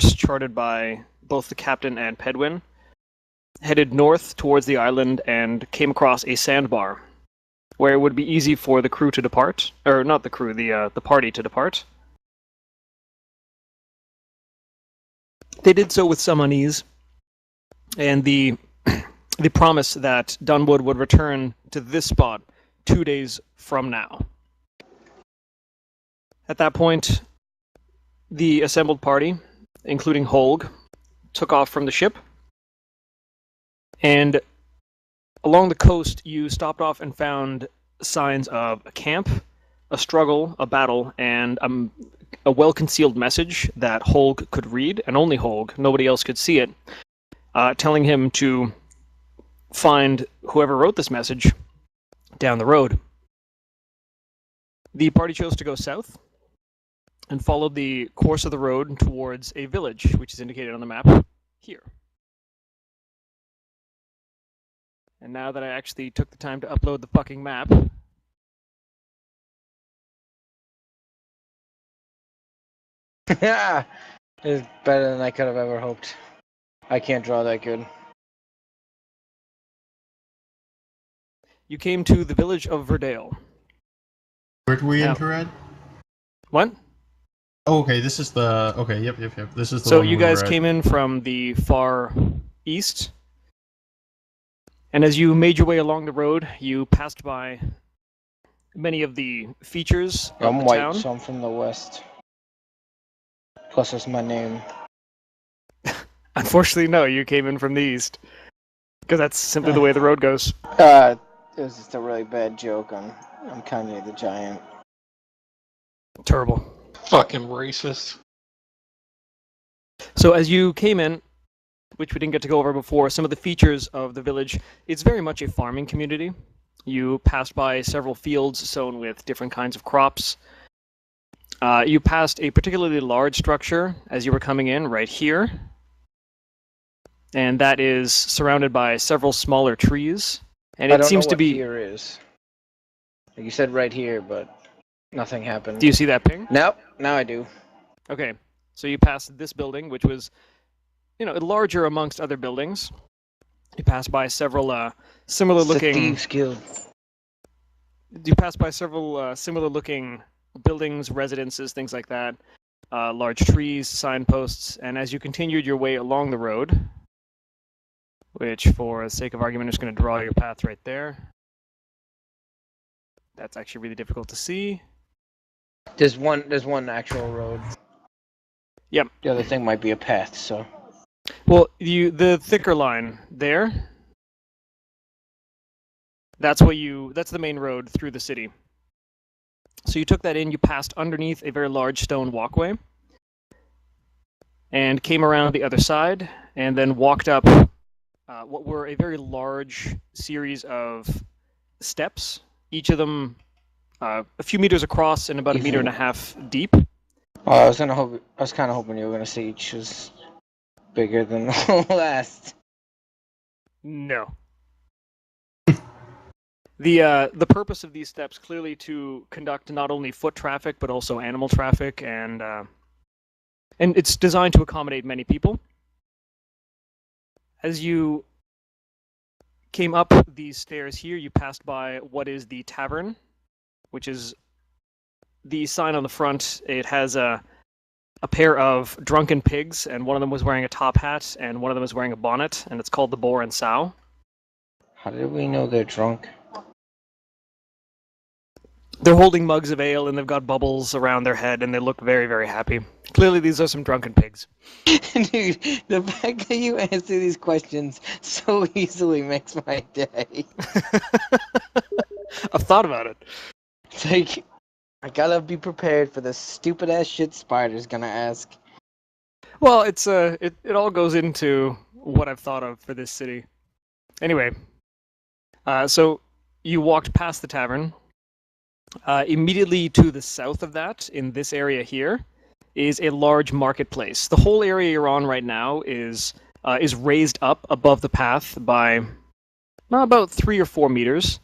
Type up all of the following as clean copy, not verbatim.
course charted by both the captain and Pedwin, headed north towards the island and came across a sandbar, where it would be easy for the crew to depart, or not the crew, the party to depart. They did so with some unease, and the promise that Dunwood would return to this spot 2 days from now. At that point, the assembled party, including Holg, took off from the ship, and along the coast you stopped off and found signs of a camp, a struggle, a battle, and a well-concealed message that Holg could read, and only Holg, nobody else could see it, telling him to find whoever wrote this message down the road. The party chose to go south and followed the course of the road towards a village, which is indicated on the map here. And now that I actually took the time to upload the fucking map, Yeah, it's better than I could have ever hoped. I can't draw that good. you came to the village of Verdale. Where do we Now- enter at? What? Oh, okay, this is the... Okay, yep. This is the So one you we guys were at. came in from the far east, and as you made your way along the road, you passed by many of the features of I'm the white, town. so I'm from the west. Plus, it's my name. Unfortunately, no, you came in from the east, because that's simply the way the road goes. It was just a really bad joke. I'm Kanye the Giant. Terrible. Fucking racist. So as you came in, which we didn't get to go over before, some of the features of the village, it's very much a farming community. You passed by several fields sown with different kinds of crops. You passed a particularly large structure as you were coming in right here. And that is surrounded by several smaller trees. And I it don't seems know to what be... here is. Like you said right here, but nothing happened. Do you see that ping? Nope, now I do. Okay, so you passed this building, which was, larger amongst other buildings. You passed by several similar-looking... It's the Thieves Guild. You passed by several similar-looking buildings, residences, things like that. Large trees, signposts, and as you continued your way along the road, which, for the sake of argument, I'm just going to draw your path right there. That's actually really difficult to see. There's one actual road. Yep. The other thing might be a path, so. Well, the thicker line there, that's the main road through the city. So you took that in, you passed underneath a very large stone walkway, and came around the other side, and then walked up what were a very large series of steps, each of them a few meters across and about a meter and a half deep. I was kind of hoping you were gonna say each was bigger than the last. No. The purpose of these steps clearly to conduct not only foot traffic but also animal traffic, and it's designed to accommodate many people. As you came up these stairs here, you passed by what is the tavern, which is the sign on the front. It has a pair of drunken pigs, and one of them was wearing a top hat, and one of them was wearing a bonnet, and it's called the Boar and Sow. How did we know they're drunk? They're holding mugs of ale, and they've got bubbles around their head, and they look very, very happy. Clearly, these are some drunken pigs. Dude, the fact that you answer these questions so easily makes my day. I've thought about it. It's like, I gotta be prepared for the stupid ass shit Spider's gonna ask. Well, it all goes into what I've thought of for this city. Anyway, so you walked past the tavern. Immediately to the south of that, in this area here, is a large marketplace. The whole area you're on right now is raised up above the path by about 3 or 4 meters.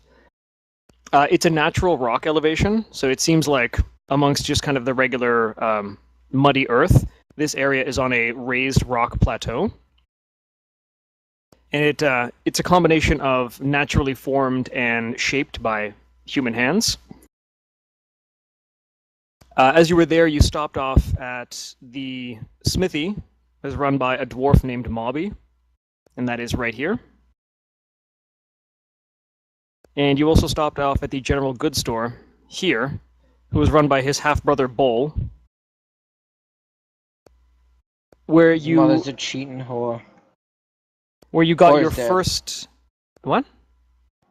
It's a natural rock elevation, so it seems like amongst just kind of the regular muddy earth, This area is on a raised rock plateau. And it's a combination of naturally formed and shaped by human hands. As you were there, you stopped off at the smithy, that is run by a dwarf named Mobby, and that is right here. And you also stopped off at the general goods store here, who was run by his half-brother Bull, where His you mother's a cheating whore. where you got Or your his dad. first what?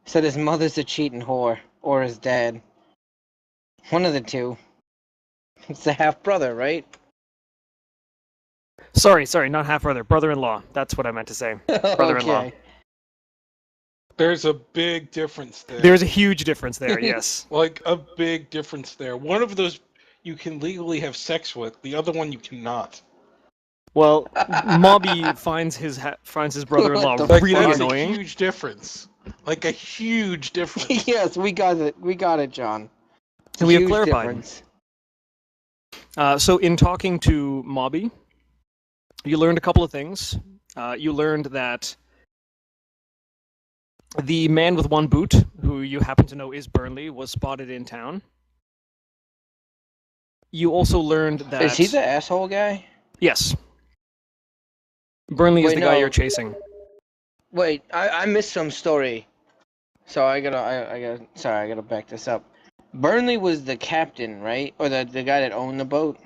Said his mother's a cheating whore, or his dad. One of the two. It's the half brother, right? Sorry, not half-brother, brother-in-law. That's what I meant to say. Brother-in-law. Okay. There's a big difference there. There's a huge difference there, yes. Like a big difference there. One of those you can legally have sex with. The other one you cannot. Well, Mobby finds his brother-in-law What the Like really that's annoying. a huge difference. Like a huge difference. Yes, we got it. We got it, John. It's a And we have huge clarified. difference. So in talking to Mobby, you learned a couple of things. You learned that the man with one boot, who you happen to know is Burnley, was spotted in town. You also learned that... Is he the asshole guy? Yes. Burnley is Wait, the guy no. you're chasing. Wait, I missed some story. So I gotta back this up. Burnley was the captain, right? Or the guy that owned the boat?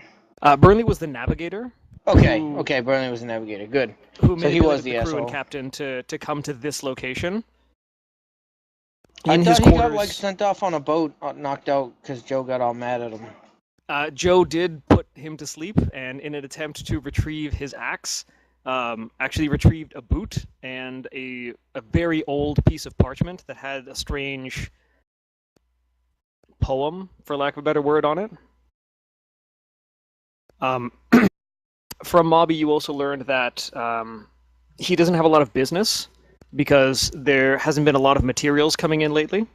Burnley was the navigator, Okay, Who- okay, Burnley was the navigator. Good. who So he manipulated was the crew and asshole. captain to come to this location. I In thought his he quarters, got like sent off on a boat, knocked out because Joe got all mad at him. Joe did put him to sleep, and in an attempt to retrieve his axe, actually retrieved a boot and a very old piece of parchment that had a strange poem, for lack of a better word, on it. From Mobby, you also learned that he doesn't have a lot of business because there hasn't been a lot of materials coming in lately.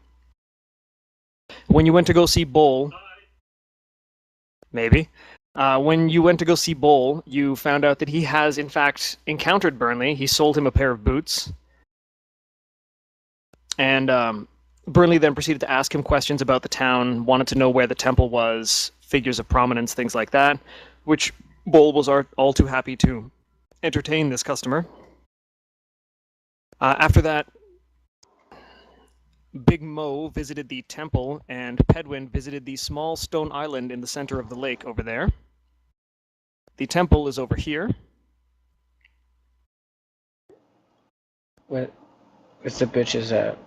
When you went to go see Bull, maybe. When you went to go see Bull, you found out that he has, in fact, encountered Burnley. He sold him a pair of boots. And Burnley then proceeded to ask him questions about the town, wanted to know where the temple was, figures of prominence, things like that, which Bull was all too happy to entertain this customer. After that, Big Mo visited the temple, and Pedwin visited the small stone island in the center of the lake over there. The temple is over here. Where's the bitches at?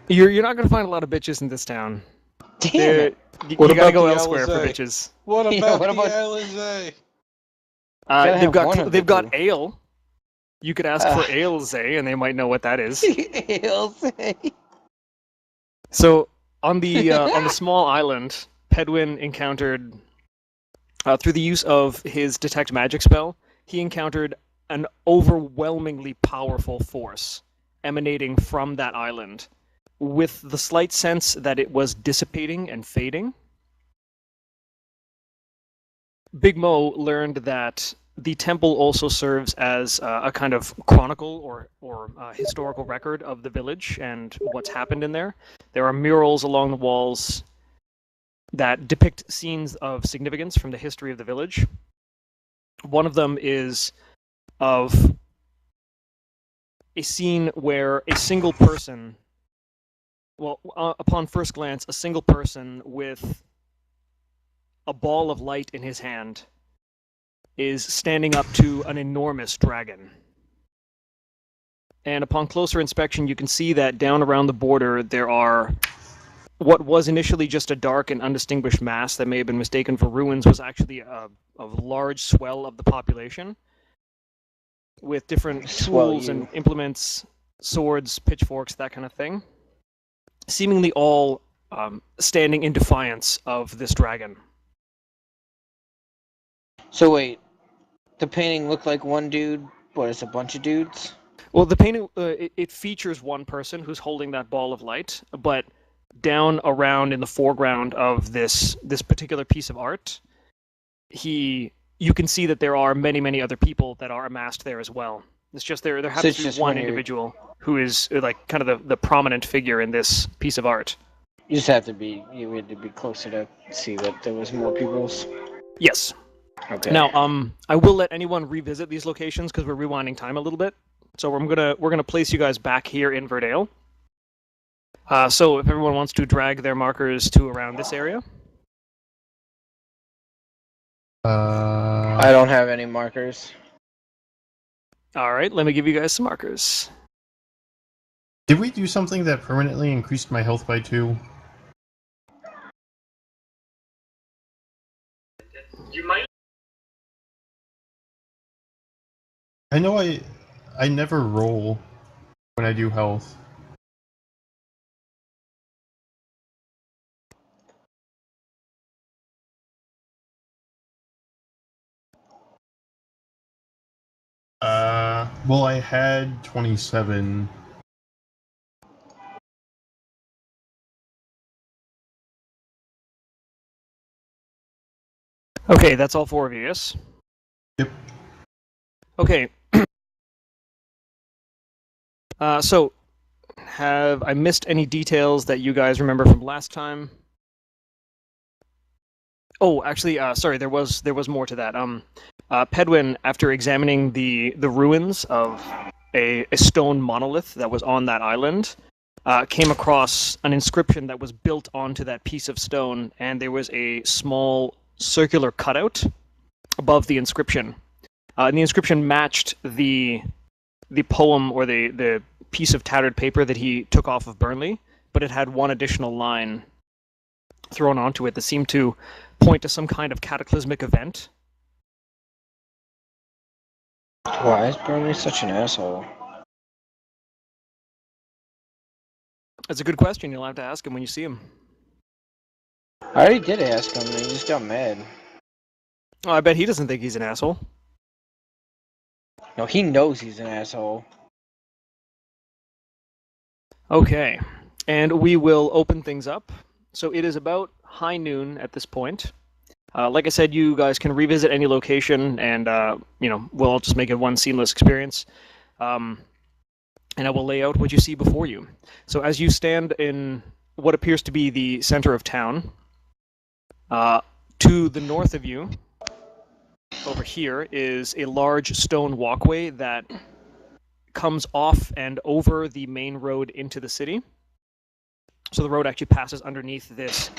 You're not going to find a lot of bitches in this town. Damn They're- it! You What gotta about go the elsewhere for Alizé? bitches. What Yeah, about what the about- Alizé? Gotta They've have got one of the they've got two. ale. You could ask for Alizé, and they might know what that is. He'll say. So on the small island, Pedwin encountered through the use of his detect magic spell, he encountered an overwhelmingly powerful force emanating from that island, with the slight sense that it was dissipating and fading. Big Mo learned that the temple also serves as a kind of chronicle or historical record of the village and what's happened in there. There are murals along the walls that depict scenes of significance from the history of the village. One of them is of a scene where a single person, upon first glance, a single person with a ball of light in his hand is standing up to an enormous dragon. And upon closer inspection, you can see that down around the border there are what was initially just a dark and undistinguished mass that may have been mistaken for ruins was actually a large swell of the population with different Swell tools you. and implements, swords, pitchforks, that kind of thing, seemingly all standing in defiance of this dragon. So wait, the painting looked like one dude, but it's a bunch of dudes? Well, the painting, it features one person who's holding that ball of light, but down around in the foreground of this particular piece of art, you can see that there are many other people that are amassed there as well. It's just there So happens it's to be just one when you're- individual who is like kind of the prominent figure in this piece of art. You just have to be. You had to be closer to see that there was more people's. Yes. Okay. Now, I will let anyone revisit these locations because we're rewinding time a little bit. So we're gonna place you guys back here in Verdale. So if everyone wants to drag their markers to around this area. I don't have any markers. All right, let me give you guys some markers. Did we do something that permanently increased my health by 2? You might. I know I never roll when I do health. Well, I had 27. Okay, that's all 4 of you, yes? Yep. Okay. So, have I missed any details that you guys remember from last time? Oh, actually, sorry, there was more to that. Pedwin, after examining the ruins of a stone monolith that was on that island, came across an inscription that was built onto that piece of stone, and there was a small circular cutout above the inscription. And the inscription matched the poem or the piece of tattered paper that he took off of Burnley, but it had one additional line thrown onto it that seemed to point to some kind of cataclysmic event. Why is Burnley such an asshole? That's a good question. You'll have to ask him when you see him. I already did ask him, and he just got mad. Oh, I bet he doesn't think he's an asshole. No, he knows he's an asshole. Okay, and we will open things up. So it is about high noon at this point. Like I said, you guys can revisit any location, and we'll all just make it one seamless experience. And I will lay out what you see before you. So as you stand in what appears to be the center of town, to the north of you, over here, is a large stone walkway that comes off and over the main road into the city. So the road actually passes underneath this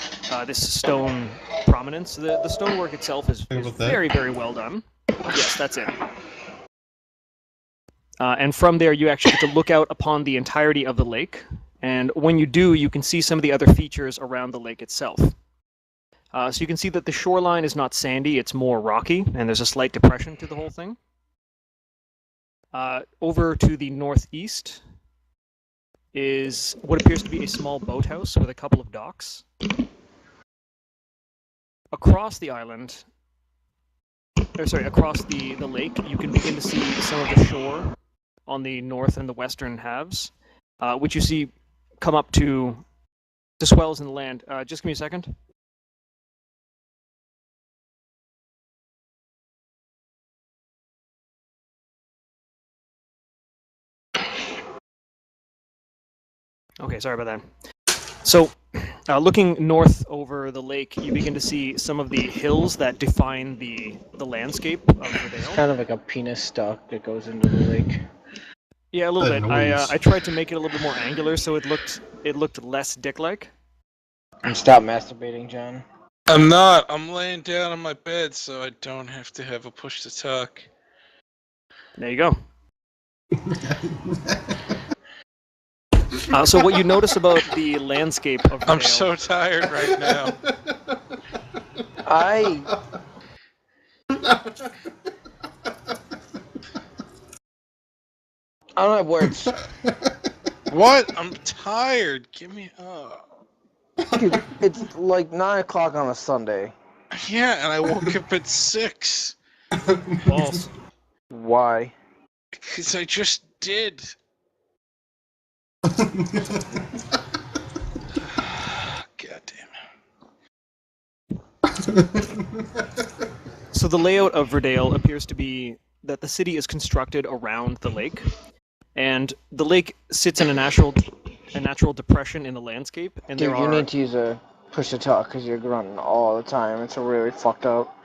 stone prominence. The stonework itself is very well done. Yes, that's it. And from there, you actually get to look out upon the entirety of the lake. And when you do, you can see some of the other features around the lake itself. So you can see that the shoreline is not sandy, it's more rocky, and there's a slight depression to the whole thing. Over to the northeast is what appears to be a small boathouse with a couple of docks. Across the island, across the lake, you can begin to see some of the shore on the north and the western halves, which you see come up to swells in the land. Just give me a second. Okay, sorry about that. So, looking north over the lake, you begin to see some of the hills that define the landscape of It's Verdale. kind of like a penis stalk that goes into the lake. Yeah, a little That bit. noise. I tried to make it a little bit more angular so it looked less dick-like. And stop masturbating, John. I'm not. I'm laying down on my bed so I don't have to have a push to talk. There you go. So what you notice about the landscape of Verdale... I'm so tired right now. I don't have words. What? I'm tired. Give me up. It's like 9 o'clock on a Sunday. Yeah, and I woke up at 6. False. Why? Because I just did. God damn it. So the layout of Verdale appears to be that the city is constructed around the lake, and the lake sits in a natural depression in the landscape, and Dude, there you are need to use a push to talk because you're grunting all the time. It's really fucked up.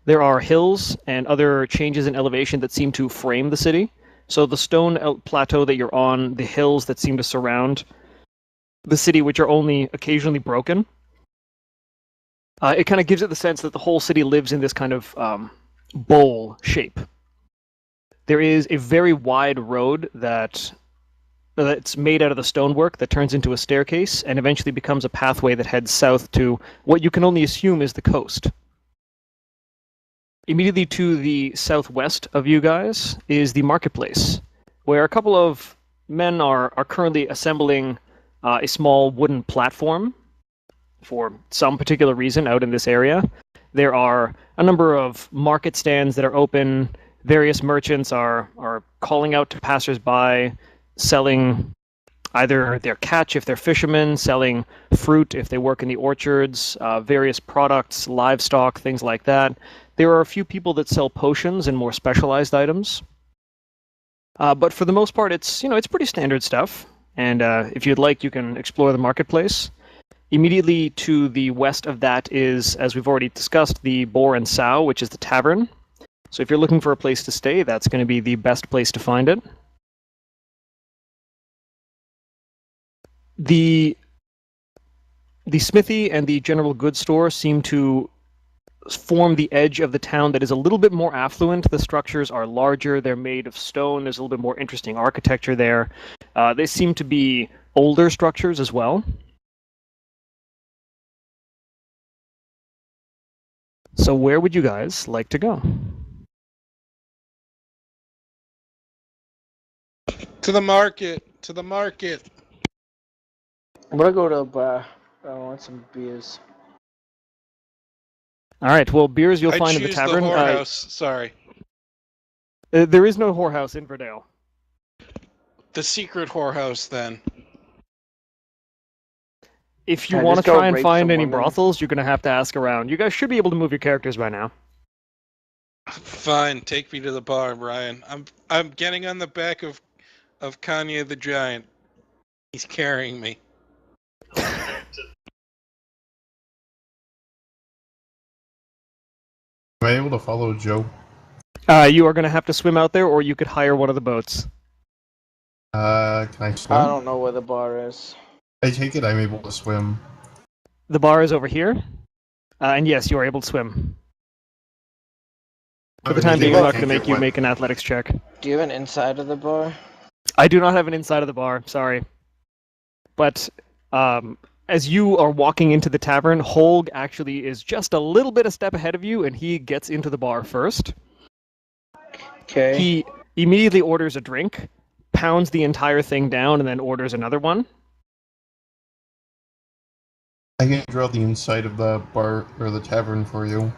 there are hills and other changes in elevation that seem to frame the city. So the stone plateau that you're on, the hills that seem to surround the city, which are only occasionally broken, it kind of gives it the sense that the whole city lives in this kind of bowl shape. There is a very wide road that's made out of the stonework that turns into a staircase and eventually becomes a pathway that heads south to what you can only assume is the coast. Immediately to the southwest of you guys is the marketplace, where a couple of men are currently assembling a small wooden platform for some particular reason out in this area. There are a number of market stands that are open. Various merchants are calling out to passersby, selling either their catch if they're fishermen, selling fruit if they work in the orchards, various products, livestock, things like that. There are a few people that sell potions and more specialized items. But for the most part, it's pretty standard stuff. And if you'd like, you can explore the marketplace. Immediately to the west of that is, as we've already discussed, the Boar and Sow, which is the tavern. So if you're looking for a place to stay, that's going to be the best place to find it. The smithy and the general goods store seem to form the edge of the town that is a little bit more affluent. The structures are larger, they're made of stone, there's a little bit more interesting architecture there. They seem to be older structures as well. So where would you guys like to go? To the market. To the market. I'm gonna go to a bar. I want some beers. All right, well, beers you'll I find in the choose tavern. the whorehouse. Sorry. There is no whorehouse in Verdale. The secret whorehouse, then. If you Can I want to just go try and rape find some any women? brothels, you're going to have to ask around. You guys should be able to move your characters by now. Fine, take me to the bar, Brian. I'm getting on the back of Kanye the Giant. He's carrying me. Am I able to follow Joe? You are going to have to swim out there, or you could hire one of the boats. Can I swim? I don't know where the bar is. I take it I'm able to swim. The bar is over here, and yes, you are able to swim. For the time being, I'm not going to make you make an athletics check. Do you have an inside of the bar? I do not have an inside of the bar, sorry. But as you are walking into the tavern, Holg actually is just a little bit a step ahead of you, and he gets into the bar first. Okay. He immediately orders a drink, pounds the entire thing down, and then orders another one. I can draw the inside of the bar or the tavern for you.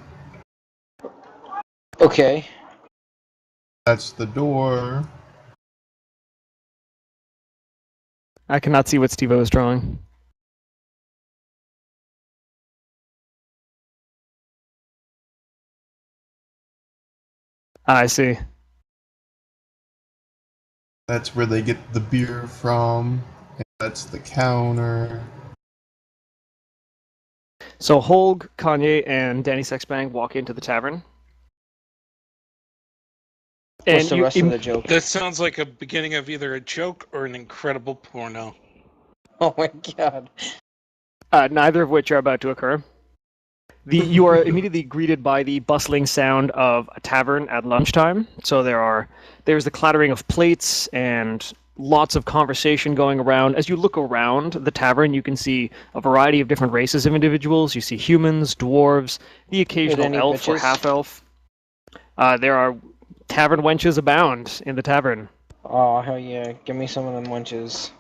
Okay. That's the door. I cannot see what Steve-O is drawing. I see. That's where they get the beer from. And that's the counter. So Holg, Kanye, and Danny Sexbang walk into the tavern. What's the rest of the joke? That sounds like a beginning of either a joke or an incredible porno. Oh my god. Neither of which are about to occur. You are immediately greeted by the bustling sound of a tavern at lunchtime. So there's the clattering of plates and lots of conversation going around. As you look around the tavern, you can see a variety of different races of individuals. You see humans, dwarves, the occasional any elf or bitches? half-elf. There are tavern wenches abound in the tavern. Oh, hell yeah. Give me some of them wenches.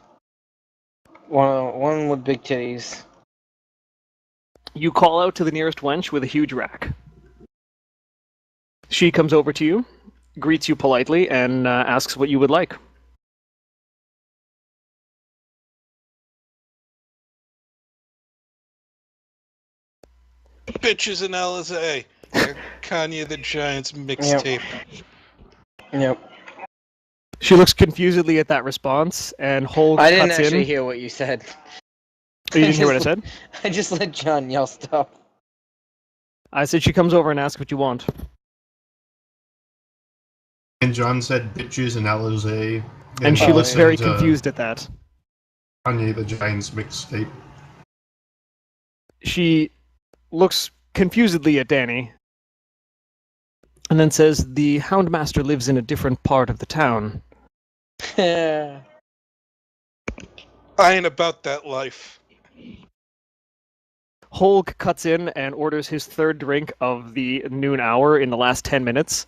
One with big titties. You call out to the nearest wench with a huge rack. She comes over to you, greets you politely, and asks what you would like. Bitches in LSA. Kanye the Giant's mixtape. Yep. She looks confusedly at that response, and Hulk I didn't cuts actually in. hear what you said. Oh, you didn't hear what I said? I just let John yell stuff. I said she comes over and asks what you want. And John said bitches and Alizé. And she Oh, looks yeah. very confused at that. Kanye the Giant's mixtape. She looks confusedly at Danny, and then says, "The Houndmaster lives in a different part of the town." I ain't about that life. Hulk cuts in and orders his third drink of the noon hour in the last 10 minutes.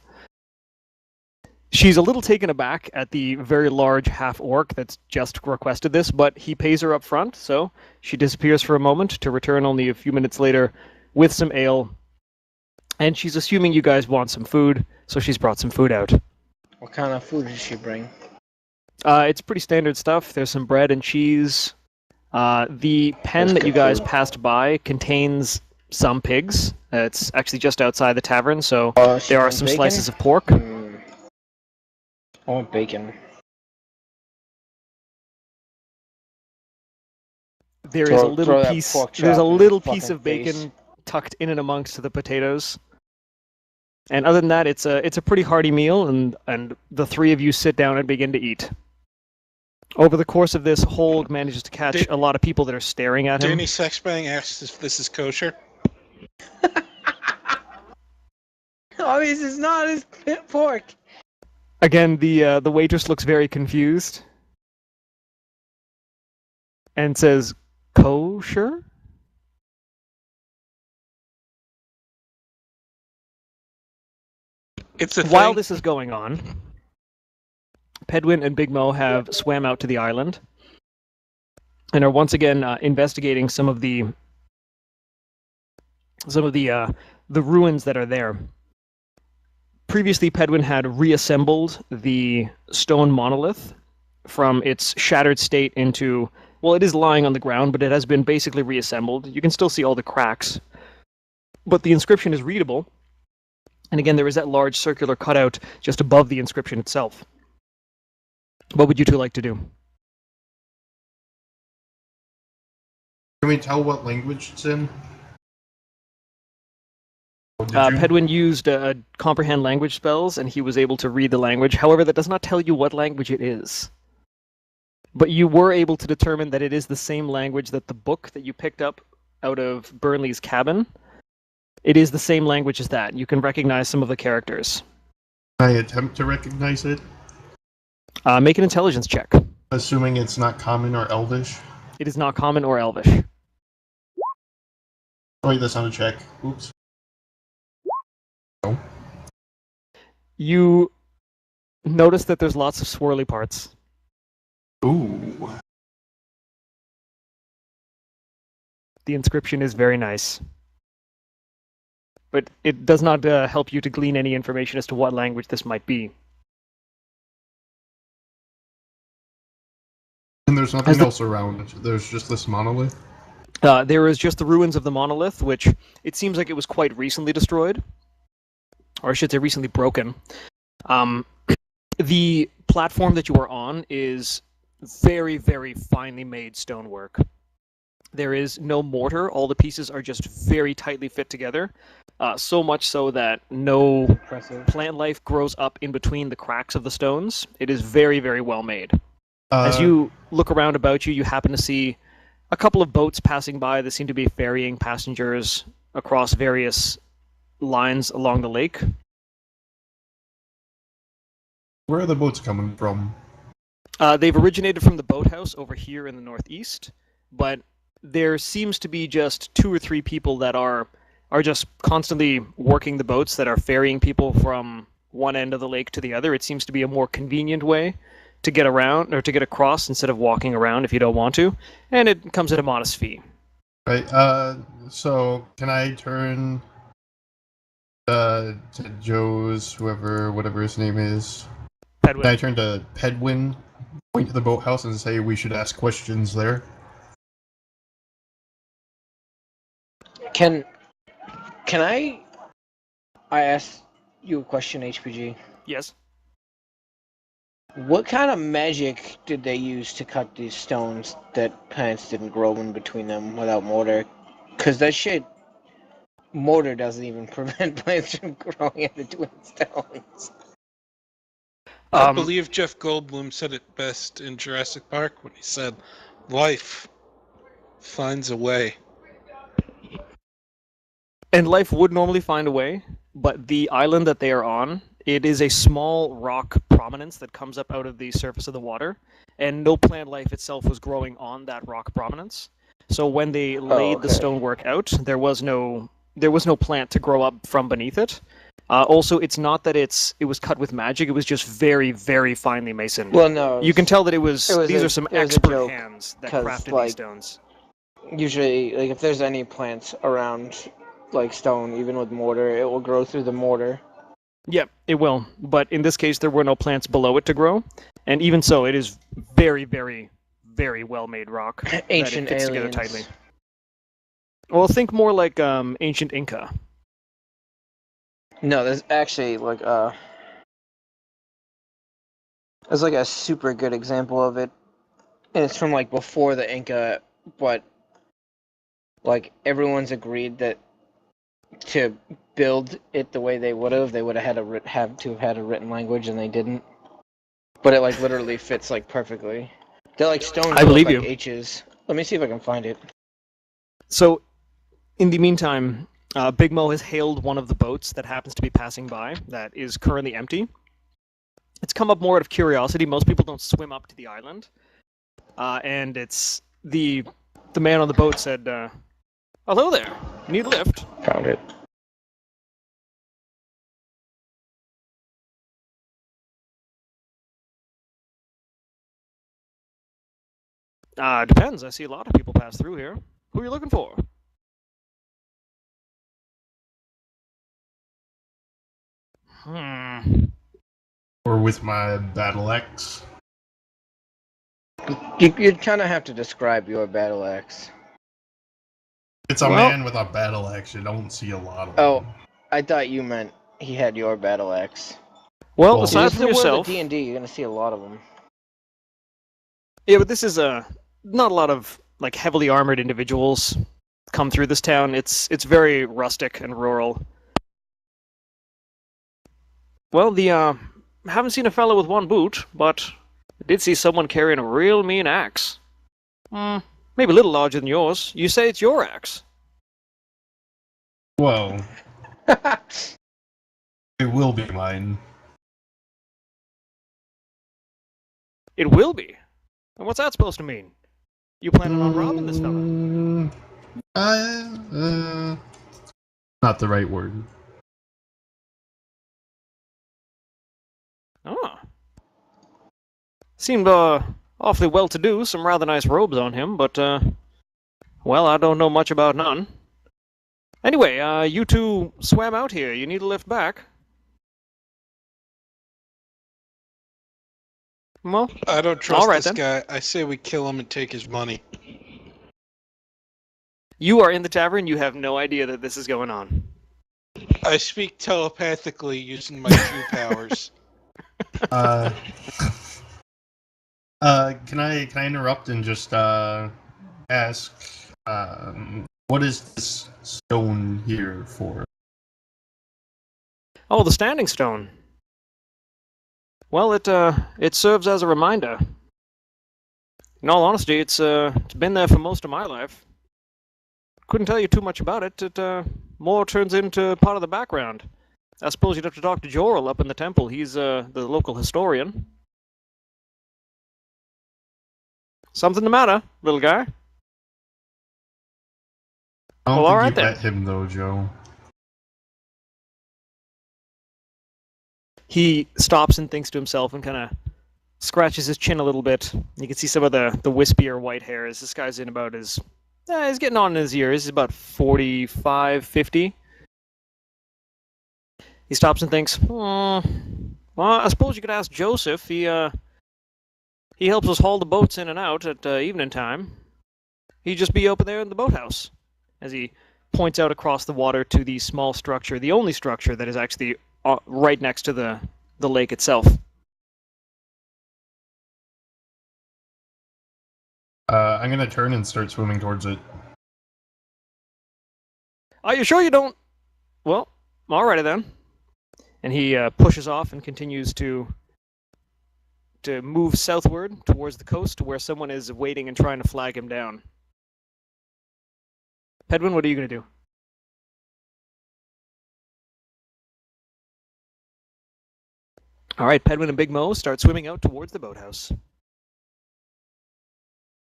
She's a little taken aback at the very large half-orc that's just requested this, but he pays her up front, so she disappears for a moment to return only a few minutes later with some ale. And she's assuming you guys want some food, so she's brought some food out. What kind of food did she bring? It's pretty standard stuff. There's some bread and cheese. The pen that you guys passed by contains some pigs. It's actually just outside the tavern, so She there are wants some bacon? slices of pork. I want bacon. There is a Throw little that piece. pork There's a chop in little his piece of fucking bacon face. tucked in and amongst the potatoes. And other than that, it's a pretty hearty meal, and the three of you sit down and begin to eat. Over the course of this, Hulk manages to catch a lot of people that are staring at him. Danny Sexbang asks if this is kosher. Oh, this is not his pork. Again, the waitress looks very confused and says, "Kosher?" It's a While thing. this is going on, Pedwin and Big Mo have swam out to the island and are once again investigating some of the ruins that are there. Previously, Pedwin had reassembled the stone monolith from its shattered state into, well, it is lying on the ground, but it has been basically reassembled. You can still see all the cracks, but the inscription is readable. And again, there is that large circular cutout just above the inscription itself. What would you two like to do? Can we tell what language it's in? Oh, did you? Pedwin used comprehend language spells, and he was able to read the language. However, that does not tell you what language it is. But you were able to determine that it is the same language that the book that you picked up out of Burnley's cabin. It is the same language as that. You can recognize some of the characters. Can I attempt to recognize it? Make an intelligence check. Assuming it's not common or elvish. It is not common or elvish. Oh, wait, that's not a check. Oops. No. You notice that there's lots of swirly parts. Ooh. The inscription is very nice. But it does not help you to glean any information as to what language this might be. And there's nothing else around. There's just this monolith. There is just the ruins of the monolith, which it seems like it was quite recently destroyed. Or I should say recently broken. The platform that you are on is very, very finely made stonework. There is no mortar. All the pieces are just very tightly fit together. So much so that no Impressive. plant life grows up in between the cracks of the stones. It is very, very well made. Uh, As you look around about you, you happen to see a couple of boats passing by that seem to be ferrying passengers across various lines along the lake. Where are the boats coming from? They've originated from the boathouse over here in the northeast, but there seems to be just 2 or 3 people that are just constantly working the boats that are ferrying people from one end of the lake to the other. It seems to be a more convenient way to get around or to get across instead of walking around if you don't want to, and it comes at a modest fee. Right. So can I turn to Joe's whatever his name is? Can I Pedwin. turn to Pedwin, point to the boathouse, and say we should ask questions there? Can I I asked you a question, HPG. Yes. What kind of magic did they use to cut these stones that plants didn't grow in between them without mortar? Because that shit, mortar doesn't even prevent plants from growing in between stones. I Um, believe Jeff Goldblum said it best in Jurassic Park when he said, "Life finds a way." And life would normally find a way, but the island that they are on, it is a small rock prominence that comes up out of the surface of the water, and no plant life itself was growing on that rock prominence. So when they laid the okay. stonework out, there was no plant to grow up from beneath it. Also, it's not that it was cut with magic; it was just very, very finely masoned. Well, no. You can tell that these are some it was a expert joke, hands that 'cause, crafted like, these stones. Usually, like, if there's any plants around, like, stone, even with mortar, it will grow through the mortar. Yep, it will. But in this case, there were no plants below it to grow, and even so, it is very, very, very well-made rock. Ancient that it fits aliens. together tightly. Well, think more like ancient Inca. No, there's actually, like, there's, like, a super good example of it. And it's from, like, before the Inca, but, like, everyone's agreed that to build it the way they would have had to have had a written language, and they didn't. But it, like, literally fits, like, perfectly. They're like stones I that look believe like you. H's. Let me see if I can find it. So, in the meantime, Big Mo has hailed one of the boats that happens to be passing by that is currently empty. It's come up more out of curiosity. Most people don't swim up to the island. And it's the man on the boat said, "Hello there. Need a lift?" Found it. Depends. I see a lot of people pass through here. Who are you looking for? Or with my battle axe. You'd kind of have to describe your battle axe. It's a Well- man with a battle axe. You don't see a lot of Oh. them. I thought you meant he had your battle axe. Well, Well, aside Just from the world yourself, of D&D, you're gonna see a lot of them. yeah, but this is not a lot of like heavily armored individuals come through this town. It's very rustic and rural. Well, haven't seen a fellow with one boot, but I did see someone carrying a real mean axe. Maybe a little larger than yours. You say it's your axe? Well, it will be mine. It will be. And what's that supposed to mean? You planning on robbing this fella? Not the right word. Oh. Seemed awfully well-to-do. Some rather nice robes on him, but well, I don't know much about none. Anyway, you two swam out here. You need a lift back. Well, I don't trust All right, this then. guy. I say we kill him and take his money. you are in the tavern. You have no idea that this is going on. I speak telepathically using my true powers. Can I interrupt and just ask, what is this stone here for? Oh, the standing stone. Well, it serves as a reminder. In all honesty, it's been there for most of my life. Couldn't tell you too much about it. It more turns into part of the background. I suppose you'd have to talk to Jorel up in the temple. He's the local historian. Something the matter, little guy? I don't Well, all think right you then. met him though, Joe. He stops and thinks to himself and kind of scratches his chin a little bit. You can see some of the wispier white hairs. This guy's in about his... he's getting on in his years. He's about 45, 50. He stops and thinks, well, I suppose you could ask Joseph. He helps us haul the boats in and out at evening time. He'd just be over there in the boathouse. As he points out across the water to the small structure, the only structure that is actually right next to the lake itself. I'm gonna turn and start swimming towards it. Are you sure you don't? Well, alrighty then. And he pushes off and continues to move southward towards the coast to where someone is waiting and trying to flag him down. Pedwin, what are you going to do? All right, Pedwin and Big Mo start swimming out towards the boathouse.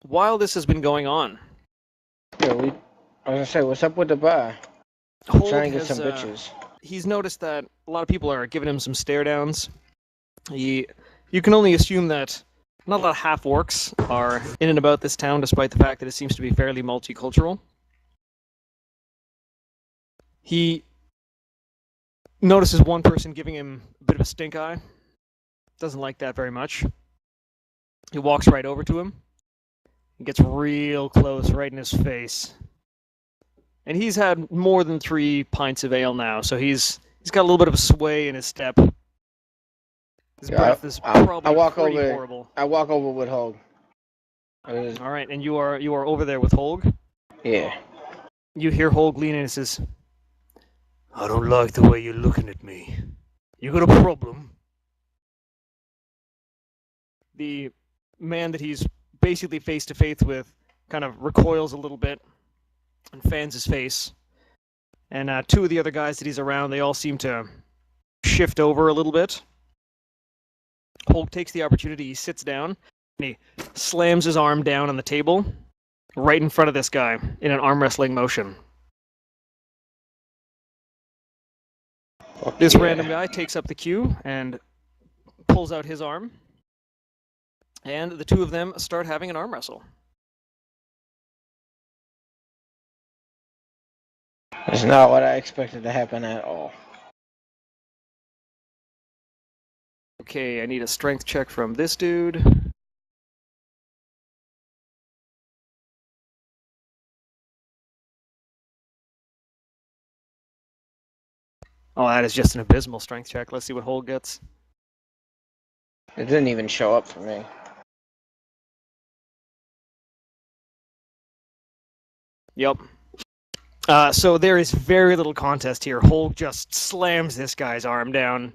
While this has been going on, Yeah, I was gonna say, what's up with the bar? Holt Trying to get has, some bitches. he's noticed that a lot of people are giving him some stare downs. You can only assume that not a lot of half-orcs are in and about this town, despite the fact that it seems to be fairly multicultural. He notices one person giving him a bit of a stink eye. Doesn't like that very much. He walks right over to him. He gets real close, right in his face. And he's had more than 3 pints of ale now, so he's got a little bit of a sway in his step. His breath is probably pretty horrible. I walk over with Hogue. All right, and you are over there with Holg. Yeah. You hear Holg lean in and says, "I don't like the way you're looking at me. You got a problem?" The man that he's basically face to face with kind of recoils a little bit and fans his face. And 2 of the other guys that he's around, they all seem to shift over a little bit. Holg takes the opportunity, he sits down, and he slams his arm down on the table right in front of this guy in an arm wrestling motion. This random guy takes up the cue and pulls out his arm, and the 2 of them start having an arm wrestle. That's not what I expected to happen at all. Okay, I need a strength check from this dude. Oh, that is just an abysmal strength check. Let's see what Holg gets. It didn't even show up for me. Yep. So there is very little contest here. Holg just slams this guy's arm down.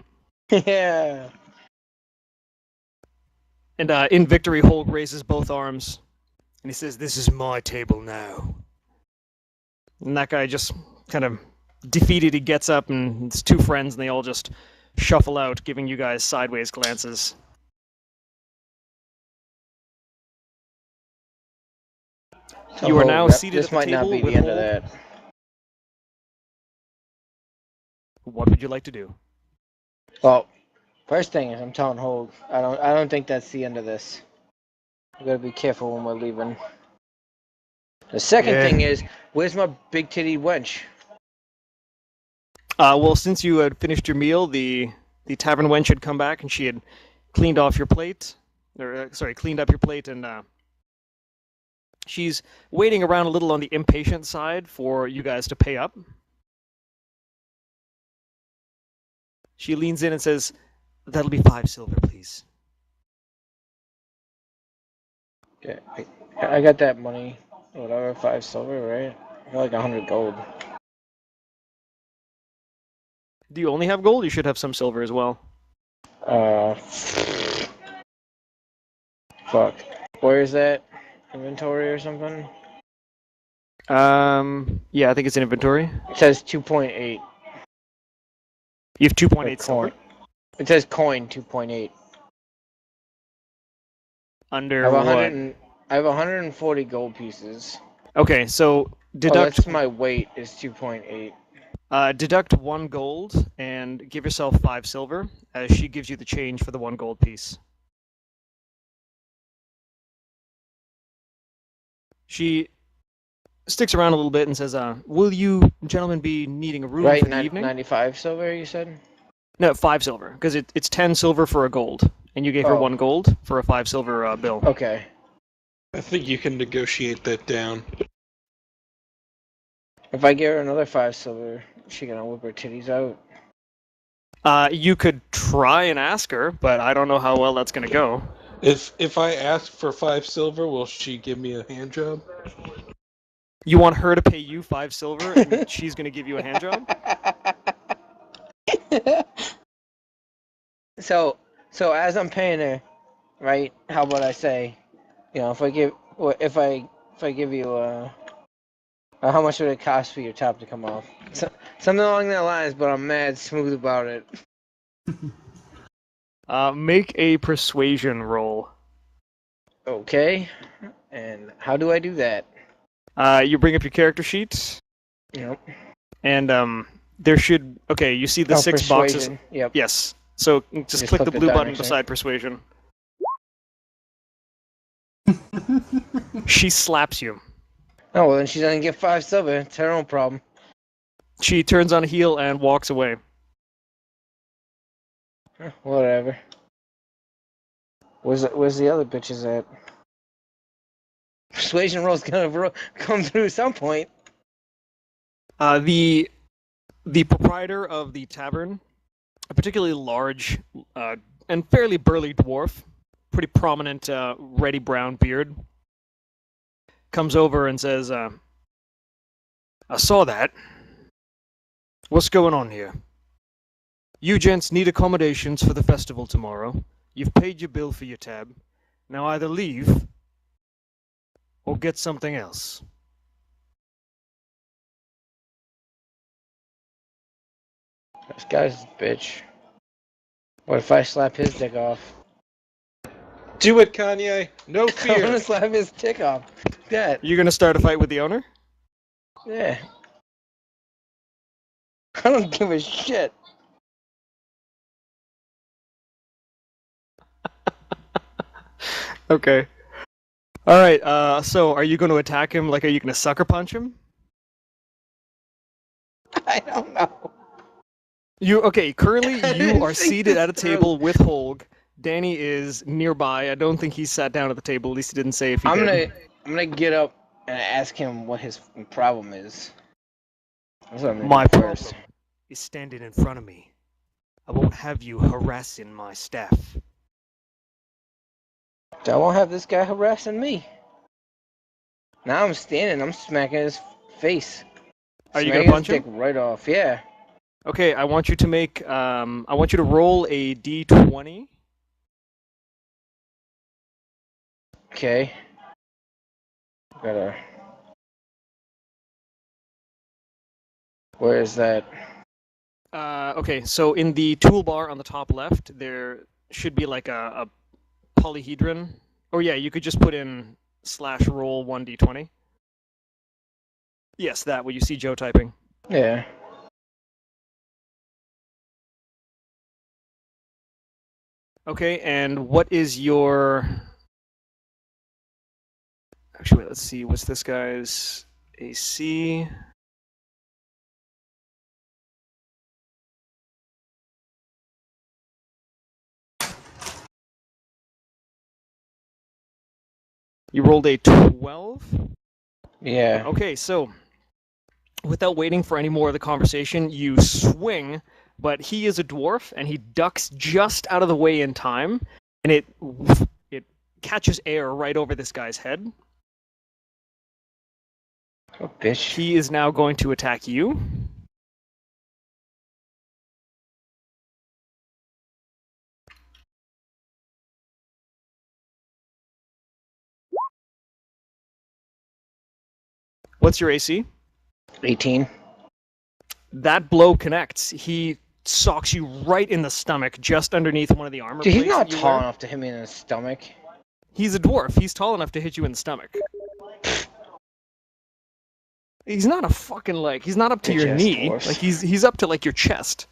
Yeah. And in victory, Holg raises both arms. And he says, "This is my table now." And that guy just kind of defeated, he gets up and his 2 friends, and they all just shuffle out, giving you guys sideways glances. So You are now Hogue, seated this at the might not table be with the end of Holg. that. What would you like to do? Well, first thing is I'm telling Hogue, I don't think that's the end of this. We gotta be careful when we're leaving. The second thing is, where's my big titty wench? Well, since you had finished your meal, the tavern wench had come back and she had cleaned off your plate, cleaned up your plate, and she's waiting around a little on the impatient side for you guys to pay up. She leans in and says, "That'll be 5 silver, please." Yeah, I got that money. Whatever, 5 silver, right? I got like 100 gold. Do you only have gold? You should have some silver as well. Fuck. Where is that? Inventory or something? Yeah, I think it's in inventory. It says 2.8. You have 2.8 silver. It says coin 2.8. Under I have what? I have 140 gold pieces. Okay, so deduct. That's my weight is 2.8. Deduct 1 gold and give yourself 5 silver, as she gives you the change for the 1 gold piece. She sticks around a little bit and says, "Will you gentlemen be needing a room Right, for the evening?" 95 silver, you said? No, 5 silver, because it's 10 silver for a gold, and you gave her 1 gold for a 5 silver bill. Okay. I think you can negotiate that down. If I give her another 5 silver, is she gonna whip her titties out? You could try and ask her, but I don't know how well that's gonna go. If I ask for 5 silver, will she give me a hand job? You want her to pay you 5 silver, and she's gonna give you a hand job? So as I'm paying her, right? How about I say, if I give you how much would it cost for your top to come off? Something along that lines, but I'm mad smooth about it. Make a persuasion roll. Okay. And how do I do that? You bring up your character sheet, Yep. and there should. Okay, you see the 6 boxes. Persuasion. Yep. Yes. So just click the blue down, button actually. beside persuasion. She slaps you. Oh well, then she doesn't get 5 silver. It's her own problem. She turns on a heel and walks away. Whatever. Where's the other bitches at? Persuasion roll's gonna come through some point. The proprietor of the tavern, a particularly large and fairly burly dwarf, pretty prominent reddy brown beard, comes over and says, I saw that. What's going on here? You gents need accommodations for the festival tomorrow. You've paid your bill for your tab. Now either leave or get something else. This guy's a bitch. What if I slap his dick off? Do it, Kanye. No I'm fear. gonna slap his dick off. That. You're gonna start a fight with the owner? Yeah. I don't give a shit. Okay. All right. So are you going to attack him? Like, are you going to sucker punch him? I don't know. Currently I you didn't are think seated this at a through. table with Holg. Danny is nearby. I don't think he's sat down at the table. At least he didn't say if he did. I'm gonna get up and ask him what his problem is. That's what I'm gonna My do problem first. is standing in front of me. I won't have you harassing my staff. I won't have this guy harassing me. Now I'm standing. I'm smacking his face. Are you Smacking gonna punch his him? dick right off. Yeah. Okay, I want you to make. I want you to roll a d20. Okay. Gotta. Where is that? Okay, so in the toolbar on the top left, there should be like a polyhedron. Or yeah, you could just put in /roll 1d20. Yes, that, what you see Joe typing. Yeah. Okay, and what is your... Actually, wait, let's see. What's this guy's AC? You rolled a 12? Yeah. Okay, so without waiting for any more of the conversation, you swing, but he is a dwarf, and he ducks just out of the way in time, and it catches air right over this guy's head. Oh, bitch. He is now going to attack you. What's your AC? 18. That blow connects. He socks you right in the stomach, just underneath one of the armor Dude, he's plates not that you tall wear. enough to hit me in the stomach. He's a dwarf. He's tall enough to hit you in the stomach. He's not a fucking he's not up to your Bitch-ass knee. dwarfs. Like he's up to like your chest.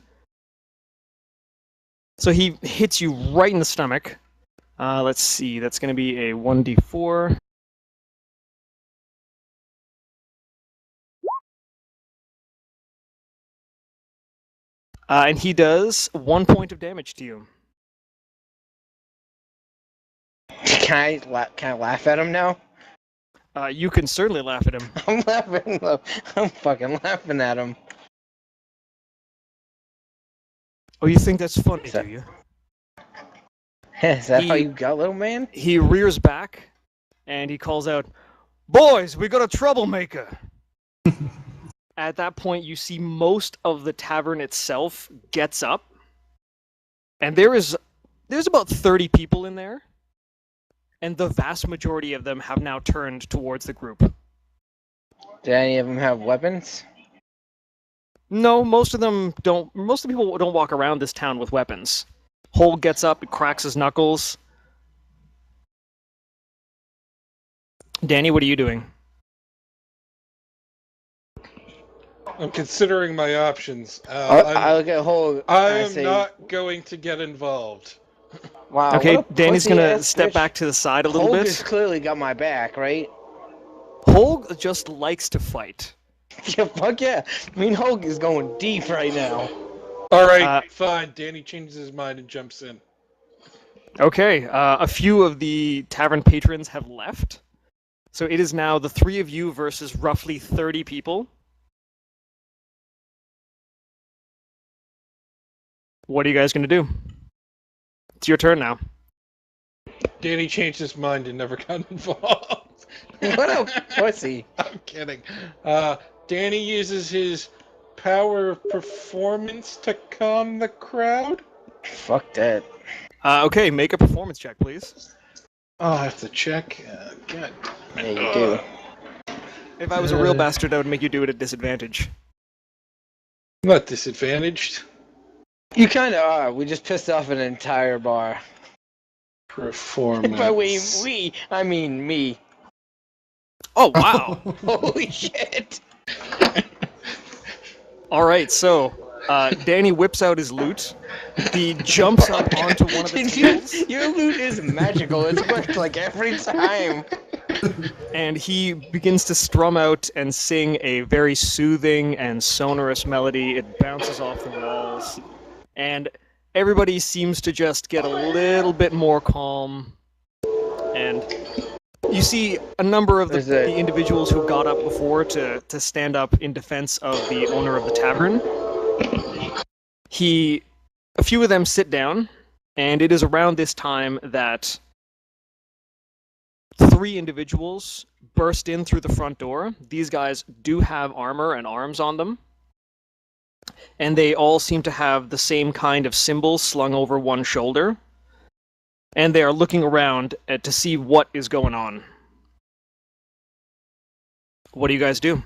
So he hits you right in the stomach. Let's see. That's going to be a 1d4. And he does 1 point of damage to you. Can I laugh at him now? You can certainly laugh at him. I'm laughing. I'm fucking laughing at him. Oh, you think that's funny, Is that- do you? Is that how He- you got, little man? He rears back, and he calls out, "Boys, we got a troublemaker!" At that point, you see most of the tavern itself gets up, and there's about 30 people in there, and the vast majority of them have now turned towards the group. Do any of them have weapons? No, most of them don't. Most of the people don't walk around this town with weapons. Hole gets up, cracks his knuckles. Danny, what are you doing? I'm considering my options. I look at Hole. I and am say, not going to get involved. Wow. Okay, what a Danny's gonna pussy-ass step bitch. back to the side a little Hole bit. has clearly got my back, right? Hole just likes to fight. Yeah, fuck yeah. Me and Hulk is going deep right now. All right, fine. Danny changes his mind and jumps in. Okay, a few of the tavern patrons have left. So it is now the three of you versus roughly 30 people. What are you guys going to do? It's your turn now. Danny changed his mind and never got involved. What a pussy. I'm kidding. Danny uses his power of performance to calm the crowd. Fuck that. Okay, make a performance check, please. Oh, I have to check. God. Yeah, you do. If I was a real bastard, I would make you do it at disadvantage. I'm not disadvantaged. You kind of are. We just pissed off an entire bar. Performance. By we, I mean me. Oh, wow. Holy shit. All right, so Danny whips out his loot. He jumps up onto one of the tables, Your loot is magical. It's worked like every time. and he begins to strum out and sing a very soothing and sonorous melody. It bounces off the walls, and everybody seems to just get a little bit more calm. And you see a number of the individuals who got up before to stand up in defense of the owner of the tavern. A few of them sit down, and it is around this time that three individuals burst in through the front door. These guys do have armor and arms on them, and they all seem to have the same kind of symbol slung over one shoulder, and they are looking around to see what is going on. What do you guys do?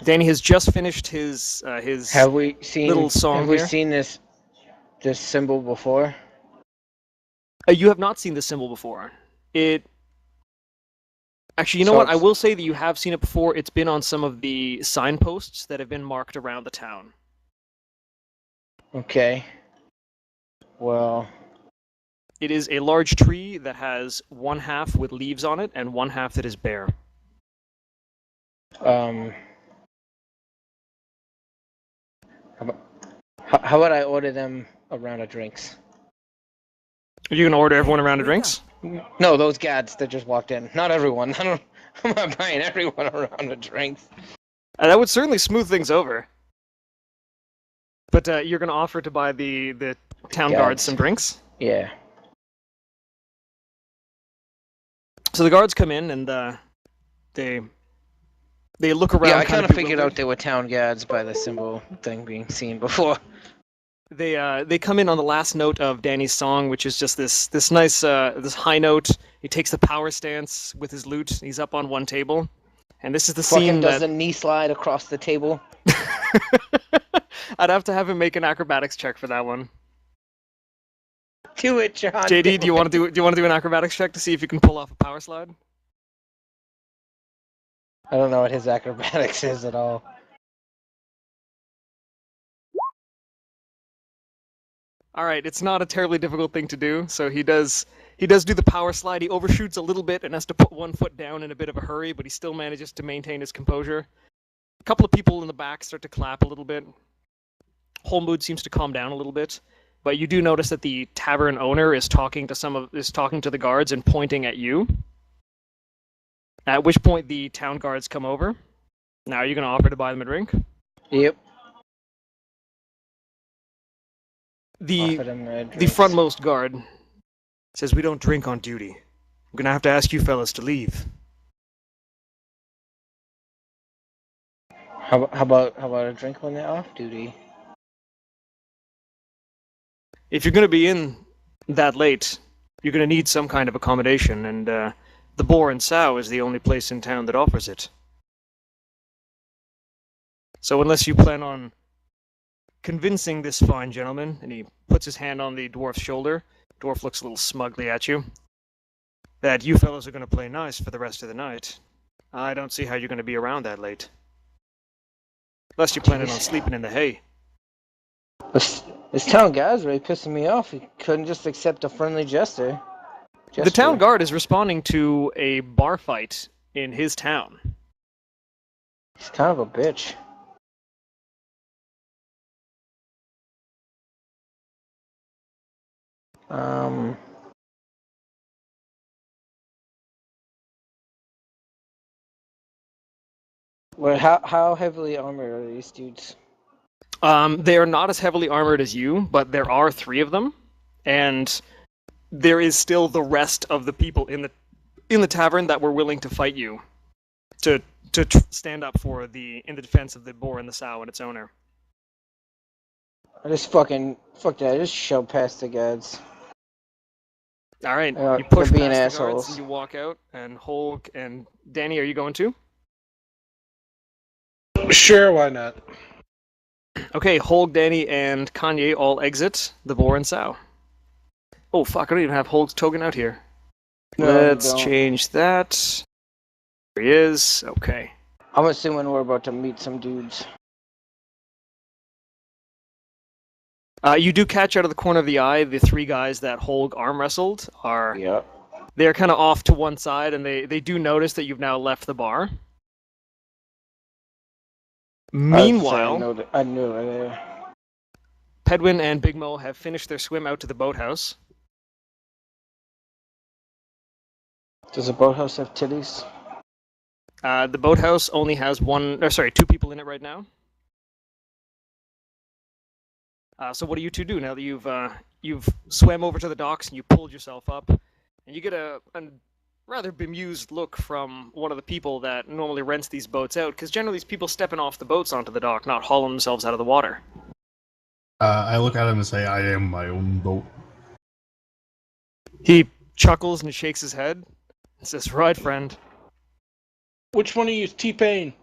Danny has just finished his Have we seen little song Have we here. seen this symbol before? You have not seen this symbol before. Actually, you know So what? I it's- will say that you have seen it before. It's been on some of the signposts that have been marked around the town. Okay. Well, It is a large tree that has one half with leaves on it and one half that is bare. how about I order them a round of drinks? Are you going to order everyone a round of drinks? No, those gads that just walked in. Not everyone. I'm not buying everyone a round of drinks. That would certainly smooth things over. But you're going to offer to buy the town guards Guards. some drinks? Yeah. So the guards come in and they look around. Yeah, I kind of figured bewildered. out they were town guards by the symbol thing being seen before. They come in on the last note of Danny's song, which is just this nice this high note. He takes the power stance with his lute. He's up on one table, and this is the Fucking scene does that a knee slide across the table. I'd have to have him make an acrobatics check for that one. Do it, John. JD, do you want to do an acrobatics check to see if you can pull off a power slide? I don't know what his acrobatics is at all. All right, it's not a terribly difficult thing to do. So he does do the power slide. He overshoots a little bit and has to put one foot down in a bit of a hurry, but he still manages to maintain his composure. A couple of people in the back start to clap a little bit. Whole mood seems to calm down a little bit. but you do notice that the tavern owner is talking to the guards and pointing at you. At which point the town guards come over. Now, are you going to offer to buy them a drink? Yep. The Offer them red the drinks. frontmost guard says, "We don't drink on duty. I'm going to have to ask you fellas to leave." How about a drink when they're off duty? If you're going to be in that late, you're going to need some kind of accommodation, and the Boar and Sow is the only place in town that offers it. So unless you plan on convincing this fine gentleman, and he puts his hand on the dwarf's shoulder, dwarf looks a little smugly at you, that you fellows are going to play nice for the rest of the night, I don't see how you're going to be around that late. Unless you're planning on sleeping in the hay. This town guy's really pissing me off. He couldn't just accept a friendly gesture. The town guard is responding to a bar fight in his town. He's kind of a bitch. Well, how heavily armored are these dudes? They are not as heavily armored as you, but there are 3 of them, and there is still the rest of the people in the tavern that were willing to fight you, to stand up in the defense of the Boar and the Sow and its owner. I just fuck that. I just shove past the guards. All right, They're you push being past the guards assholes. and you walk out. And Holg and Danny, are you going too? Sure, why not? Okay, Holg, Danny, and Kanye all exit the Boar and Sow. Oh fuck! I don't even have Holg's token out here. No, you Let's don't. change that. There he is. Okay. I'm assuming we're about to meet some dudes. You do catch out of the corner of the eye the 3 guys that Holg arm wrestled are. Yep. They're kind of off to one side, and they do notice that you've now left the bar. Meanwhile, I knew it. Pedwin and Big Mo have finished their swim out to the boathouse. Does the boathouse have titties? The boathouse only has 2 people in it right now. So what do you 2 do now that you've swam over to the docks and you pulled yourself up, and you get a rather bemused look from one of the people that normally rents these boats out, because generally these people stepping off the boats onto the dock, not hauling themselves out of the water. I look at him and say, "I am my own boat." He chuckles and shakes his head and says, "Right, friend." Which one of you is T-Pain?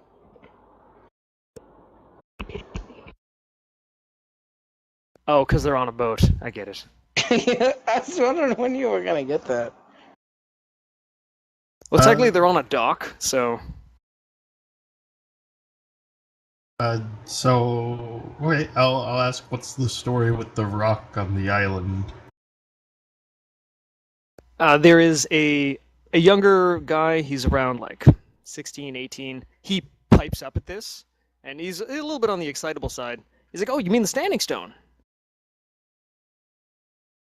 Oh, because they're on a boat. I get it. I was wondering when you were gonna get that. Well, technically they're on a dock, so... Okay, I'll ask, what's the story with the rock on the island? There is a younger guy, he's around like 16, 18. He pipes up at this, and he's a little bit on the excitable side. He's like, "Oh, you mean the Standing Stone?"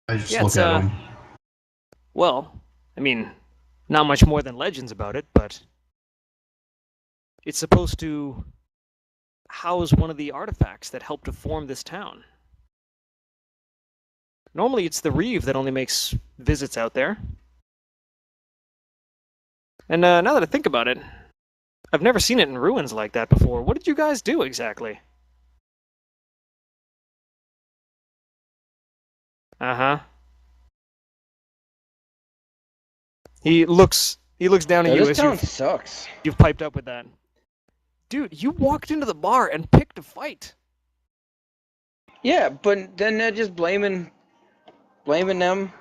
I just Yeah, look it's, at him. Well, I mean, not much more than legends about it, but it's supposed to house one of the artifacts that helped to form this town. Normally it's the Reeve that only makes visits out there. And now that I think about it, I've never seen it in ruins like that before. What did you guys do exactly? Uh-huh. He looks down at you This as town sucks. you've piped up with that. Dude, you walked into the bar and picked a fight. Yeah, but then they're just blaming them.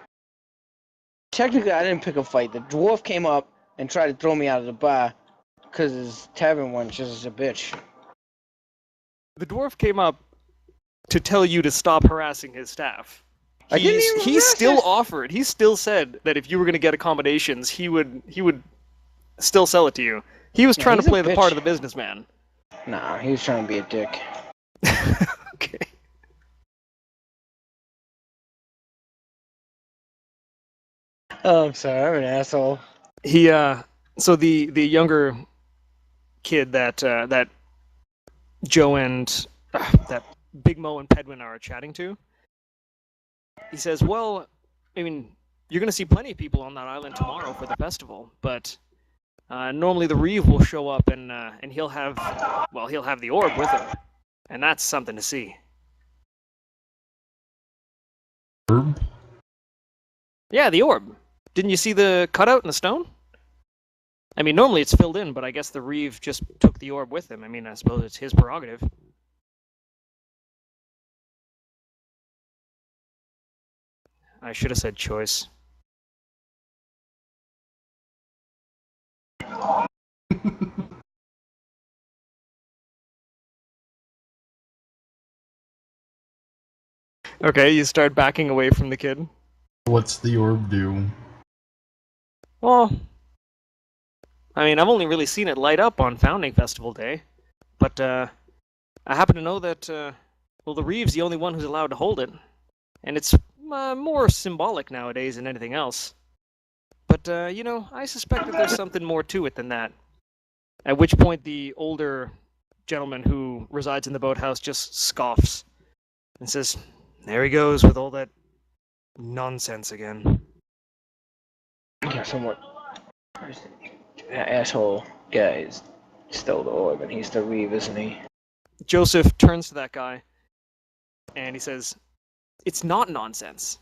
Technically, I didn't pick a fight. The dwarf came up and tried to throw me out of the bar because his tavern wench is a bitch. The dwarf came up to tell you to stop harassing his staff. I didn't even He harass still his- offered. He still said that if you were going to get accommodations, he would still sell it to you. He was Yeah, trying to he's a play the part bitch. of the businessman. Nah, he was trying to be a dick. Okay. Oh, I'm sorry. I'm an asshole. He so the younger kid that Joe and that Big Mo and Pedwin are chatting to, he says, "Well, I mean, you're going to see plenty of people on that island tomorrow for the festival, but normally the Reeve will show up and he'll have the orb with him, and that's something to see." Herb? Yeah, the orb. Didn't you see the cutout in the stone? I mean, normally it's filled in, but I guess the Reeve just took the orb with him. I mean, I suppose it's his prerogative. I should have said choice. Okay, you start backing away from the kid. What's the orb do? Well, I mean, I've only really seen it light up on Founding Festival Day, but I happen to know that, the Reeve's the only one who's allowed to hold it, and it's more symbolic nowadays than anything else. But, I suspect that there's something more to it than that. At which point the older gentleman who resides in the boathouse just scoffs and says, "There he goes with all that nonsense again." Yeah, somewhat. That asshole guy stole the orb, and he's the Reeve, isn't he? Joseph turns to that guy and he says, "It's not nonsense.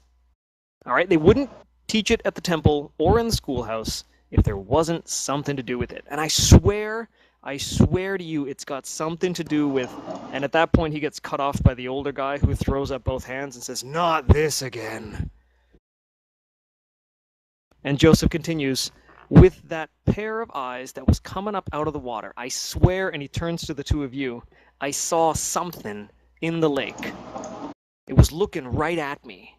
All right, they wouldn't teach it at the temple or in the schoolhouse if there wasn't something to do with it. And I swear to you, it's got something to do with..." And at that point, he gets cut off by the older guy who throws up both hands and says, "Not this again." And Joseph continues, "With that pair of eyes that was coming up out of the water, I swear," and he turns to the two of you, "I saw something in the lake. It was looking right at me.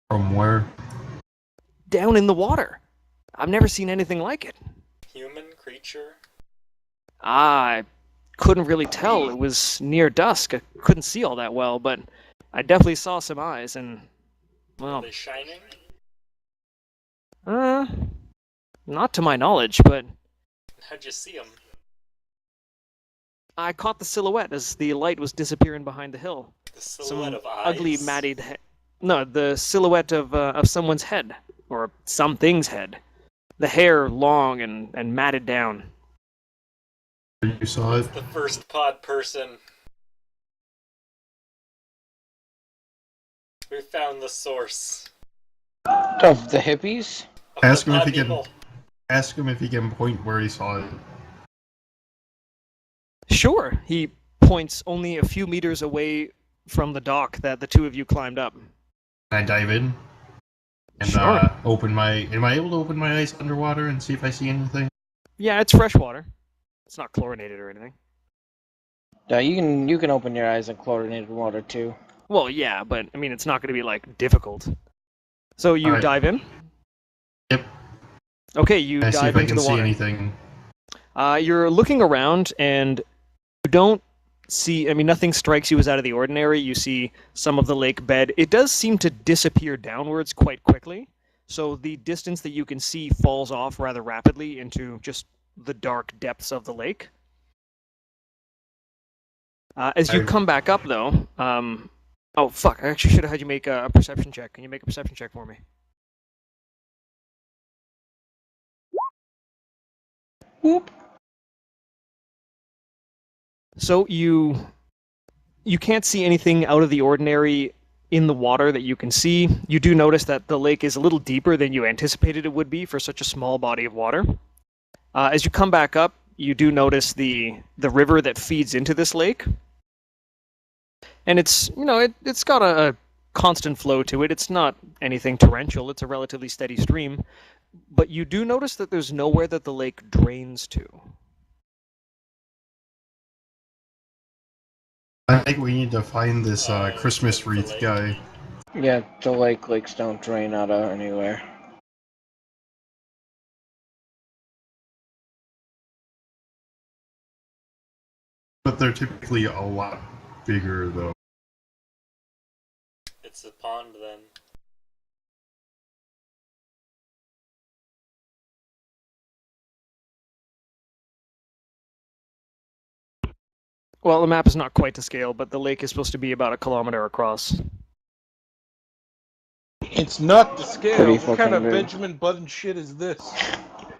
From where? Down in the water. I've never seen anything like it." Human creature? I couldn't really tell. It was near dusk. I couldn't see all that well, but I definitely saw some eyes, and, Are well, they shining? not to my knowledge, but How'd you see them? I caught the silhouette as the light was disappearing behind the hill. The silhouette of eyes? Ugly, matted no, the silhouette of someone's head, or something's head. The hair long and matted down. You saw it? The first pod person. We found the source. Of the hippies? Of Ask the him if pod he can- people. Ask him if he can point where he saw it. Sure, he points only a few meters away from the dock that the two of you climbed up. Can I dive in? And Sure. Am I able to open my eyes underwater and see if I see anything? Yeah, it's fresh water. It's not chlorinated or anything. No, you can open your eyes in chlorinated water too. Well, yeah, but I mean, it's not going to be like difficult. So you Alright. dive in? Yep. Okay, you Can I see dive if I into can the see water. anything? You're looking around and you don't see, I mean, nothing strikes you as out of the ordinary. You see some of the lake bed. It does seem to disappear downwards quite quickly. So the distance that you can see falls off rather rapidly into just the dark depths of the lake. As you I- come back up, though, oh, fuck, I actually should have had you make a perception check. Can you make a perception check for me? Whoop. So you can't see anything out of the ordinary in the water that you can see. You do notice that the lake is a little deeper than you anticipated it would be for such a small body of water. As you come back up, you do notice the river that feeds into this lake. And it's, it's got a constant flow to it. It's not anything torrential. It's a relatively steady stream. But you do notice that there's nowhere that the lake drains to. I think we need to find this Christmas wreath guy. Yeah, the lakes don't drain out of anywhere. But they're typically a lot bigger, though. It's a pond then. Well, the map is not quite to scale, but the lake is supposed to be about 1 kilometer across. It's not the scale. Pretty What kind fucking of big. Benjamin Button shit is this?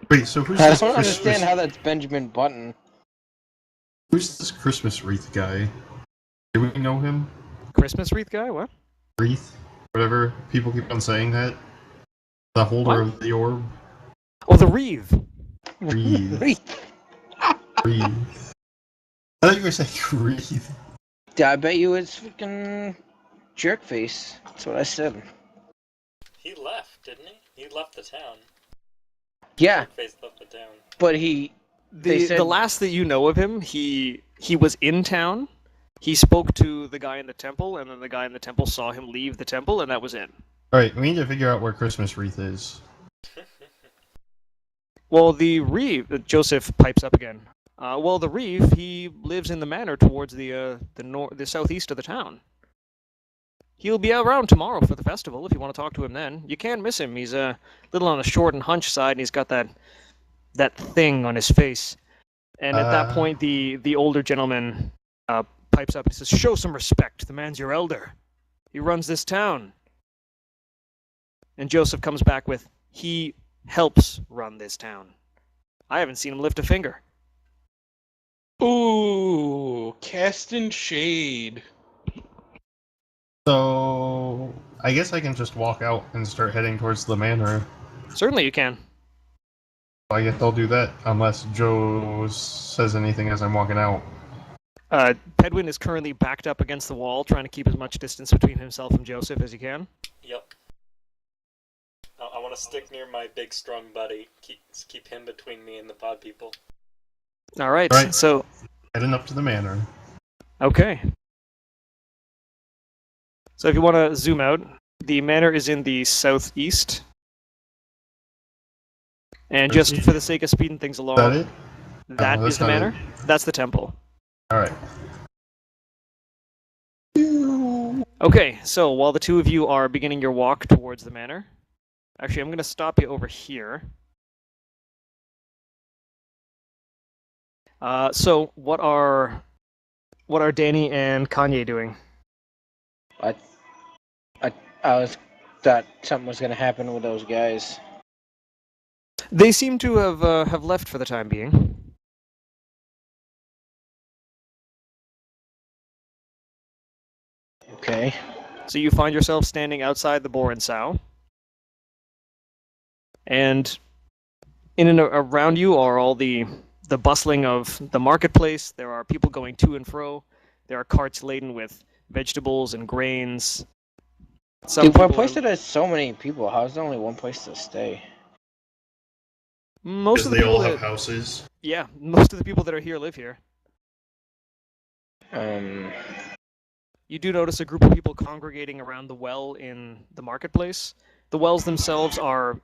Wait, so who's I this don't Christmas? understand how that's Benjamin Button. Who's this Christmas wreath guy? Do we know him? Christmas wreath guy? What? Wreath, whatever. People keep on saying that. The holder What? of the orb. Oh, the wreath. Wreath. Wreath. Wreath. I thought you were saying wreath. I bet you it's fucking jerkface. That's what I said. He left, didn't he? He left the town. Yeah, Face left the town. but they The said- the last that you know of him, he was in town. He spoke to the guy in the temple, and then the guy in the temple saw him leave the temple, and that was it. Alright, we need to figure out where Christmas wreath is. Well, the wreath, Joseph pipes up again. Well, the wreath, he lives in the manor towards the southeast of the town. He'll be around tomorrow for the festival if you want to talk to him then. You can't miss him. He's a little on the short and hunch side, and he's got that thing on his face. And at that point, the older gentleman pipes up and says, "Show some respect. The man's your elder. He runs this town." And Joseph comes back with, "He helps run this town. I haven't seen him lift a finger." Ooh, casting shade. So, I guess I can just walk out and start heading towards the manor. Certainly you can. I guess I'll do that, unless Joe says anything as I'm walking out. Pedwin is currently backed up against the wall, trying to keep as much distance between himself and Joseph as he can. Yep. I want to stick near my big strong buddy. Keep him between me and the pod people. All right, Right. so, Heading up to the manor. okay. So if you want to zoom out, the manor is in the southeast. And just for the sake of speeding things along, Is that it? that Oh, is that's the not manor. That's the temple. Alright. Okay, so while the two of you are beginning your walk towards the manor, actually, I'm going to stop you over here. So what are Danny and Kanye doing? I was thought something was gonna happen with those guys. They seem to have left for the time being. Okay. So you find yourself standing outside the Boar and Sow, and in and around you are all the bustling of the marketplace. There are people going to and fro. There are carts laden with vegetables and grains. Some Dude, one people place are- that has so many people, how's there only one place to stay? most Because of the they people all that, have houses. yeah, most of the people that are here live here. You do notice a group of people congregating around the well in the marketplace. The wells themselves are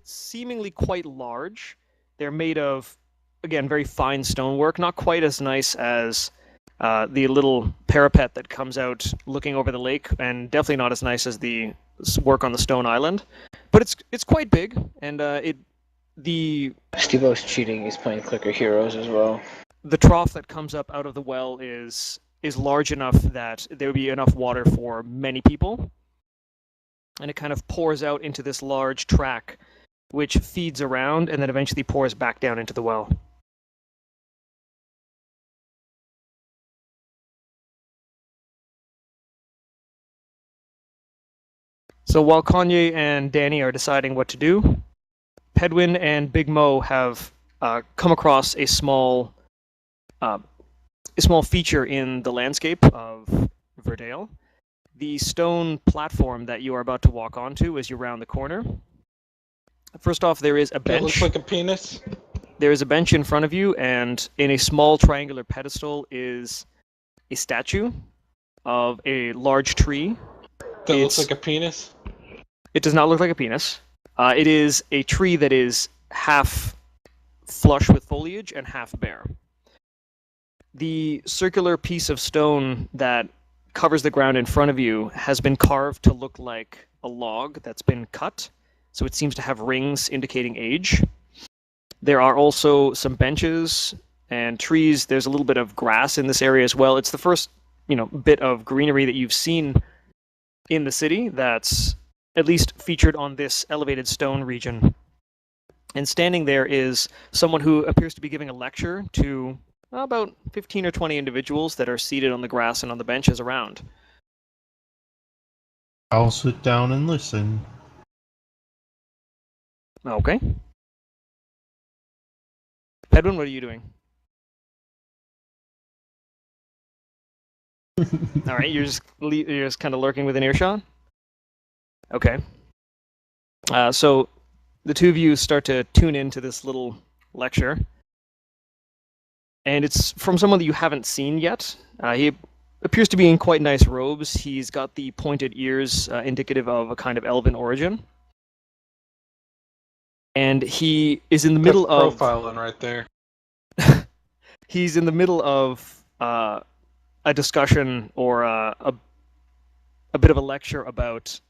seemingly quite large. They're made of, again, very fine stonework, not quite as nice as the little parapet that comes out looking over the lake, and definitely not as nice as the work on the stone island. But it's quite big, and Steve-O's cheating, he's playing Clicker Heroes as well. the trough that comes up out of the well is large enough that there would be enough water for many people. And it kind of pours out into this large track, which feeds around and then eventually pours back down into the well. So while Kanye and Danny are deciding what to do, Pedwin and Big Mo have come across a small feature in the landscape of Verdale. The stone platform that you are about to walk onto as you round the corner. First off, there is a That looks bench. like a penis. There is a bench in front of you, and in a small triangular pedestal is a statue of a large tree. That It's- looks like a penis. It does not look like a penis. It is a tree that is half flush with foliage and half bare. The circular piece of stone that covers the ground in front of you has been carved to look like a log that's been cut, so it seems to have rings indicating age. There are also some benches and trees. There's a little bit of grass in this area as well. It's the first, bit of greenery that you've seen in the city that's at least featured on this elevated stone region. And standing there is someone who appears to be giving a lecture to about 15 or 20 individuals that are seated on the grass and on the benches around. I'll sit down and listen. Okay. Pedwin, what are you doing? All right, you're just kind of lurking within earshot? Okay. So the two of you start to tune into this little lecture. And it's from someone that you haven't seen yet. He appears to be in quite nice robes. He's got the pointed ears, indicative of a kind of elven origin. And he is in the middle That's of... profiling right there. He's in the middle of a discussion or a bit of a lecture about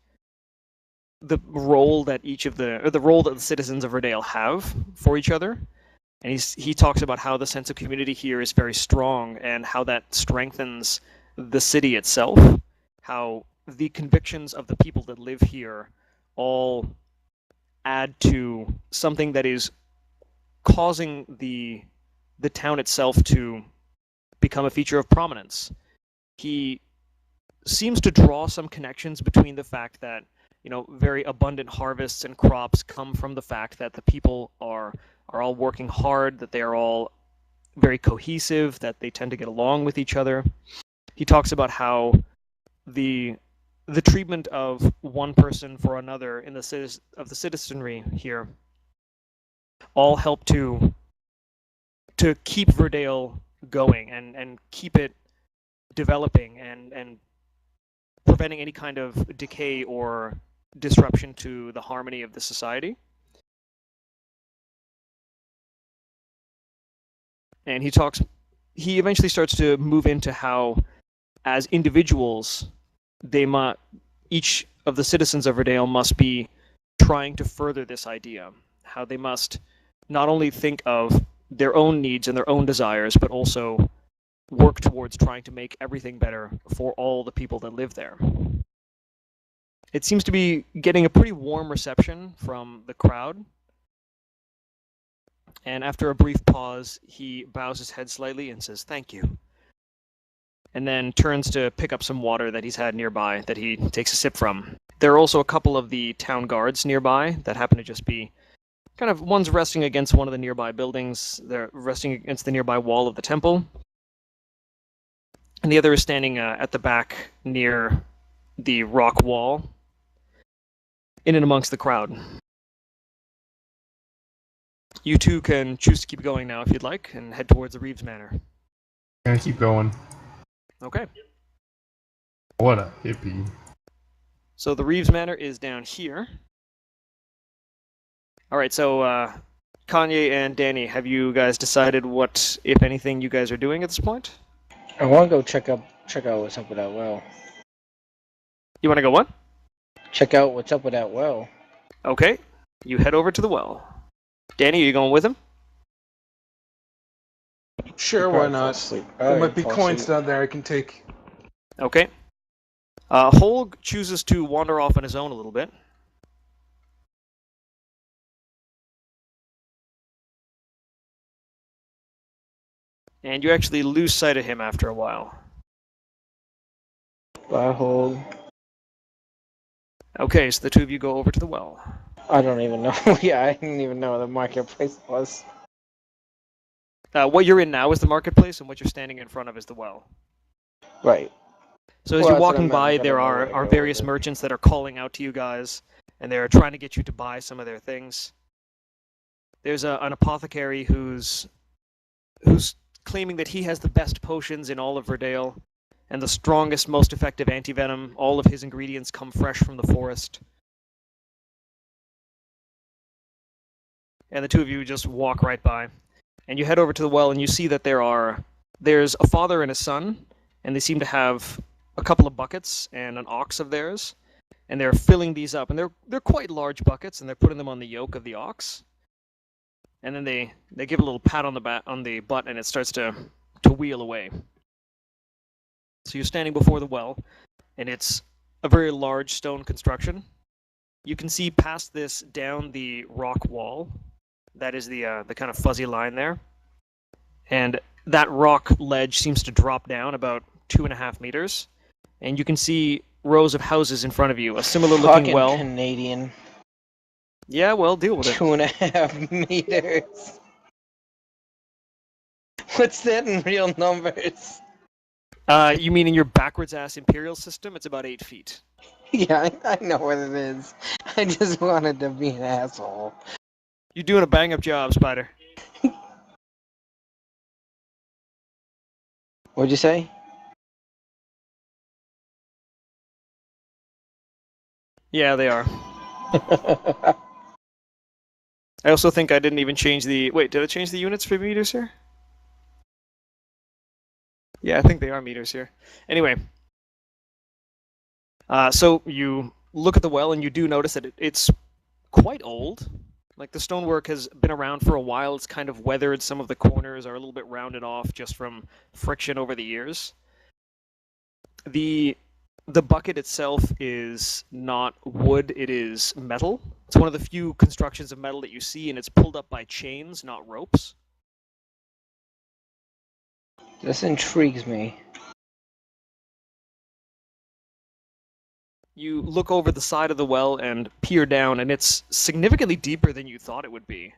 the role that the role that the citizens of Verdale have for each other. And he talks about how the sense of community here is very strong and how that strengthens the city itself, how the convictions of the people that live here all add to something that is causing the town itself to become a feature of prominence. He seems to draw some connections between the fact that, very abundant harvests and crops come from the fact that the people are all working hard, that they are all very cohesive, that they tend to get along with each other. He talks about how the treatment of one person for another in the citizenry here all help to keep Verdale going and keep it developing and preventing any kind of decay or disruption to the harmony of the society. And he eventually starts to move into how, as individuals, each of the citizens of Verdale must be trying to further this idea, how they must not only think of their own needs and their own desires, but also work towards trying to make everything better for all the people that live there. It seems to be getting a pretty warm reception from the crowd. And after a brief pause, he bows his head slightly and says, "Thank you." And then turns to pick up some water that he's had nearby that he takes a sip from. There are also a couple of the town guards nearby that happen to just be kind of, one's resting against one of the nearby buildings, they're resting against the nearby wall of the temple, and the other is standing at the back near the rock wall, in and amongst the crowd. You two can choose to keep going now if you'd like, and head towards the Reeves Manor. Gonna keep going. Okay. What a hippie. So the Reeves Manor is down here. Alright, so Kanye and Danny, have you guys decided what, if anything, you guys are doing at this point? I want to go check out what's up with that well. You want to go what? Check out what's up with that well. Okay, you head over to the well. Danny, are you going with him? Sure, why not? There might be coins down there I can take. Okay. Holg chooses to wander off on his own a little bit. And you actually lose sight of him after a while. Bye, Hold. Okay, so the two of you go over to the well. I don't even know. Yeah, I didn't even know what the marketplace was. What you're in now is the marketplace, and what you're standing in front of is the well. Right. So as Well, you're that's what I walking meant. by, I don't there know where are to go various with it. merchants that are calling out to you guys, and they're trying to get you to buy some of their things. There's an apothecary who's claiming that he has the best potions in all of Verdale, and the strongest, most effective antivenom. All of his ingredients come fresh from the forest. And the two of you just walk right by. And you head over to the well, and you see that there's a father and a son, and they seem to have a couple of buckets and an ox of theirs, and they're filling these up. And they're quite large buckets, and they're putting them on the yoke of the ox. and then they give a little pat on the butt, and it starts to wheel away. So you're standing before the well, and it's a very large stone construction. You can see past this down the rock wall. That is the kind of fuzzy line there. And that rock ledge seems to drop down about 2.5 meters. And you can see rows of houses in front of you. A similar looking Fucking well. Canadian. Yeah, well, deal with it. 2.5 meters. What's that in real numbers? You mean in your backwards ass imperial system? It's about 8 feet. Yeah, I know what it is. I just wanted to be an asshole. You're doing a bang up job, Spider. What'd you say? Yeah, they are. I also think I didn't even change the... Wait, did I change the units for meters here? Yeah, I think they are meters here. Anyway. So you look at the well and you do notice that it's quite old. Like the stonework has been around for a while. It's kind of weathered. Some of the corners are a little bit rounded off just from friction over the years. The bucket itself is not wood, it is metal. It's one of the few constructions of metal that you see, and it's pulled up by chains, not ropes. This intrigues me. You look over the side of the well and peer down, and it's significantly deeper than you thought it would be.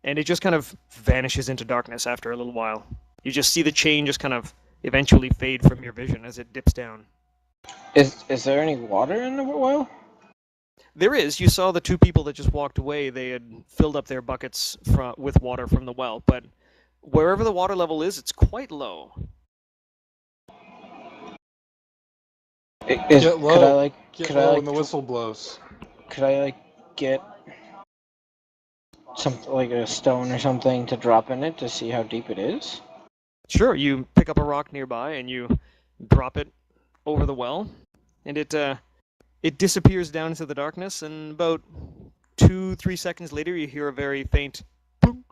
And it just kind of vanishes into darkness after a little while. You just see the chain just kind of eventually fade from your vision as it dips down. Is there any water in the well? There is. You saw the two people that just walked away. They had filled up their buckets with water from the well, but wherever the water level is, it's quite low. Get low. Could I like? Get Could low I when the like? whistle blows. Could I like get something like a stone or something to drop in it to see how deep it is? Sure. You pick up a rock nearby and you drop it over the well, and it disappears down into the darkness. And about 2-3 seconds later, you hear a very faint boom.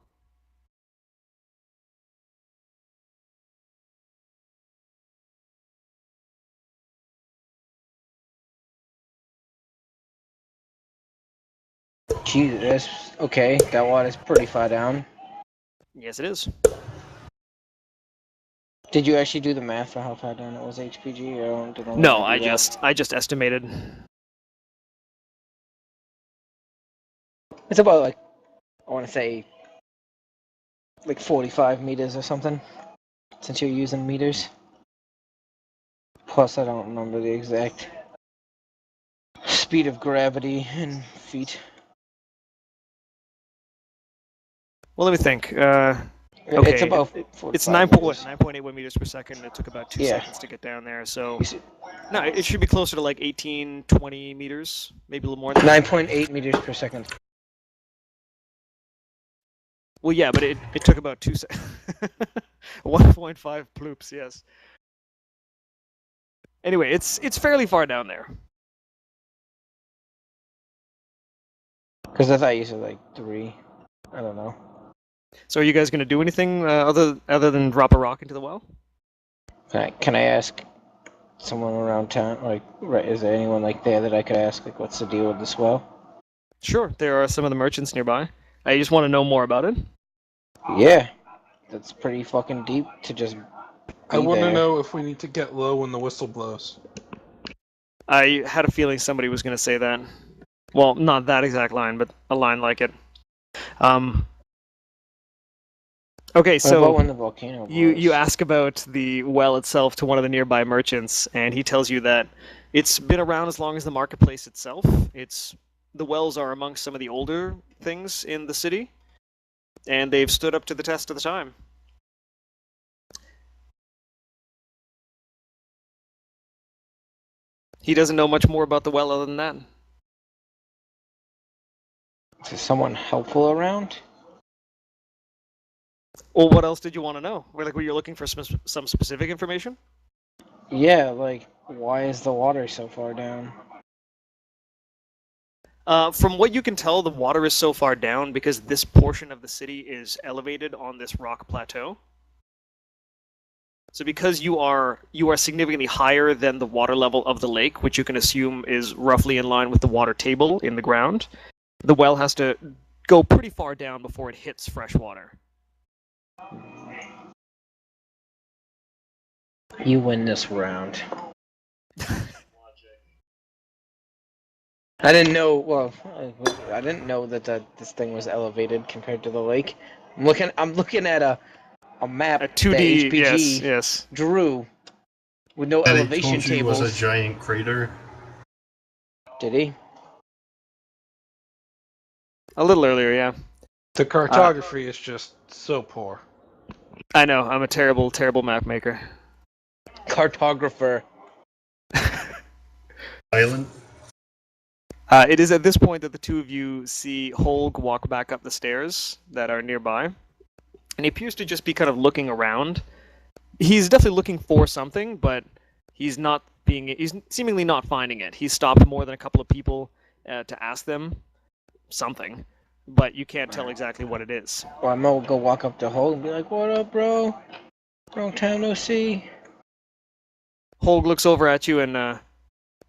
Jesus. Okay, that water's pretty far down. Yes, it is. Did you actually do the math for how far down it was HPG? Or did No, I just estimated. It's about like, I want to say, like 45 meters or something, since you're using meters. Plus, I don't remember the exact speed of gravity in feet. Well, let me think. Okay, it's about. It's 9.8 9.81 meters per second. It took about 2 Yeah. seconds to get down there. So no, it should be closer to like 18, 20 meters, maybe a little more. 9.8 meters per second. Well, yeah, but it took about 2 seconds. 1.5 ploops, yes. Anyway, it's fairly far down there. Because I thought you said like 3. I don't know. So are you guys going to do anything other than drop a rock into the well? Can I ask someone around town? Like, is there anyone like there that I could ask? Like, what's the deal with this well? Sure, there are some of the merchants nearby. I just want to know more about it. Yeah, that's pretty fucking deep to just. I want to know if we need to get low when the whistle blows. I had a feeling somebody was going to say that. Well, not that exact line, but a line like it. Okay, so what about when the volcano blows? you ask about the well itself to one of the nearby merchants, and he tells you that it's been around as long as the marketplace itself. The wells are amongst some of the older things in the city, and they've stood up to the test of the time. He doesn't know much more about the well other than that. Is there someone helpful around? Well, what else did you want to know? Were you looking for some specific information? Yeah, like, why is the water so far down? From what you can tell, the water is so far down because this portion of the city is elevated on this rock plateau. So because you are significantly higher than the water level of the lake, which you can assume is roughly in line with the water table in the ground, the well has to go pretty far down before it hits fresh water. You win this round. I didn't know. Well, I didn't know that this thing was elevated compared to the lake. I'm looking at a map. A 2D, that HPG yes. drew with no That it elevation told you tables. was a giant crater. Did he? A little earlier, yeah. The cartography is just so poor. I know, I'm a terrible, terrible map maker. Cartographer. Island. It is at this point that the two of you see Holg walk back up the stairs that are nearby. And he appears to just be kind of looking around. He's definitely looking for something, but he's seemingly not finding it. He's stopped more than a couple of people to ask them something, but you can't tell exactly what it is. Well, I'm gonna go walk up to Holt and be like, "What up, bro? Long time no see." Holg looks over at you and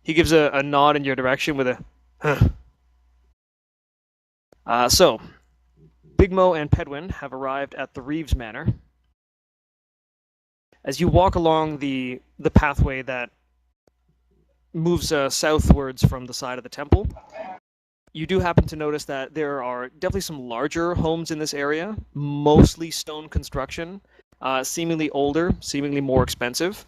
he gives a nod in your direction with a huh. So, Big Mo and Pedwin have arrived at the Reeves Manor. As you walk along the pathway that moves southwards from the side of the temple, you do happen to notice that there are definitely some larger homes in this area, mostly stone construction, seemingly older, seemingly more expensive.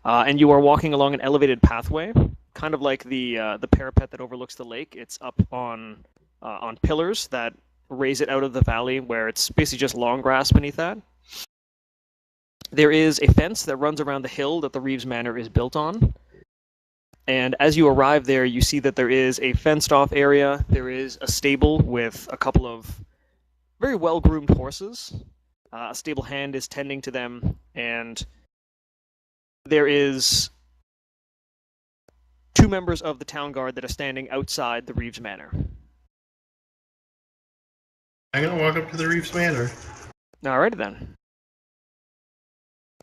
And you are walking along an elevated pathway, kind of like the parapet that overlooks the lake. It's up on pillars that raise it out of the valley, where it's basically just long grass beneath that. There is a fence that runs around the hill that the Reeves Manor is built on. And as you arrive there, you see that there is a fenced-off area. There is a stable with a couple of very well-groomed horses. A stable hand is tending to them, and there is 2 members of the town guard that are standing outside the Reeves Manor. I'm gonna walk up to the Reeves Manor. Alrighty then.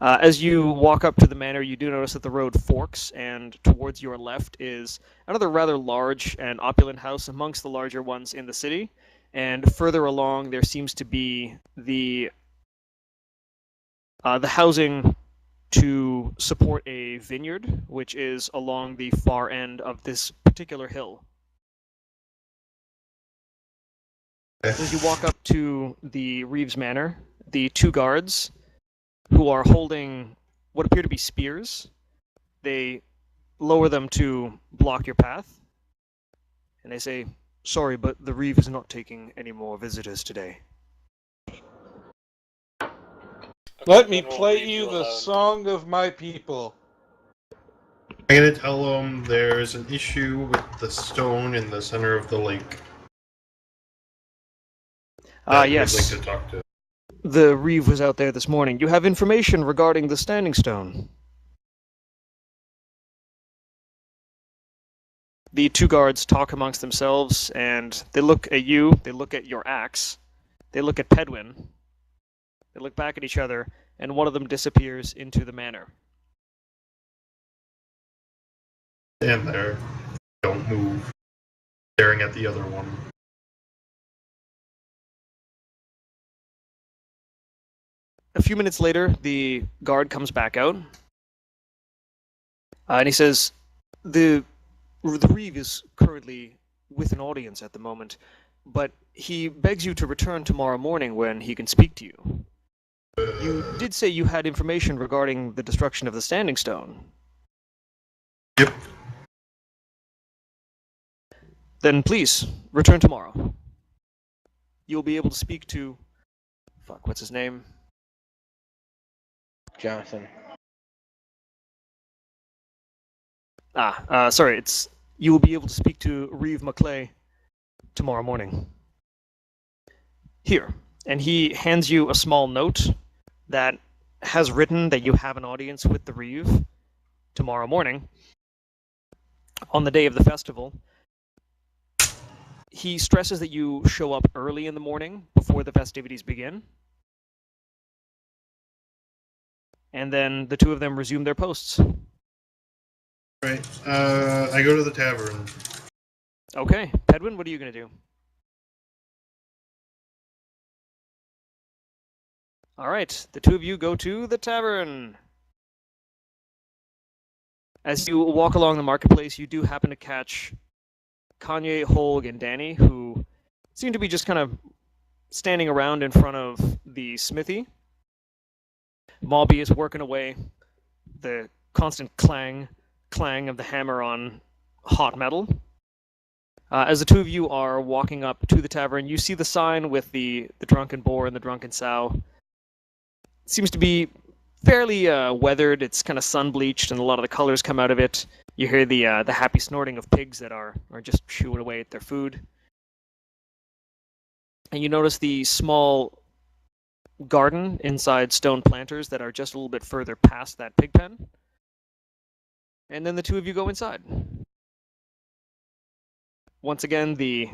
As you walk up to the manor, you do notice that the road forks, and towards your left is another rather large and opulent house amongst the larger ones in the city. And further along, there seems to be the housing to support a vineyard, which is along the far end of this particular hill. As you walk up to the Reeves Manor, the 2 guards, who are holding what appear to be spears, they lower them to block your path, and they say, "Sorry, but the Reeve is not taking any more visitors today." Let me then we'll play leave you you the alone. song of my people. I'm gonna tell them there's an issue with the stone in the center of the lake. I'd Yes. like to talk to. The Reeve was out there this morning. You have information regarding the Standing Stone. The 2 guards talk amongst themselves, and they look at you, they look at your axe, they look at Pedwin, they look back at each other, and one of them disappears into the manor. Stand there. Don't move. Staring at the other one. A few minutes later, the guard comes back out, and he says, the Reeve is currently with an audience at the moment, but he begs you to return tomorrow morning when he can speak to you. You did say you had information regarding the destruction of the Standing Stone. Yep. Then please, return tomorrow. You'll be able to speak to... Fuck, what's his name? Jonathan. Sorry, you will be able to speak to Reeve McClay tomorrow morning. Here. And he hands you a small note that has written that you have an audience with the Reeve tomorrow morning on the day of the festival. he stresses that you show up early in the morning before the festivities begin. And then the two of them resume their posts. Right. I go to the tavern. Okay, Pedwin, what are you going to do? All right, the two of you go to the tavern. As you walk along the marketplace, you do happen to catch Kanye, Holg, and Danny, who seem to be just kind of standing around in front of the smithy. Mobby is working away, the constant clang of the hammer on hot metal. As the two of you are walking up to the tavern, you see the sign with the drunken boar and the drunken sow. It seems to be fairly weathered. It's kind of sun-bleached, and a lot of the colors come out of it. You hear the happy snorting of pigs that are just chewing away at their food. And you notice the small garden inside stone planters that are just a little bit further past that pig pen. And then the two of you go inside. Once again, the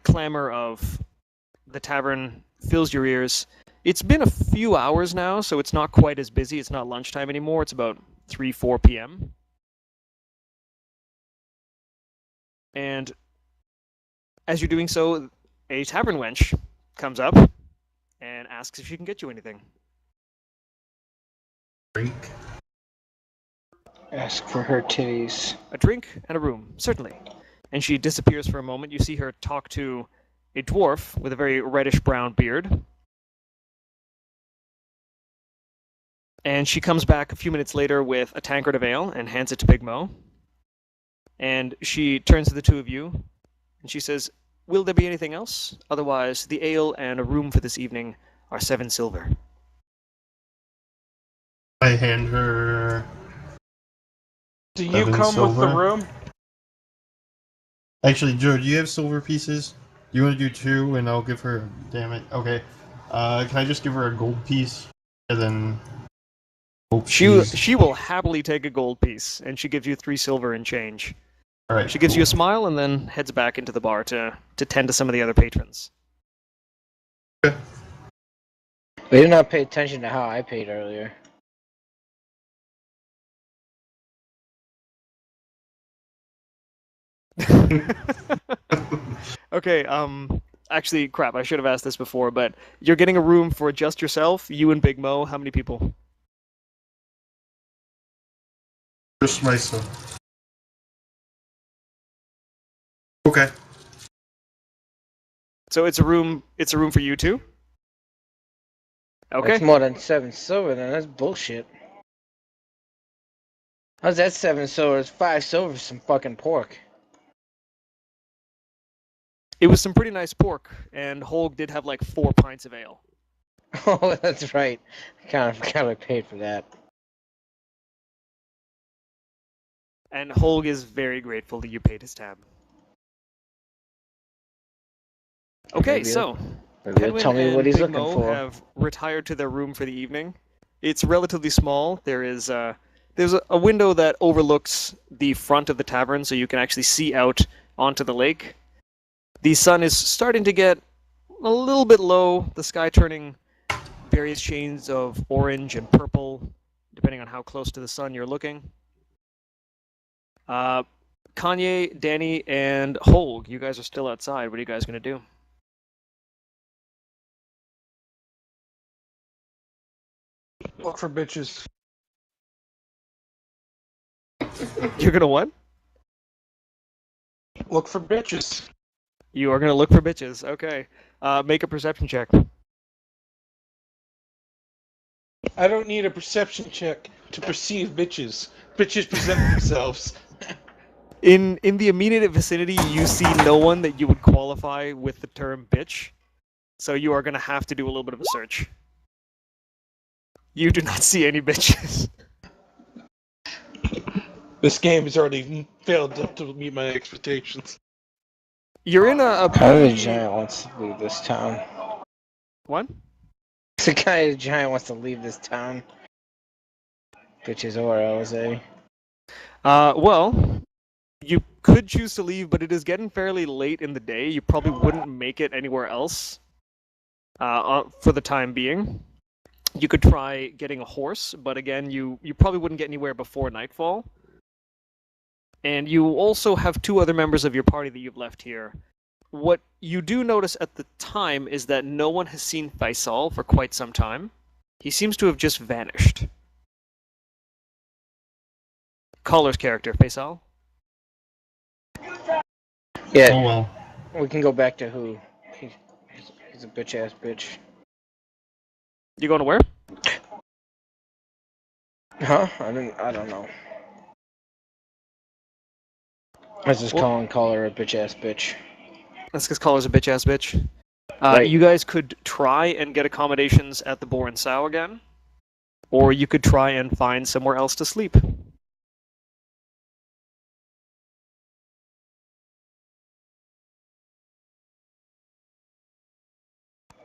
clamor of the tavern fills your ears. It's been a few hours now, so it's not quite as busy. It's not lunchtime anymore. It's about 3-4 p.m. And as you're doing so, a tavern wench comes up and asks if she can get you anything. Drink. Ask for her titties. A drink and a room, certainly. And she disappears for a moment. You see her talk to a dwarf with a very reddish-brown beard. And she comes back a few minutes later with a tankard of ale and hands it to Big Mo. And she turns to the two of you, and she says, "Will there be anything else? Otherwise, the ale and a room for this evening are 7 silver." I hand her. Do you 7 come with the silver. room? Actually, Joe, do you have silver pieces? You want to do 2, and I'll give her. Damn it. Okay. Can I just give her a gold piece, and then hope She will happily take a gold piece, and she gives you 3 silver in change. All right. She gives you a smile and then heads back into the bar to tend to some of the other patrons. We did not pay attention to how I paid earlier. Okay, actually, crap, I should have asked this before, but you're getting a room for just yourself, you and Big Mo. How many people? Just myself. Okay. So it's a room for you two? Okay. That's more than 7 silver, then. That's bullshit. How's that 7 silver? It's 5 silver for some fucking pork. It was some pretty nice pork, and Holg did have like 4 pints of ale. Oh, that's right. I kind of paid for that. And Holg is very grateful that you paid his tab. Okay, so Maybe he'll Pedwin tell me and what he's Big looking Mo for. have retired to their room for the evening. It's relatively small. There's a window that overlooks the front of the tavern, so you can actually see out onto the lake. The sun is starting to get a little bit low, the sky turning various shades of orange and purple, depending on how close to the sun you're looking. Kanye, Danny, and Holg, you guys are still outside. What are you guys going to do? Look for bitches. You're going to what? Look for bitches. You are going to look for bitches. Okay. Make a perception check. I don't need a perception check to perceive bitches. Bitches present themselves. In the immediate vicinity, you see no one that you would qualify with the term bitch. So you are going to have to do a little bit of a search. You do not see any bitches. This game has already failed to meet my expectations. You're in a How the giant wants to leave this town? What? The guy the giant wants to leave this town. Bitches or LSA. Well, You could choose to leave, but it is getting fairly late in the day. You probably wouldn't make it anywhere else for the time being. You could try getting a horse, but again, you probably wouldn't get anywhere before nightfall. And you also have 2 other members of your party that you've left here. What you do notice at the time is that no one has seen Faisal for quite some time. He seems to have just vanished. Caller's character, Faisal. Yeah, Oh well. we can go back to who. He's a bitch ass bitch. You going to where? Huh? I don't know. I was just Well- call her a bitch ass bitch. That's because Caller's a bitch ass bitch. Right. You guys could try and get accommodations at the Boar and Sow again, or you could try and find somewhere else to sleep.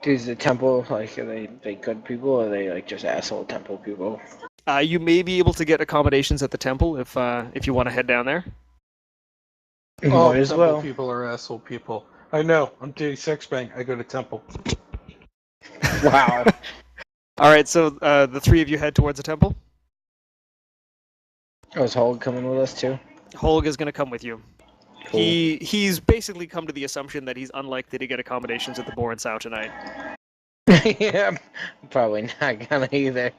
Is the temple like are they good people or are they like just asshole temple people? You may be able to get accommodations at the temple if you want to head down there. All Might as temple well. people are asshole people. I know. I'm Diddy Sexbang. I go to temple. Wow. All right, so the 3 of you head towards the temple. Was Hulk coming with us too? Holg is going to come with you. Cool. He's basically come to the assumption that he's unlikely to get accommodations at the Boar and Sow tonight. Yeah, I'm probably not gonna either.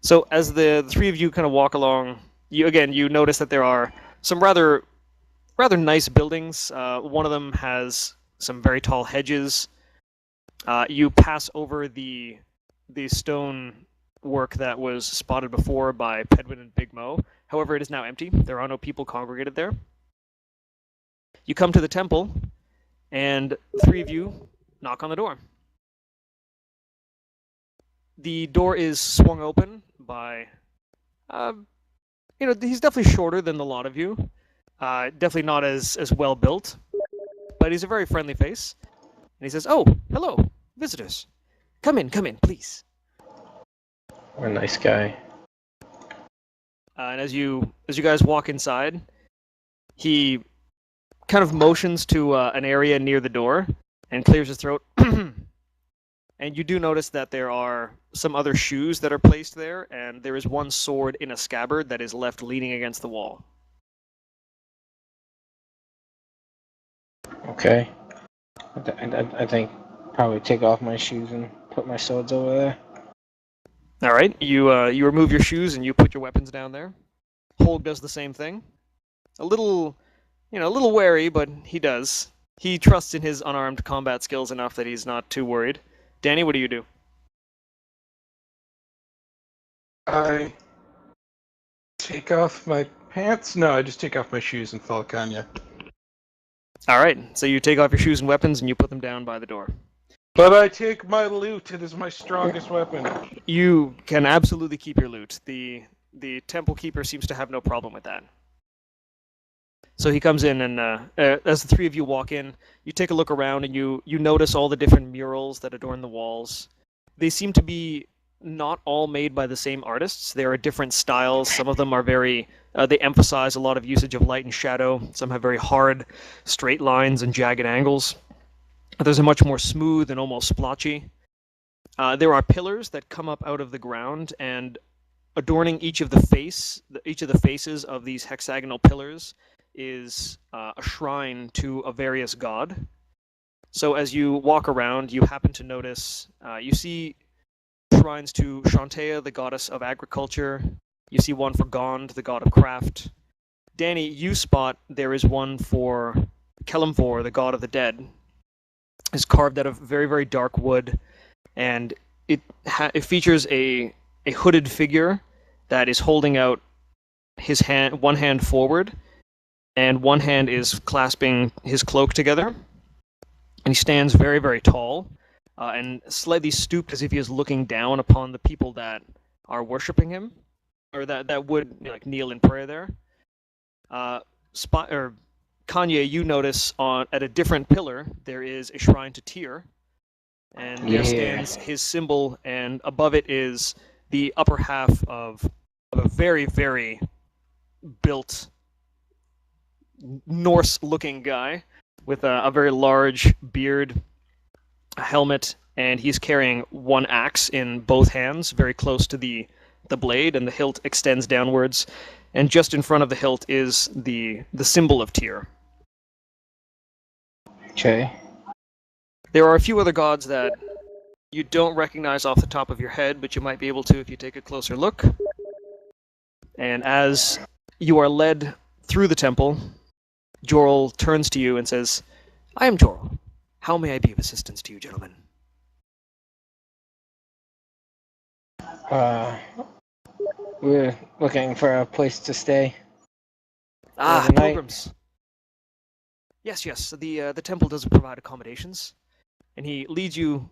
So as the 3 of you kind of walk along, you notice that there are some rather nice buildings. One of them has some very tall hedges. You pass over the stone work that was spotted before by Pedwin and Big Mo. However, it is now empty. There are no people congregated there. You come to the temple, and the 3 of you knock on the door. The door is swung open by, he's definitely shorter than the lot of you. Definitely not as well built, but he's a very friendly face. And he says, "Oh, hello, visitors. Come in, please." What a nice guy. And as you guys walk inside, he kind of motions to an area near the door and clears his throat. And you do notice that there are some other shoes that are placed there, and there is one sword in a scabbard that is left leaning against the wall. Okay. I think probably take off my shoes and put my swords over there. All right, you remove your shoes and you put your weapons down there. Holg does the same thing. A little wary, but he does. He trusts in his unarmed combat skills enough that he's not too worried. Danny, what do you do? I take off my pants? No, I just take off my shoes and follow Kanya. All right, so you take off your shoes and weapons and you put them down by the door. But I take my loot. It is my strongest weapon. You can absolutely keep your loot. The temple keeper seems to have no problem with that. So he comes in, and as the 3 of you walk in, you take a look around, and you notice all the different murals that adorn the walls. They seem to be not all made by the same artists. There are different styles. Some of them are very... they emphasize a lot of usage of light and shadow. Some have very hard, straight lines and jagged angles. Others are much more smooth and almost splotchy. There are pillars that come up out of the ground, and adorning each of the faces of these hexagonal pillars is a shrine to a various god. So as you walk around, you happen to notice, you see shrines to Shantea, the goddess of agriculture. You see one for Gond, the god of craft. Danny, you spot there is one for Kelemvor, the god of the dead. It's carved out of very, very dark wood, and it features a hooded figure that is holding out his hand, one hand forward, and one hand is clasping his cloak together. And he stands very, very tall, and slightly stooped as if he is looking down upon the people that are worshipping him, or that would kneel in prayer there. Kanye, you notice at a different pillar there is a shrine to Tyr, and there stands his symbol, and above it is the upper half of a very, very built Norse-looking guy with a very large beard, a helmet, and he's carrying one axe in both hands, very close to the blade, and the hilt extends downwards. And just in front of the hilt is the symbol of Tyr. Okay. There are a few other gods that you don't recognize off the top of your head, but you might be able to if you take a closer look. And as you are led through the temple, Jorl turns to you and says, "I am Jorl. How may I be of assistance to you, gentlemen?" We're looking for a place to stay. Ah, the night. pilgrims. Yes. The temple does provide accommodations, and he leads you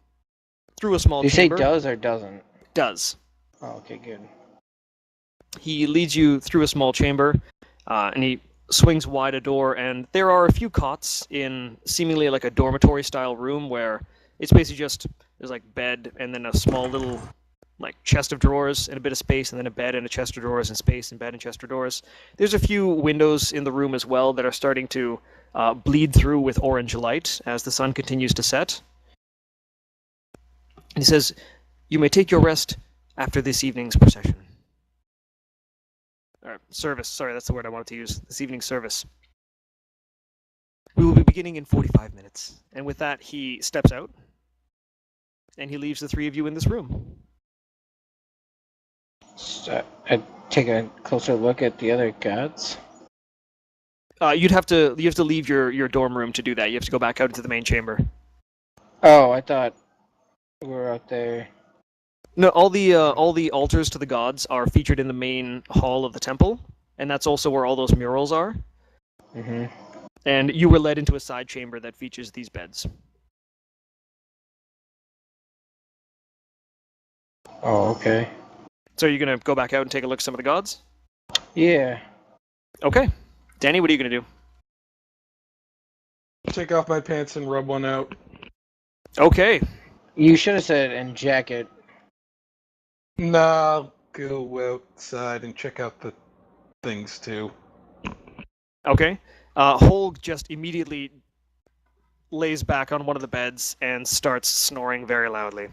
through a small Do you say chamber. does or doesn't? Does. Oh, okay, good. He leads you through a small chamber, and he swings wide a door, and there are a few cots in seemingly like a dormitory-style room where it's basically just, there's like bed and then a small little like chest of drawers and a bit of space, and then a bed and a chest of drawers and space and bed and chest of drawers. There's a few windows in the room as well that are starting to bleed through with orange light as the sun continues to set. And he says, "You may take your rest after this evening's procession." Or service, sorry, that's the word I wanted to use. This evening's service. We will be beginning in 45 minutes. And with that, he steps out, and he leaves the three of you in this room. So, I take a closer look at the other gods. You have to leave your dorm room to do that. You have to go back out into the main chamber. Oh, I thought we were out there. No, all the altars to the gods are featured in the main hall of the temple, and that's also where all those murals are. Mm-hmm. And you were led into a side chamber that features these beds. Oh, okay. So you're gonna go back out and take a look at some of the gods? Yeah. Okay. Danny, what are you gonna do? Take off my pants and rub one out. Okay. You should have said and jacket. Nah, I'll go outside and check out the things too. Okay. Holg just immediately lays back on one of the beds and starts snoring very loudly.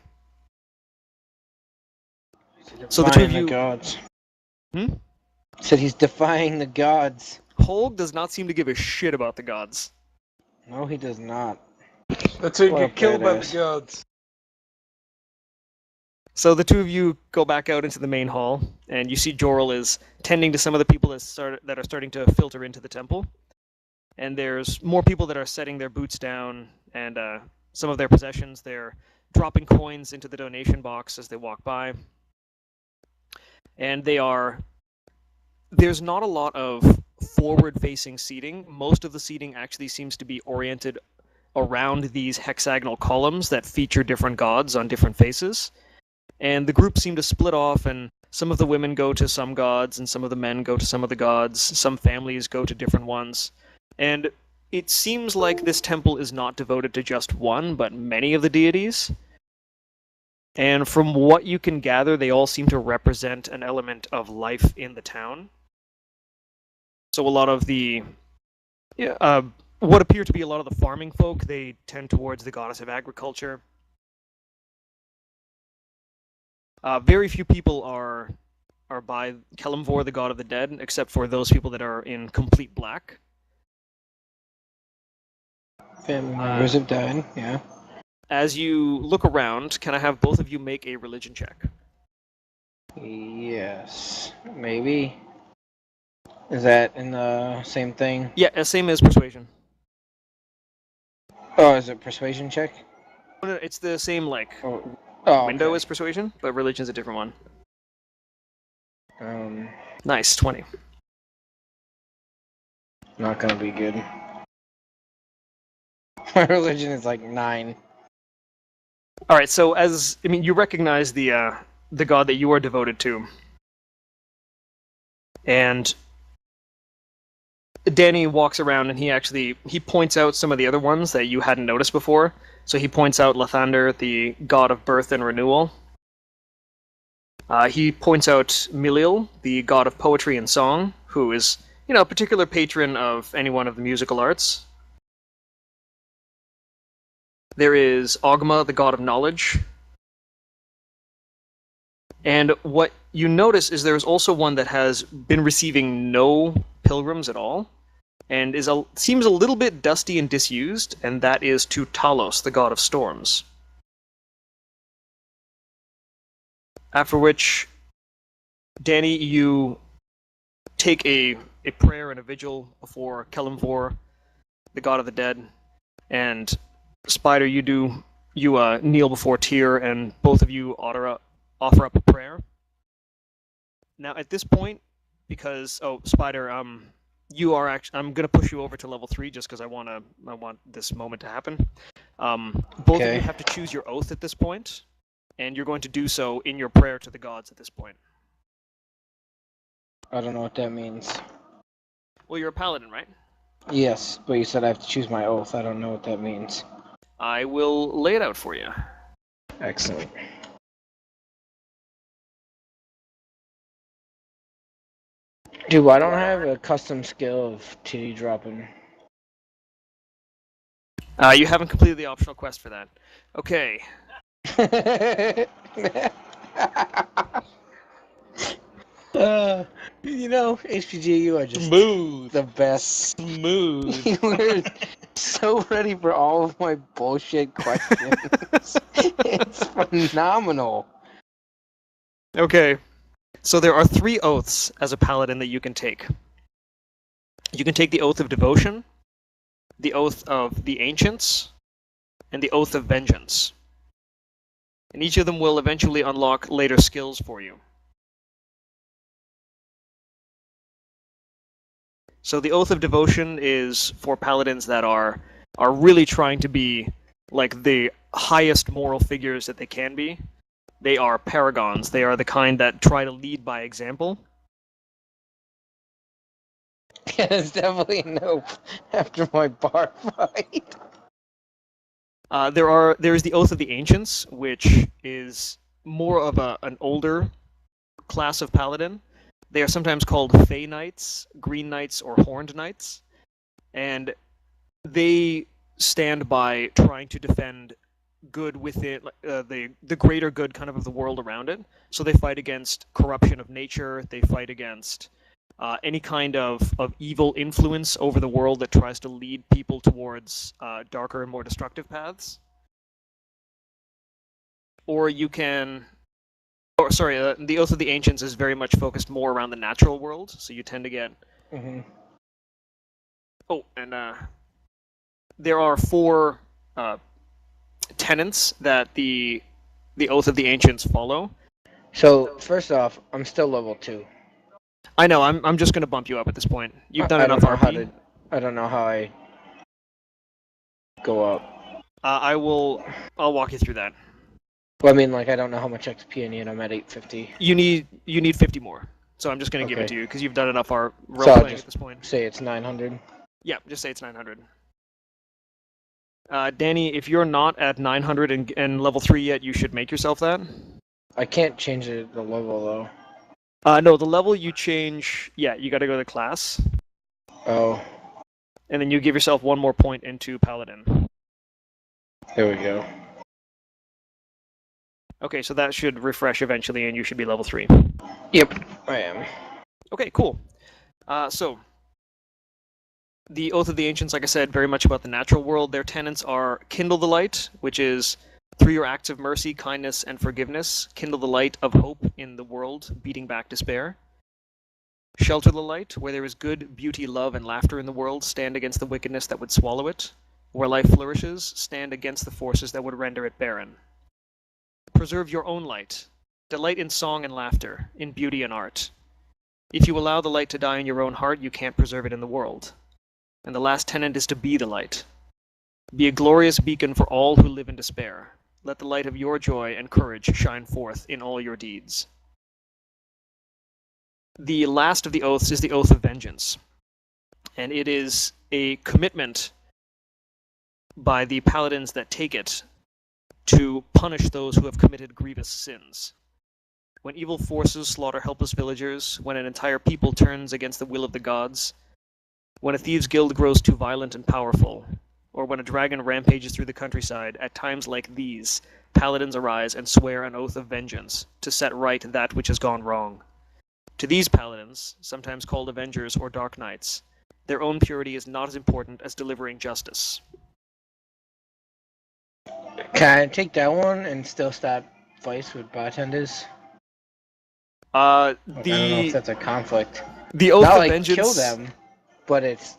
So the two of you... The gods. Hmm? Said he's defying the gods. Holg does not seem to give a shit about the gods. No, he does not. That's who What a get killed by the badass. gods. So the two of you go back out into the main hall, and you see Jorl is tending to some of the people that are starting to filter into the temple. And there's more people that are setting their boots down and some of their possessions. They're dropping coins into the donation box as they walk by. And there's not a lot of forward-facing seating. Most of the seating actually seems to be oriented around these hexagonal columns that feature different gods on different faces. And the group seem to split off, and some of the women go to some gods, and some of the men go to some of the gods. Some families go to different ones. And it seems like this temple is not devoted to just one, but many of the deities. And from what you can gather, they all seem to represent an element of life in the town. So a lot of the... what appear to be a lot of the farming folk, they tend towards the goddess of agriculture. Very few people are by Kelemvor, the god of the dead, except for those people that are in complete black. Family members have died, yeah. As you look around, can I have both of you make a religion check? Yes. Maybe. Is that in the same thing? Yeah, same as persuasion. Oh, is it persuasion check? No, it's the same, like, Oh, window okay. as persuasion, but religion's a different one. Um, Nice, 20. not gonna be good. My religion is like 9. All right, so you recognize the god that you are devoted to, and Danny walks around and he points out some of the other ones that you hadn't noticed before. So he points out Lathander, the god of birth and renewal. He points out Milil, the god of poetry and song, who is a particular patron of any one of the musical arts. There is Ogma, the god of knowledge. And what you notice is there's also one that has been receiving no pilgrims at all, and seems a little bit dusty and disused, and that is to Talos, the god of storms. After which, Danny, you take a prayer and a vigil before Kelimvor, the god of the dead, and Spider, you kneel before Tyr, and both of you offer up a prayer. Now, at this point, because Spider, you are actually, I'm gonna push you over to level 3 just because I want this moment to happen. Both of you have to choose your oath at this point, and you're going to do so in your prayer to the gods at this point. I don't know what that means. Well, you're a paladin, right? Yes, but you said I have to choose my oath. I don't know what that means. I will lay it out for you. Excellent. Dude, I don't have a custom skill of titty dropping. You haven't completed the optional quest for that. Okay. HPG, you are just Smooth. the best. Smooth. You were so ready for all of my bullshit questions. It's phenomenal. Okay. So there are 3 oaths as a paladin that you can take. You can take the Oath of Devotion, the Oath of the Ancients, and the Oath of Vengeance. And each of them will eventually unlock later skills for you. So the Oath of Devotion is for paladins that are really trying to be like the highest moral figures that they can be. They are paragons. They are the kind that try to lead by example. Yeah, it's definitely a nope after my bar fight. There is the Oath of the Ancients, which is more of an older class of paladin. They are sometimes called Fey Knights, Green Knights, or Horned Knights, and they stand by trying to defend good within the greater good kind of the world around it. So they fight against corruption of nature. They fight against any kind of evil influence over the world that tries to lead people towards darker and more destructive paths. Or you can... the Oath of the Ancients is very much focused more around the natural world, so you tend to get... Mm-hmm. Oh, and there are 4 tenets that the Oath of the Ancients follow. So, first off, I'm still level 2. I know, I'm just going to bump you up at this point. You've done enough RP. I don't know how I go up. I'll walk you through that. Well, I mean, like, I don't know how much XP I need. I'm at 850. You need 50 more. So I'm just going to give it Okay. to you because you've done enough role So I'll playing just- at this point. Say it's 900. Yeah, just say it's 900. Danny, if you're not at 900 and level 3 yet, you should make yourself that. I can't change the level, though. No, the level you change... Yeah, you got to go to the class. Oh, And then you give yourself 1 more point into Paladin. there we go. Okay, so that should refresh eventually, and you should be level 3. Yep, I am. Okay, cool. So, the Oath of the Ancients, like I said, very much about the natural world. Their tenets are Kindle the Light, which is through your acts of mercy, kindness, and forgiveness, kindle the light of hope in the world, beating back despair. Shelter the light, where there is good, beauty, love, and laughter in the world, stand against the wickedness that would swallow it. Where life flourishes, stand against the forces that would render it barren. Preserve your own light. Delight in song and laughter, in beauty and art. If you allow the light to die in your own heart, you can't preserve it in the world. And the last tenet is to be the light. Be a glorious beacon for all who live in despair. Let the light of your joy and courage shine forth in all your deeds. The last of the oaths is the Oath of Vengeance. And it is a commitment by the paladins that take it to punish those who have committed grievous sins. when evil forces slaughter helpless villagers, when an entire people turns against the will of the gods, when a thieves' guild grows too violent and powerful, or when a dragon rampages through the countryside, at times like these, paladins arise and swear an oath of vengeance to set right that which has gone wrong. To these paladins, sometimes called avengers or dark knights, their own purity is not as important as delivering justice. Can I take that one and still stop fights with bartenders? I don't know if that's a conflict. The oath Not of like vengeance. kill them, but it's,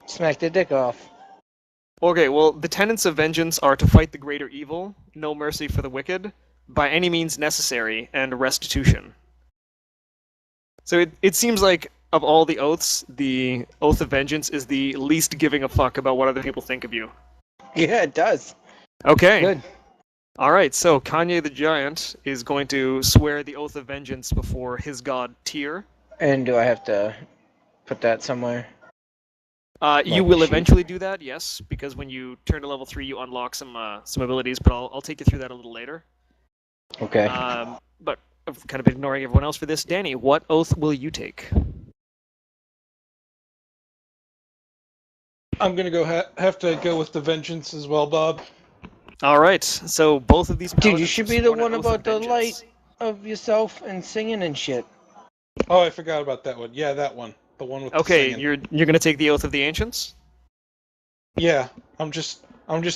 smack their dick off. Okay, well, the tenets of vengeance are to fight the greater evil, no mercy for the wicked, by any means necessary, and restitution. So it seems like, of all the oaths, the oath of vengeance is the least giving a fuck about what other people think of you. Yeah, it does. Okay. Good. Alright, so Kanye the Giant is going to swear the oath of vengeance before his god Tyr. And do I have to put that somewhere? You Like will sheep. eventually do that, yes, because when you turn to level 3, you unlock some abilities, but I'll take you through that a little later. Okay. But I've kind of been ignoring everyone else for this. Danny, what oath will you take? I'm gonna have to go with the vengeance as well, Bob. Alright, so both of these Dude, you paladins should have be the sworn an one oath about of the vengeance. light of yourself and singing and shit. Oh, I forgot about that one. Yeah, that one. The one with the Okay, singing. you're gonna take the oath of the ancients? Yeah, I'm just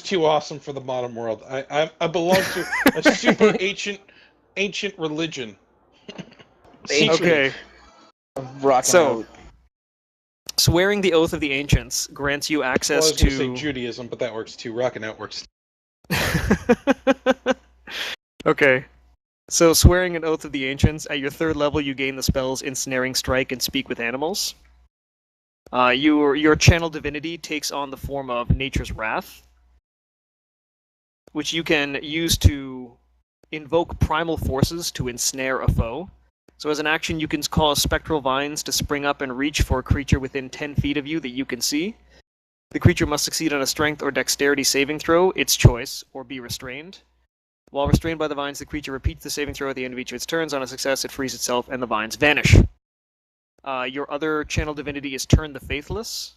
too awesome for the modern world. I belong to a super ancient religion. Ancient. Okay, Rocking So, out. swearing the oath of the ancients grants you Well, I access was gonna say to... Judaism, but that works too. Rocking out works. Okay. So, swearing an oath of the ancients, at your 3rd level you gain the spells Ensnaring Strike and Speak with Animals. Your channel divinity takes on the form of Nature's Wrath, which you can use to invoke primal forces to ensnare a foe. So as an action, you can cause spectral vines to spring up and reach for a creature within 10 feet of you that you can see. The creature must succeed on a strength or dexterity saving throw, its choice, or be restrained. While restrained by the vines, the creature repeats the saving throw at the end of each of its turns. On a success, it frees itself and the vines vanish. Your other channel divinity is Turn the Faithless.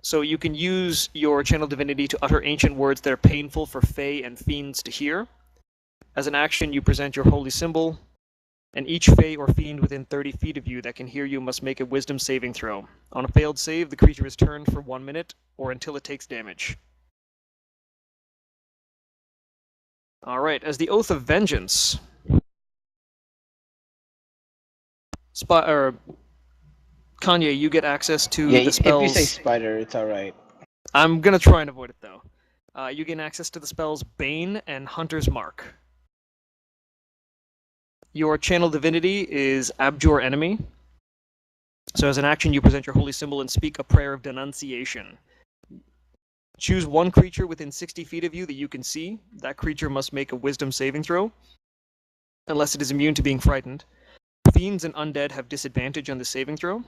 So you can use your channel divinity to utter ancient words that are painful for Fae and Fiends to hear. As an action, you present your holy symbol, and each Fae or Fiend within 30 feet of you that can hear you must make a wisdom saving throw. On a failed save, the creature is turned for 1 minute, or until it takes damage. Alright, as the Oath of Vengeance... Kanye, you get access to Yeah, the if spells... you say spider, it's alright. I'm gonna try and avoid it, though. You gain access to the spells Bane and Hunter's Mark. Your channel divinity is Abjure Enemy. So as an action, you present your holy symbol and speak a prayer of denunciation. Choose one creature within 60 feet of you that you can see. That creature must make a wisdom saving throw, unless it is immune to being frightened. Fiends and undead have disadvantage on the saving throw,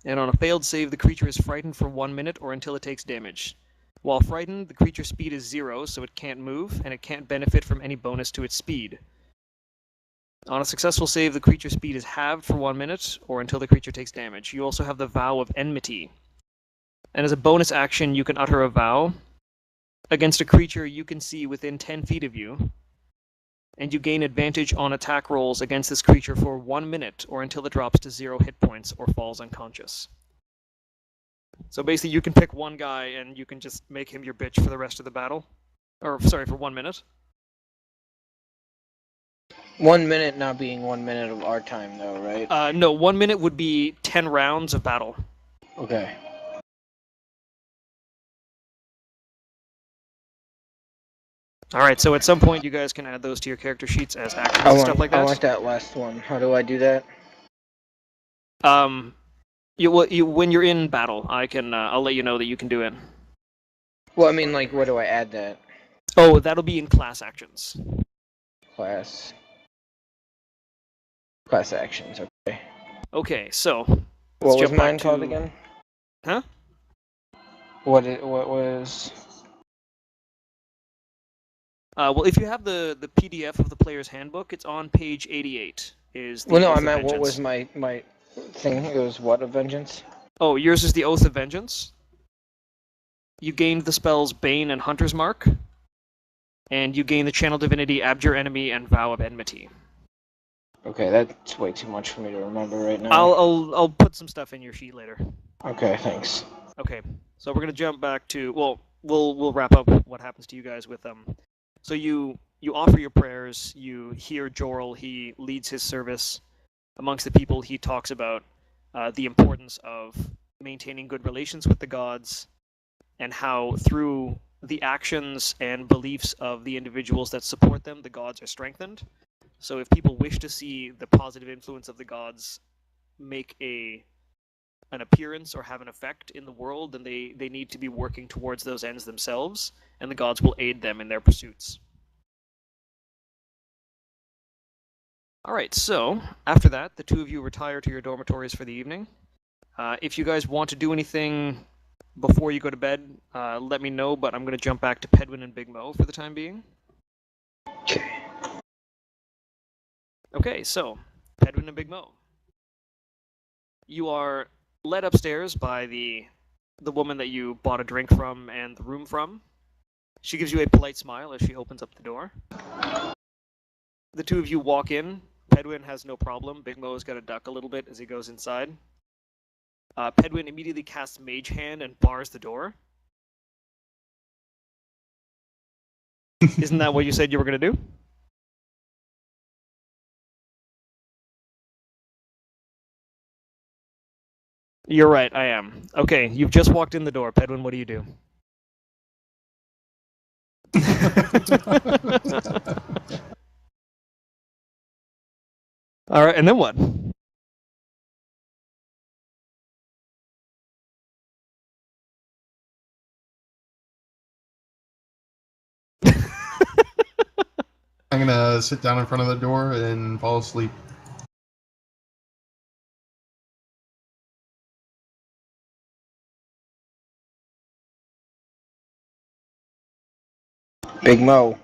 and on a failed save, the creature is frightened for 1 minute or until it takes damage. While frightened, the creature's speed is 0, so it can't move, and it can't benefit from any bonus to its speed. On a successful save, the creature's speed is halved for 1 minute, or until the creature takes damage. You also have the Vow of Enmity. And as a bonus action, you can utter a vow against a creature you can see within 10 feet of you, and you gain advantage on attack rolls against this creature for 1 minute, or until it drops to 0 hit points or falls unconscious. So basically, you can pick one guy, and you can just make him your bitch for the rest of the battle. Or, sorry, for 1 minute. 1 minute not being 1 minute of our time, though, right? No, 1 minute would be 10 rounds of battle. Okay. Alright, so at some point you guys can add those to your character sheets as actions and stuff like that. I want that last one. How do I do that? When you're in battle, I'll let you know that you can do it. Well, I mean, like, where do I add that? Oh, that'll be in class actions. Class actions, okay. Okay, so What was jump back mine called to- again? Huh? What was... Well, if you have the PDF of the player's handbook, it's on page 88. Is the Well, no, Oath I of meant what was Vengeance. my thing? It was what, of vengeance? Oh, yours is the Oath of Vengeance. You gained the spells Bane and Hunter's Mark, and you gain the Channel Divinity Abjure Enemy and Vow of Enmity. Okay, that's way too much for me to remember right now. I'll put some stuff in your sheet later. Okay, thanks. Okay, so we're gonna jump back to we'll wrap up what happens to you guys with So you offer your prayers. You hear Jorl. He leads his service. Amongst the people, he talks about the importance of maintaining good relations with the gods, and how through the actions and beliefs of the individuals that support them, the gods are strengthened. So if people wish to see the positive influence of the gods make an appearance or have an effect in the world, then they need to be working towards those ends themselves, and the gods will aid them in their pursuits. Alright, so after that, the two of you retire to your dormitories for the evening. If you guys want to do anything before you go to bed, let me know, but I'm going to jump back to Pedwin and Big Mo for the time being. Okay. Okay, so, Pedwin and Big Mo. You are led upstairs by the woman that you bought a drink from and the room from. She gives you a polite smile as she opens up the door. The two of you walk in. Pedwin has no problem. Big Mo's got to duck a little bit as he goes inside. Pedwin immediately casts Mage Hand and bars the door. Isn't that what you said you were going to do? You're right, I am. Okay, you've just walked in the door. Pedwin, what do you do? Alright, and then what? I'm gonna sit down in front of the door and fall asleep. Big Mo.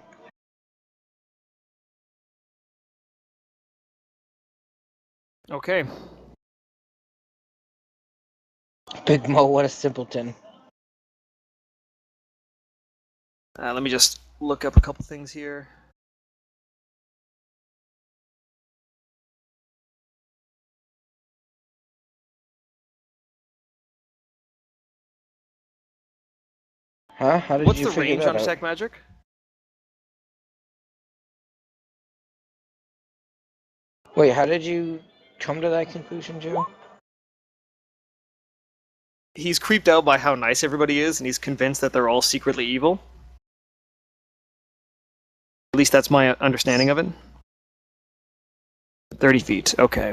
Okay. Big Mo, what a simpleton. Let me just look up a couple things here. Huh? How did What's you the figure range that on out? Detect Magic? Wait, how did you come to that conclusion, Joe? He's creeped out by how nice everybody is, and he's convinced that they're all secretly evil. At least that's my understanding of it. 30 feet, okay.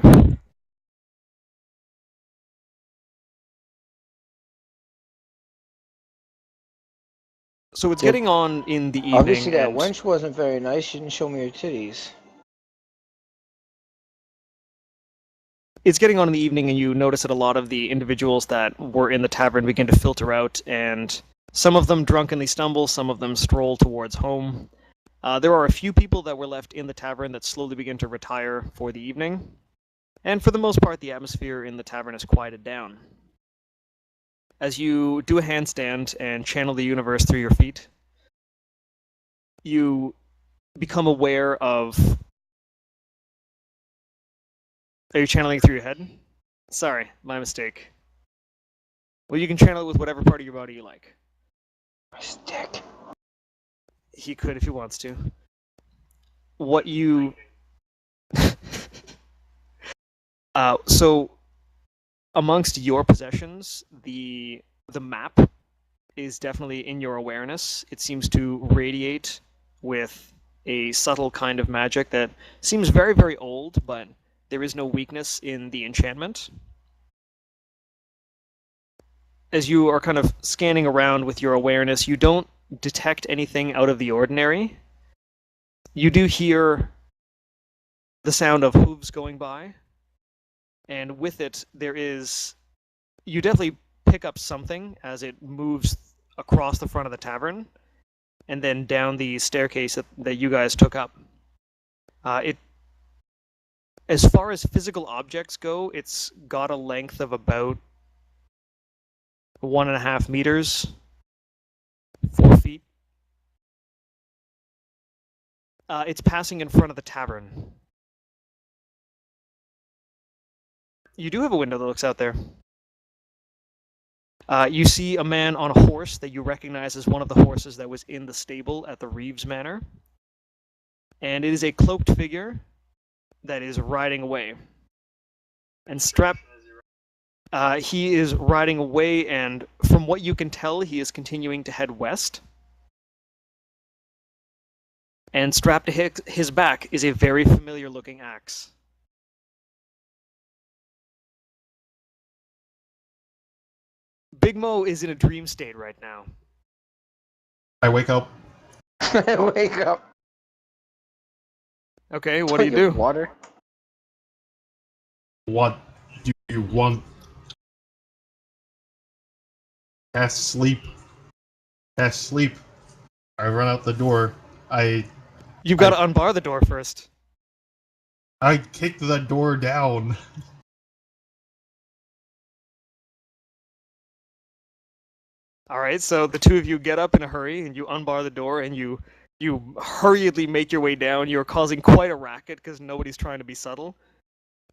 So it's Well, getting on in the evening. Obviously that and wench wasn't very nice. She didn't show me her titties. It's getting on in the evening, and you notice that a lot of the individuals that were in the tavern begin to filter out, and some of them drunkenly stumble, some of them stroll towards home. There are a few people that were left in the tavern that slowly begin to retire for the evening, and for the most part, the atmosphere in the tavern is quieted down. As you do a handstand and channel the universe through your feet, you become aware of... Are you channeling through your head? Sorry, my mistake. Well, you can channel it with whatever part of your body you like. My stick. He could if he wants to. What you... so, amongst your possessions, the map is definitely in your awareness. It seems to radiate with a subtle kind of magic that seems very, very old, but there is no weakness in the enchantment. As you are kind of scanning around with your awareness, you don't detect anything out of the ordinary. You do hear the sound of hooves going by, and with it, you definitely pick up something as it moves across the front of the tavern, and then down the staircase that you guys took up. As far as physical objects go, it's got a length of about 1.5 meters, 4 feet. It's passing in front of the tavern. You do have a window that looks out there. You see a man on a horse that you recognize as one of the horses that was in the stable at the Reeves Manor. And it is a cloaked figure that is riding away. And he is riding away, and from what you can tell, he is continuing to head west. And strapped to his back is a very familiar-looking axe. Big Mo is in a dream state right now. I wake up. Wake up. Okay, what do you do? Water. What do you want? Cast sleep. Cast sleep. I run out the door. You've got to unbar the door first. I kicked the door down. Alright, so the two of you get up in a hurry, and you unbar the door, and you hurriedly make your way down. You're causing quite a racket, because nobody's trying to be subtle.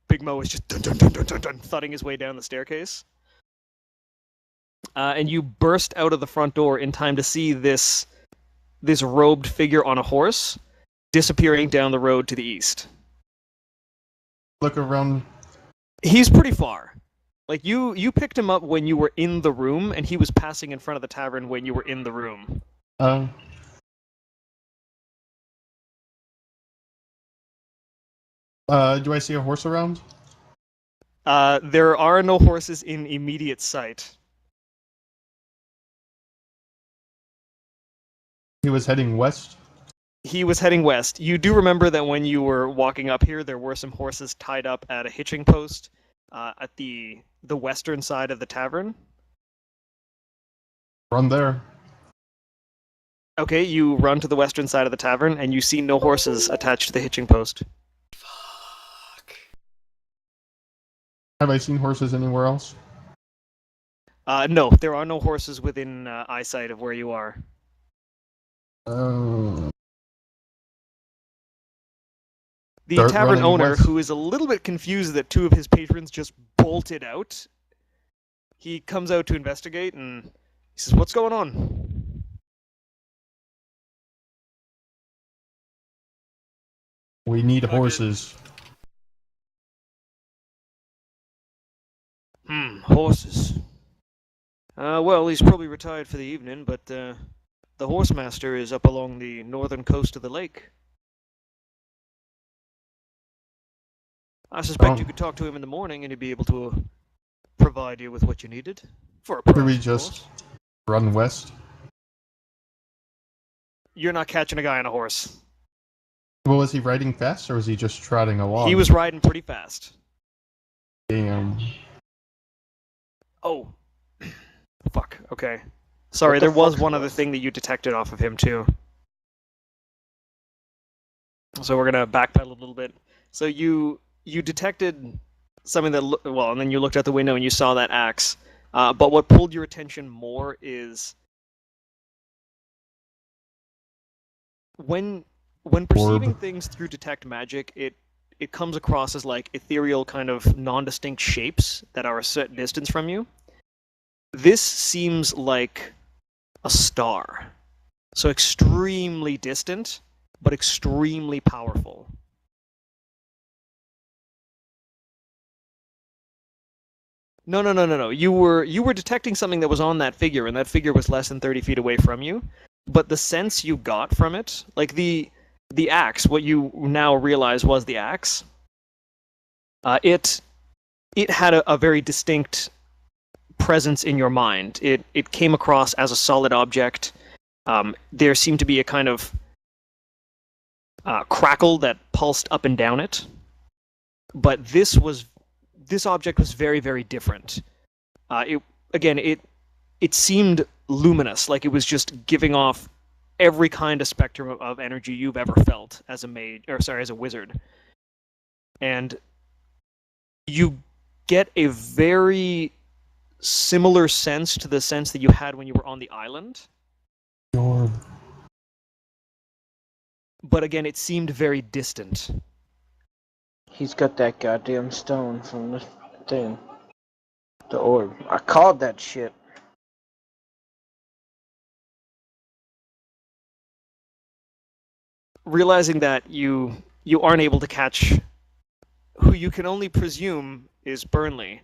Big Mo is just dun-dun-dun-dun-dun-dun, thudding his way down the staircase. And you burst out of the front door in time to see this robed figure on a horse disappearing down the road to the east. Look around. He's pretty far. Like, you picked him up when you were in the room, and he was passing in front of the tavern when you were in the room. Do I see a horse around? There are no horses in immediate sight. He was heading west? He was heading west. You do remember that when you were walking up here, there were some horses tied up at a hitching post at the western side of the tavern? Run there. Okay, you run to the western side of the tavern, and you see no horses attached to the hitching post. Have I seen horses anywhere else? No, there are no horses within eyesight of where you are. Uh, The Start tavern running owner, west. who is a little bit confused that two of his patrons just bolted out, he comes out to investigate, and he says, "What's going on?" We need horses. Horses. Well, he's probably retired for the evening, but the horse master is up along the northern coast of the lake. I suspect you could talk to him in the morning, and he'd be able to provide you with what you needed. For a price, Could we of just course. run west? You're not catching a guy on a horse. Well, was he riding fast, or was he just trotting along? He was riding pretty fast. Damn. Oh. Fuck, okay. Sorry, What the there was fuck's one other this? thing that you detected off of him, too. So we're gonna backpedal a little bit. So you detected something that, and then you looked out the window and you saw that axe. But what pulled your attention more is when perceiving things through detect magic, it comes across as like ethereal kind of non-distinct shapes that are a certain distance from you. This seems like a star. So extremely distant, but extremely powerful. No. You were detecting something that was on that figure, and that figure was less than 30 feet away from you. But the sense you got from it, like the axe, what you now realize was the axe, it had a very distinct presence in your mind. It came across as a solid object. There seemed to be a kind of crackle that pulsed up and down it. But this object was very, very different. It seemed luminous, like it was just giving off every kind of spectrum of energy you've ever felt as a mage, or sorry, as a wizard. And you get a very similar sense to the sense that you had when you were on the island. Orb. But again, it seemed very distant. He's got that goddamn stone from the thing. The orb. I called that shit. Realizing that you aren't able to catch who you can only presume is Burnley,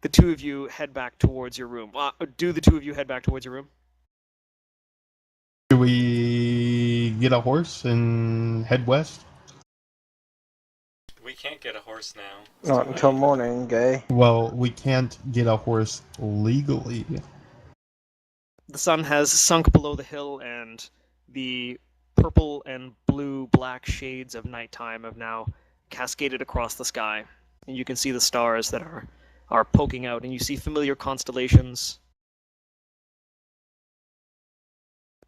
the two of you head back towards your room. Do the two of you head back towards your room? Do we get a horse and head west? We can't get a horse now. It's Not too until late. morning, gay. Well, we can't get a horse legally. The sun has sunk below the hill, and the purple and blue black shades of nighttime have now cascaded across the sky. And you can see the stars that are poking out, and you see familiar constellations.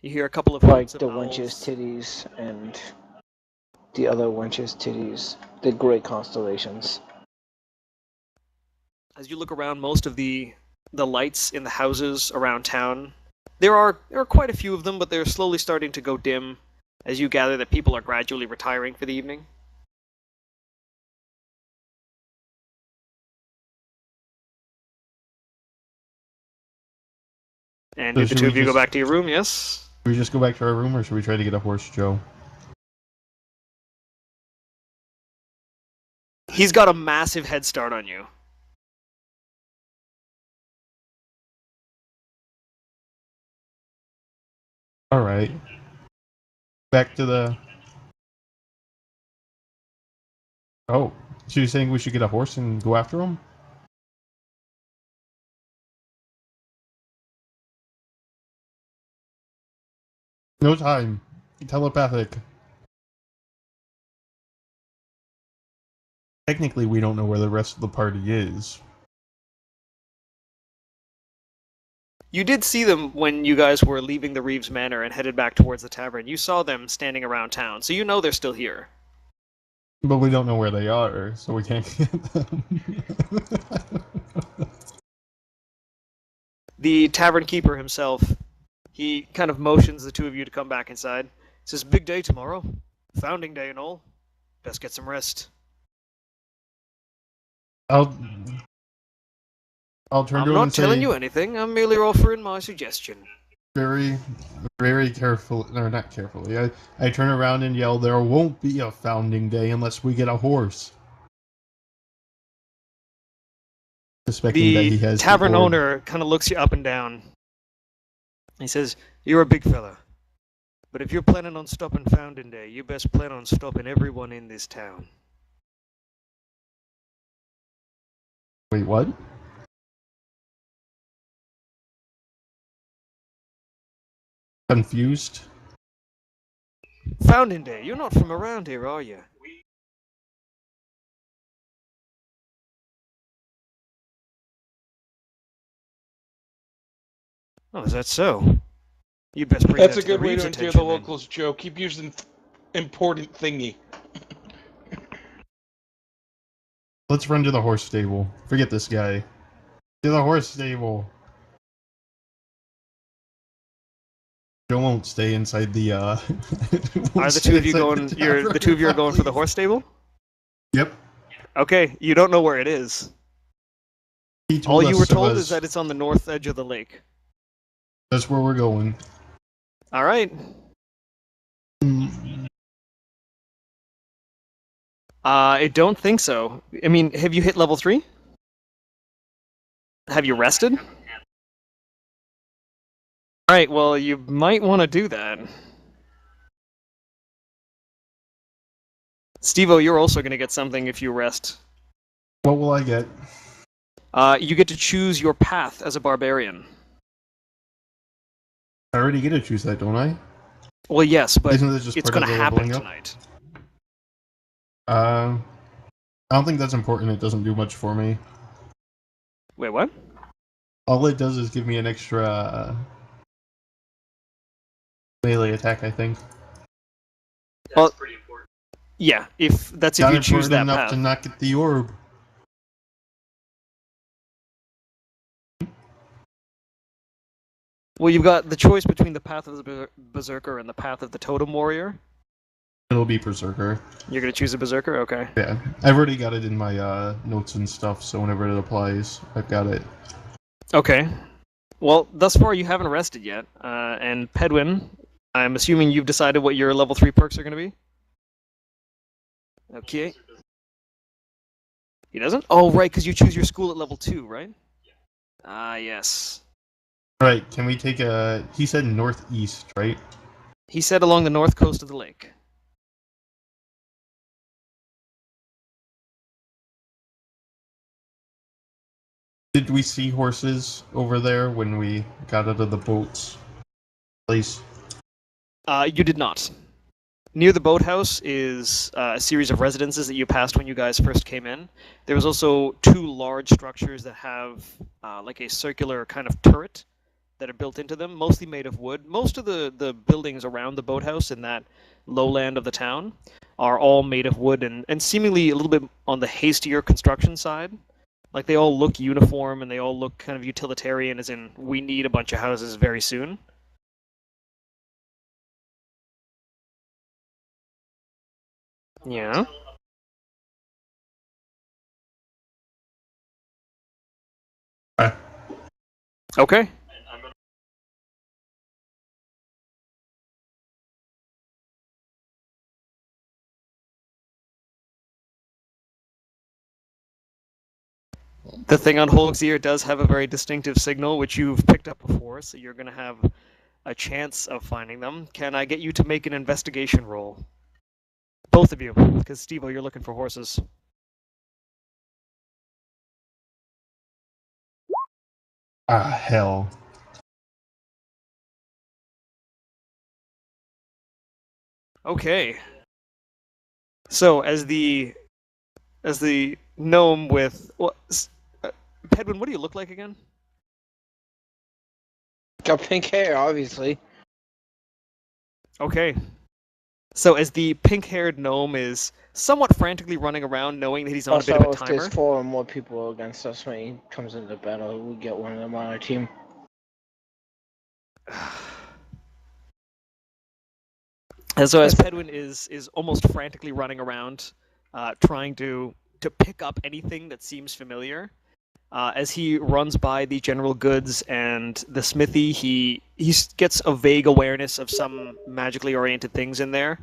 You hear a couple of Like hoots of the owls. wench's titties and the other wench's titties. The great constellations. As you look around, most of the lights in the houses around town, there are quite a few of them, but they're slowly starting to go dim as you gather that people are gradually retiring for the evening. And So did the should two we of you go just- back to your room? Yes? Should we just go back to our room, or should we try to get a horse, Joe? He's got a massive head start on you. Alright. Back to the... Oh, so you're saying we should get a horse and go after him? No time. Telepathic. Technically, we don't know where the rest of the party is. You did see them when you guys were leaving the Reeves Manor and headed back towards the tavern. You saw them standing around town, so you know they're still here. But we don't know where they are, so we can't get them. The tavern keeper himself, he kind of motions the two of you to come back inside. He says, "Big day tomorrow. Founding day and all. Best get some rest." I'll turn I'm to him not and say, telling you anything. I'm merely offering my suggestion. very, very carefully, or not carefully, I turn around and yell, "There won't be a founding day unless we get a horse." Suspecting that he The has tavern the orb. owner kind of looks you up and down. He says, "You're a big fella. But if you're planning on stopping Founding Day, you best plan on stopping everyone in this town." Wait, what? Confused? Founding Day, you're not from around here, are you? Oh, is that so? You best bring That's that a good the way to Reeves' endear the attention, then. locals, Joe. Keep using important thingy. Let's run to the horse stable. Forget this guy. To the horse stable. Joe won't stay inside the Are the two of you going? The two of you are going for the horse stable? Yep. Okay, you don't know where it is. He told All you us were it told was- is that it's on the north edge of the lake. That's where we're going. All right. I don't think so. I mean, have you hit level 3? Have you rested? Alright, well, you might want to do that. Steve-O, you're also going to get something if you rest. What will I get? You get to choose your path as a barbarian. I already get to choose that, don't I? Well, yes, but Isn't this just it's part going of to the happen leveling up? tonight. I don't think that's important. It doesn't do much for me. Wait, what? All it does is give me an extra Melee attack, I think. That's Well, pretty important. Yeah, if Not you choose important that enough path. to not get the orb. Well, you've got the choice between the path of the berserker and the path of the totem warrior. It'll be Berserker. You're gonna choose a berserker, okay? Yeah, I've already got it in my notes and stuff, so whenever it applies, I've got it. Okay. Well, thus far you haven't rested yet, and Pedwin, I'm assuming you've decided what your level 3 perks are gonna be. Okay. He doesn't? Oh, right, because you choose your school at level 2, right? Ah, yes. Alright, can we take a... He said northeast, right? He said along the north coast of the lake. Did we see horses over there when we got out of the boats? Place? You did not. Near the boathouse is a series of residences that you passed when you guys first came in. There was also 2 large structures that have like a circular kind of turret that are built into them, mostly made of wood. Most of the buildings around the boathouse in that lowland of the town are all made of wood and seemingly a little bit on the hastier construction side. Like they all look uniform and they all look kind of utilitarian, as in we need a bunch of houses very soon. Yeah. Okay. And I'm gonna The thing on Holg's ear does have a very distinctive signal, which you've picked up before, so you're going to have a chance of finding them. Can I get you to make an investigation roll? Both of you, because Steve-O, you're looking for horses. Ah, hell. Okay. So, as the gnome with... Well, Pedwin, what do you look like again? Got pink hair, obviously. Okay. So, as the pink-haired gnome is somewhat frantically running around, knowing that he's on a bit of a Also, if timer... there's 4 or more people against us when he comes into battle, we get one of them on our team. And so as Pedwin is almost frantically running around, trying to pick up anything that seems familiar, as he runs by the general goods and the smithy, he gets a vague awareness of some magically oriented things in there.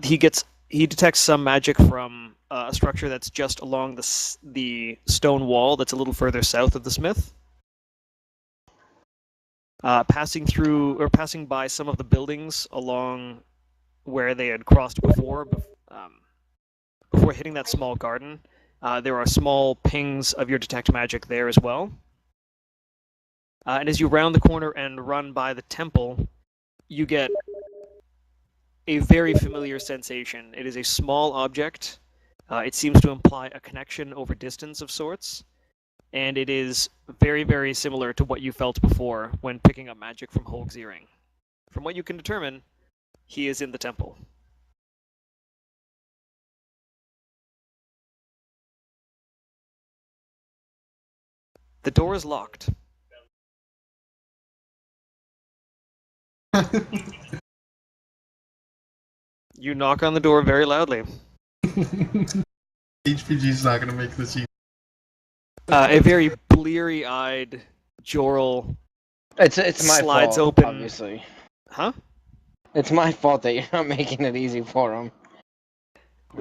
He detects some magic from a structure that's just along the stone wall that's a little further south of the smith. Passing by some of the buildings along where they had crossed before hitting that small garden, there are small pings of your detect magic there as well. And as you round the corner and run by the temple, you get a very familiar sensation. It is a small object. It seems to imply a connection over distance of sorts. And it is very, very similar to what you felt before when picking up magic from Holg's earring. From what you can determine, he is in the temple. The door is locked. You knock on the door very loudly. HPG's not gonna make this easy. A very bleary-eyed Jorl It's my slides fault, open. obviously. Huh? It's my fault that you're not making it easy for him.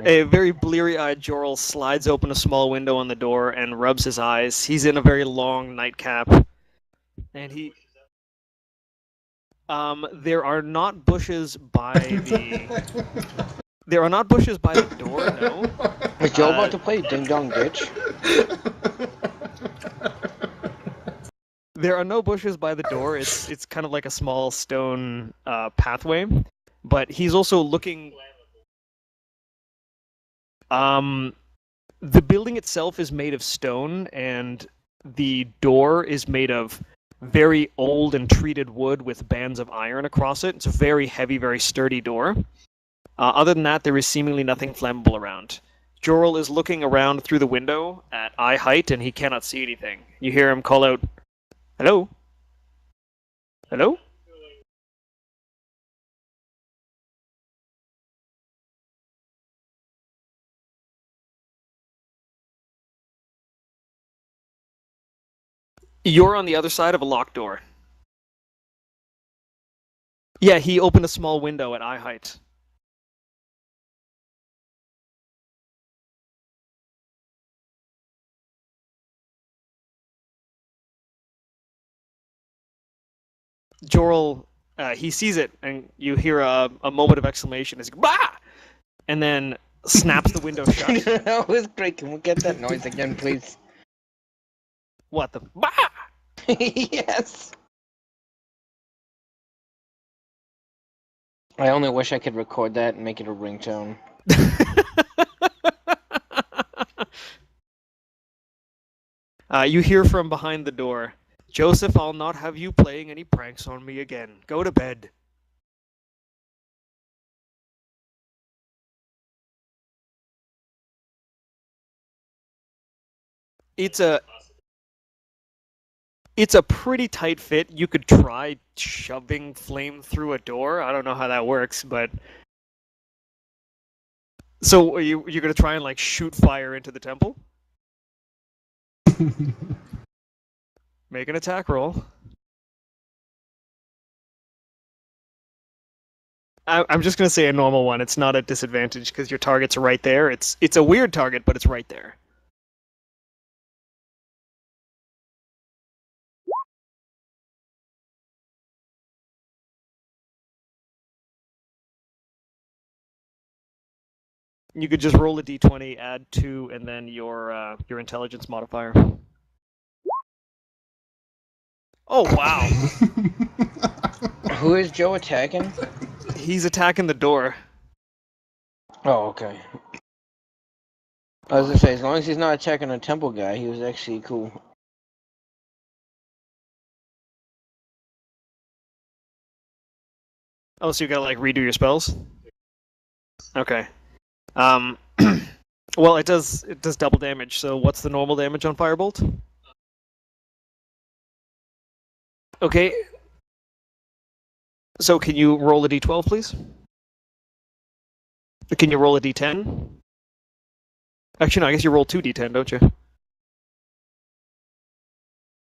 A very bleary-eyed Jorl slides open a small window on the door and rubs his eyes. He's in a very long nightcap. And he... there are not bushes by the... There are not bushes by the door, no. Was Joe about to play Ding Dong Ditch? There are no bushes by the door. It's kind of like a small stone pathway. But he's also looking... The building itself is made of stone, and the door is made of very old and treated wood with bands of iron across it. It's a very heavy, very sturdy door. Other than that, there is seemingly nothing flammable around. Jorel is looking around through the window at eye height, and he cannot see anything. You hear him call out, "Hello? Hello?" You're on the other side of a locked door. Yeah, he opened a small window at eye height. Jorel, he sees it, and you hear a moment of exclamation as he, "Bah!" and then snaps the window shut. That was great. Can we get that noise again, please? What the? Bah! Yes. I only wish I could record that and make it a ringtone. You hear from behind the door, "Joseph, I'll not have you playing any pranks on me again. Go to bed." It's a pretty tight fit. You could try shoving flame through a door. I don't know how that works, but so you're gonna try and like shoot fire into the temple? Make an attack roll. I'm just gonna say a normal one. It's not a disadvantage because your target's right there. It's a weird target, but it's right there. You could just roll a d20, add 2, and then your intelligence modifier. Oh wow! Who is Joe attacking? He's attacking the door. Oh, okay. I was gonna say, as long as he's not attacking a temple guy, he was actually cool. Oh, so you gotta like redo your spells? Okay. Well, it does double damage. So what's the normal damage on Firebolt? Okay. So can you roll a d12, please? Can you roll a d10? Actually, no. I guess you roll 2d10, don't you?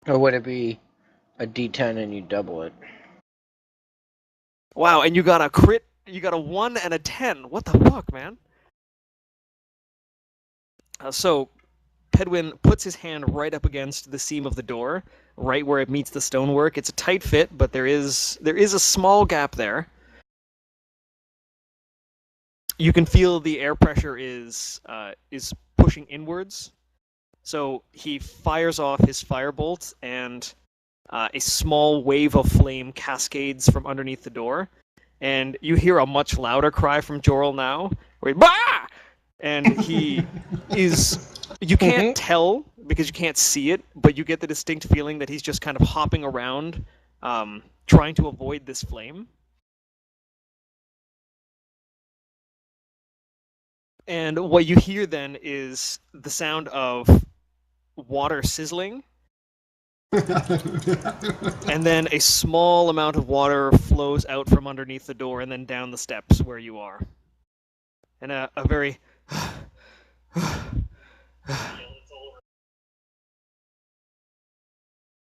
Or would it be a D10 and you double it? Wow, and you got a crit. You got a 1 and a 10. What the fuck, man? So, Pedwin puts his hand right up against the seam of the door, right where it meets the stonework. It's a tight fit, but there is a small gap there. You can feel the air pressure is pushing inwards. So he fires off his firebolt, and a small wave of flame cascades from underneath the door. And you hear a much louder cry from Jorel now, where he, "Bah!" And he is... You can't tell because you can't see it, but you get the distinct feeling that he's just kind of hopping around, trying to avoid this flame. And what you hear then is the sound of water sizzling, and then a small amount of water flows out from underneath the door and then down the steps where you are. And a very...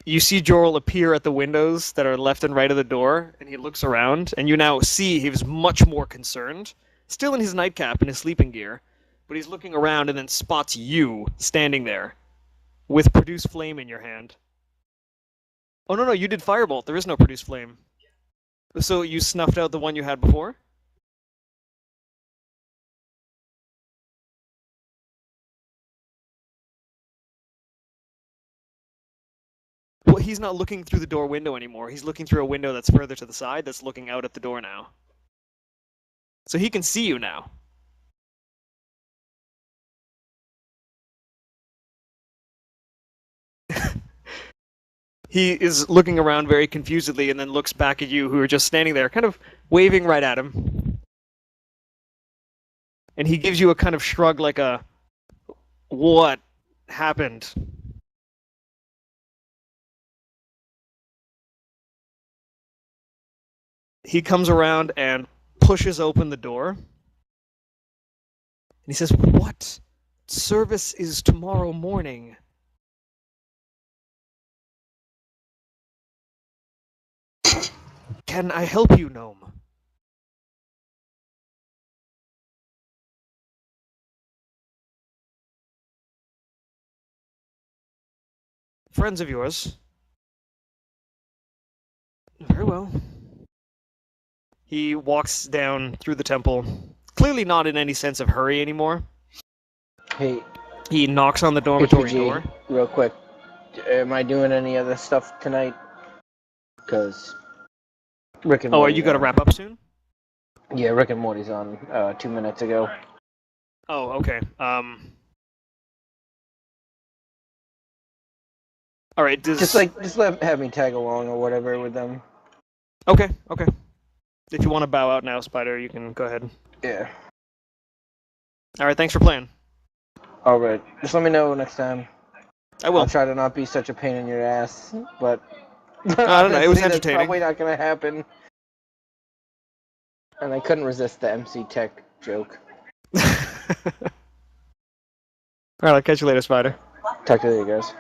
You see Jorel appear at the windows that are left and right of the door, and he looks around, and you now see he was much more concerned, still in his nightcap and his sleeping gear, but he's looking around and then spots you standing there with Produce Flame in your hand. Oh, no, you did Firebolt. There is no Produce Flame. So you snuffed out the one you had before? Well, he's not looking through the door window anymore. He's looking through a window that's further to the side that's looking out at the door now. So he can see you now. He is looking around very confusedly and then looks back at you, who are just standing there, kind of waving right at him. And he gives you a kind of shrug, like a, "What happened?" He comes around and pushes open the door. And he says, "What? Service is tomorrow morning." "Can I help you, gnome?" "Friends of yours?" "Very well." He walks down through the temple, clearly not in any sense of hurry anymore. Hey, He knocks on the dormitory HPG, door. real quick. Am I doing any other stuff tonight? Because Rick and Oh, are Morty's you going to on. wrap up soon? Yeah, Rick and Morty's on 2 minutes ago. Oh, okay. All right. Just have me tag along or whatever with them. Okay. If you want to bow out now, Spider, you can go ahead. Yeah. All right. Thanks for playing. All right. Just let me know next time. I will. I'll try to not be such a pain in your ass, but I don't know. It was honestly, that's entertaining. probably not gonna happen. And I couldn't resist the MC Tech joke. All right. I'll catch you later, Spider. Talk to you guys.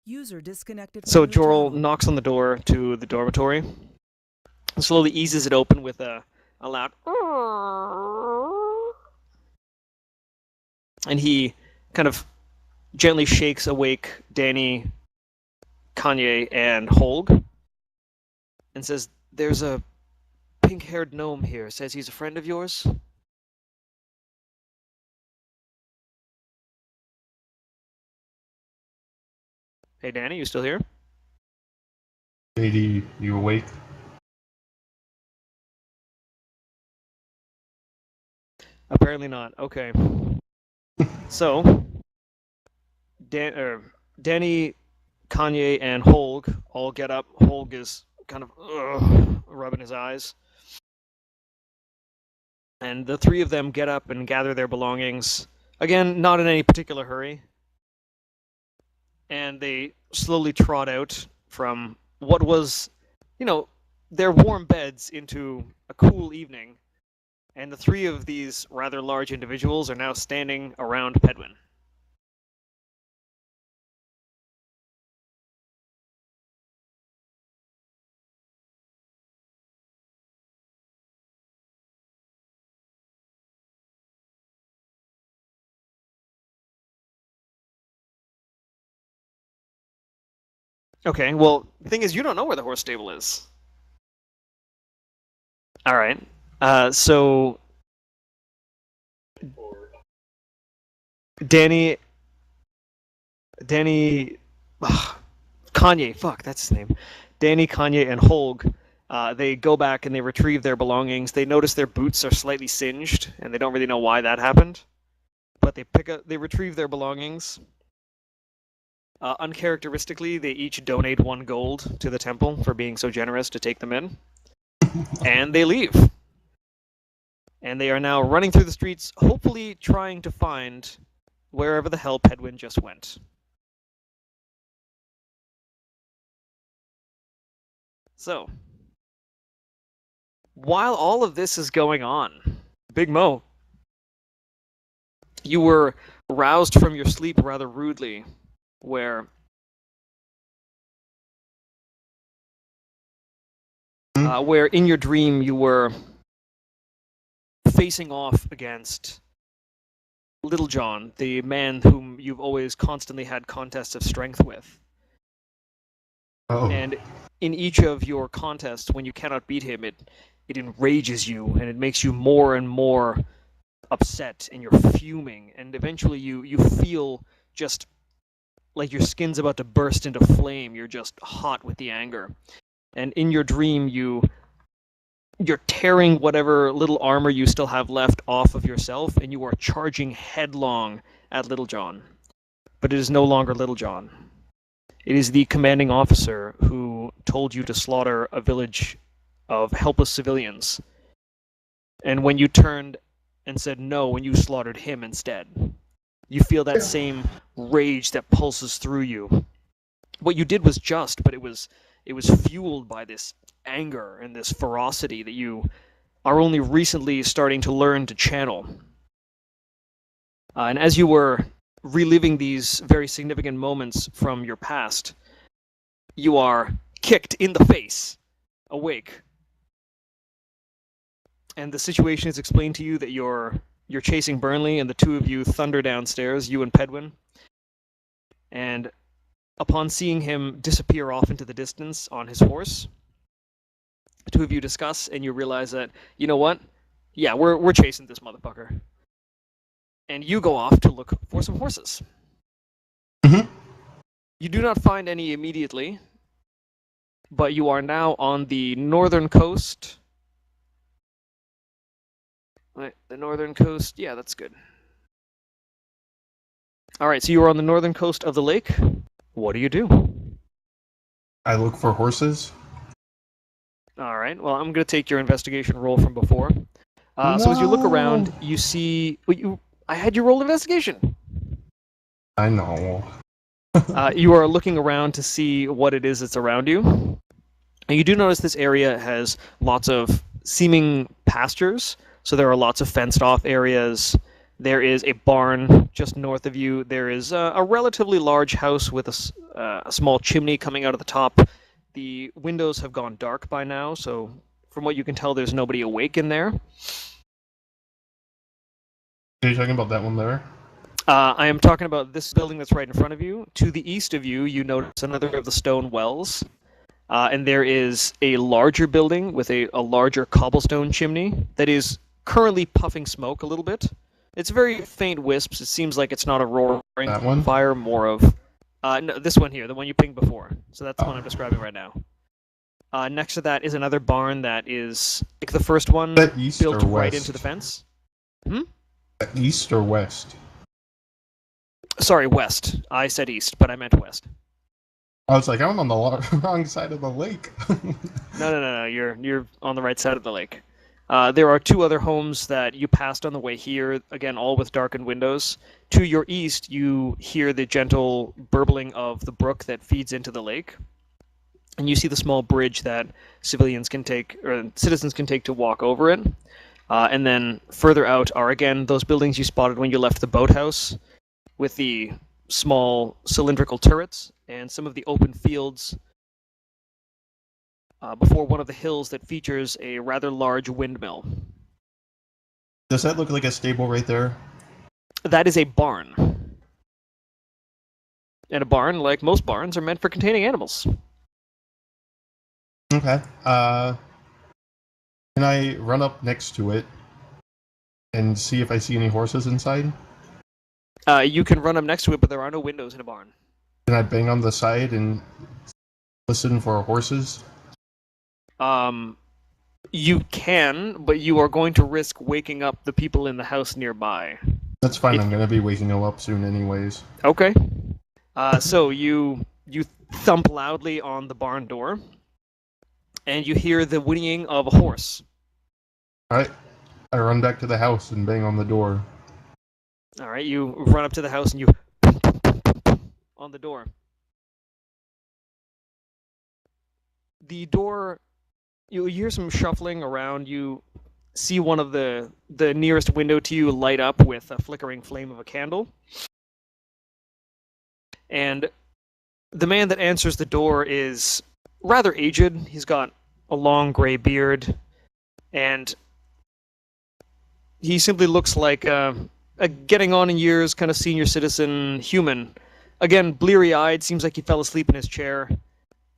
User disconnected. So from your Jorl channel. knocks on the door to the dormitory, and slowly eases it open with a loud, and he kind of gently shakes awake Danny, Kanye, and Holg, and says, "There's a pink-haired gnome here. Says he's a friend of yours." Hey, Danny, you still here? JD, you awake? Apparently not. Okay. So, Danny, Kanye, and Holg all get up. Holg is kind of rubbing his eyes. And the three of them get up and gather their belongings. Again, not in any particular hurry. And they slowly trot out from what was, their warm beds into a cool evening. And the three of these rather large individuals are now standing around Pedwin. Okay, well, the thing is, you don't know where the horse stable is. All right. So Danny, Kanye, fuck, that's his name. Danny, Kanye, and Holg, they go back and they retrieve their belongings. They notice their boots are slightly singed, and they don't really know why that happened. But they retrieve their belongings. Uncharacteristically, they each donate 1 gold to the temple for being so generous to take them in. And they leave. And they are now running through the streets, hopefully trying to find wherever the hell Pedwin just went. So, while all of this is going on, Big Mo, you were roused from your sleep rather rudely, where in your dream you were facing off against Little John, the man whom you've always constantly had contests of strength with. Oh. And in each of your contests, when you cannot beat him, it enrages you, and it makes you more and more upset, and you're fuming, and eventually you feel just like your skin's about to burst into flame. You're just hot with the anger. And in your dream, you're tearing whatever little armor you still have left off of yourself, and you are charging headlong at Little John. But it is no longer Little John. It is the commanding officer who told you to slaughter a village of helpless civilians. And when you turned and said no, when you slaughtered him instead, you feel that same rage that pulses through you. What you did was just, but it was fueled by this anger and this ferocity that you are only recently starting to learn to channel. And as you were reliving these very significant moments from your past, you are kicked in the face, awake. And the situation is explained to you that you're chasing Burnley, and the two of you thunder downstairs, you and Pedwin. And upon seeing him disappear off into the distance on his horse, the two of you discuss, and you realize that, you know what? Yeah, we're chasing this motherfucker. And you go off to look for some horses. Mhm. You do not find any immediately, but you are now on the northern coast. Right, the northern coast. Yeah, that's good. All right, so you are on the northern coast of the lake. What do you do? I look for horses. All right, well, I'm going to take your investigation roll from before. So as you look around, you see... I had you roll investigation. I know. You are looking around to see what it is that's around you. And you do notice this area has lots of seeming pastures. So there are lots of fenced-off areas. There is a barn just north of you. There is a relatively large house with a small chimney coming out of the top. The windows have gone dark by now, so from what you can tell, there's nobody awake in there. Are you talking about that one there? I am talking about this building that's right in front of you. To the east of you, you notice another of the stone wells. And there is a larger building with a larger cobblestone chimney that is currently puffing smoke a little bit. It's very faint wisps. It seems like it's not a roaring That one? fire, more of... no, this one here, the one you pinged before. So that's the one I'm describing right now. Next to that is another barn that is like the first one Is that east built or right west? into the fence. East or west? Sorry, west. I said east, but I meant west. I was like, I'm on the wrong side of the lake. No. You're on the right side of the lake. There are two other homes that you passed on the way here, again, all with darkened windows. To your east, you hear the gentle burbling of the brook that feeds into the lake. And you see the small bridge that citizens can take to walk over it. And then further out are, again, those buildings you spotted when you left the boathouse, with the small cylindrical turrets and some of the open fields before one of the hills that features a rather large windmill. Does that look like a stable right there? That is a barn. And a barn, like most barns, are meant for containing animals. Okay. Can I run up next to it and see if I see any horses inside? You can run up next to it, but there are no windows in a barn. Can I bang on the side and listen for horses? You can, but you are going to risk waking up the people in the house nearby. That's fine. I'm gonna be waking them up soon, anyways. Okay. So you thump loudly on the barn door, and you hear the whinnying of a horse. All right. I run back to the house and bang on the door. All right, you run up to the house and you on the door. The door, you hear some shuffling around. You see one of the nearest window to you light up with a flickering flame of a candle. And the man that answers the door is rather aged. He's got a long gray beard, and he simply looks like a getting on in years kind of senior citizen human. Again, bleary-eyed, seems like he fell asleep in his chair,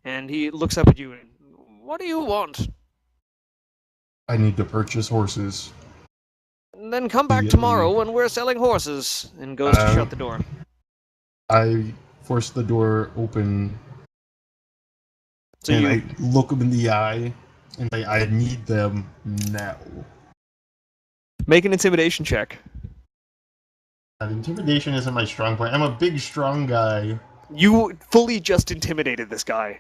and he looks up at you and, "What do you want?" I need to purchase horses. "Then come back tomorrow when we're selling horses," and goes to shut the door. I force the door open, So and you I look him in the eye and say, I need them now. make an intimidation check. Intimidation isn't my strong point. I'm a big, strong guy. You fully just intimidated this guy.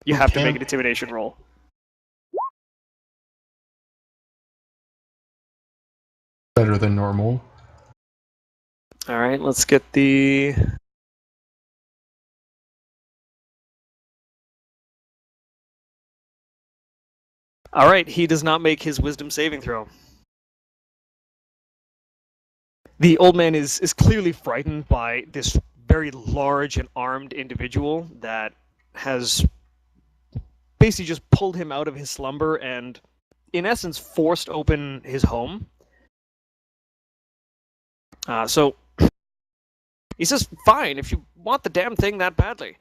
You have to make Can't- an intimidation roll. Better than normal. All right, let's get the. All right, he does not make his wisdom saving throw. The old man is clearly frightened by this very large and armed individual that has basically just pulled him out of his slumber and, in essence, forced open his home. So he says, fine, if you want the damn thing that badly.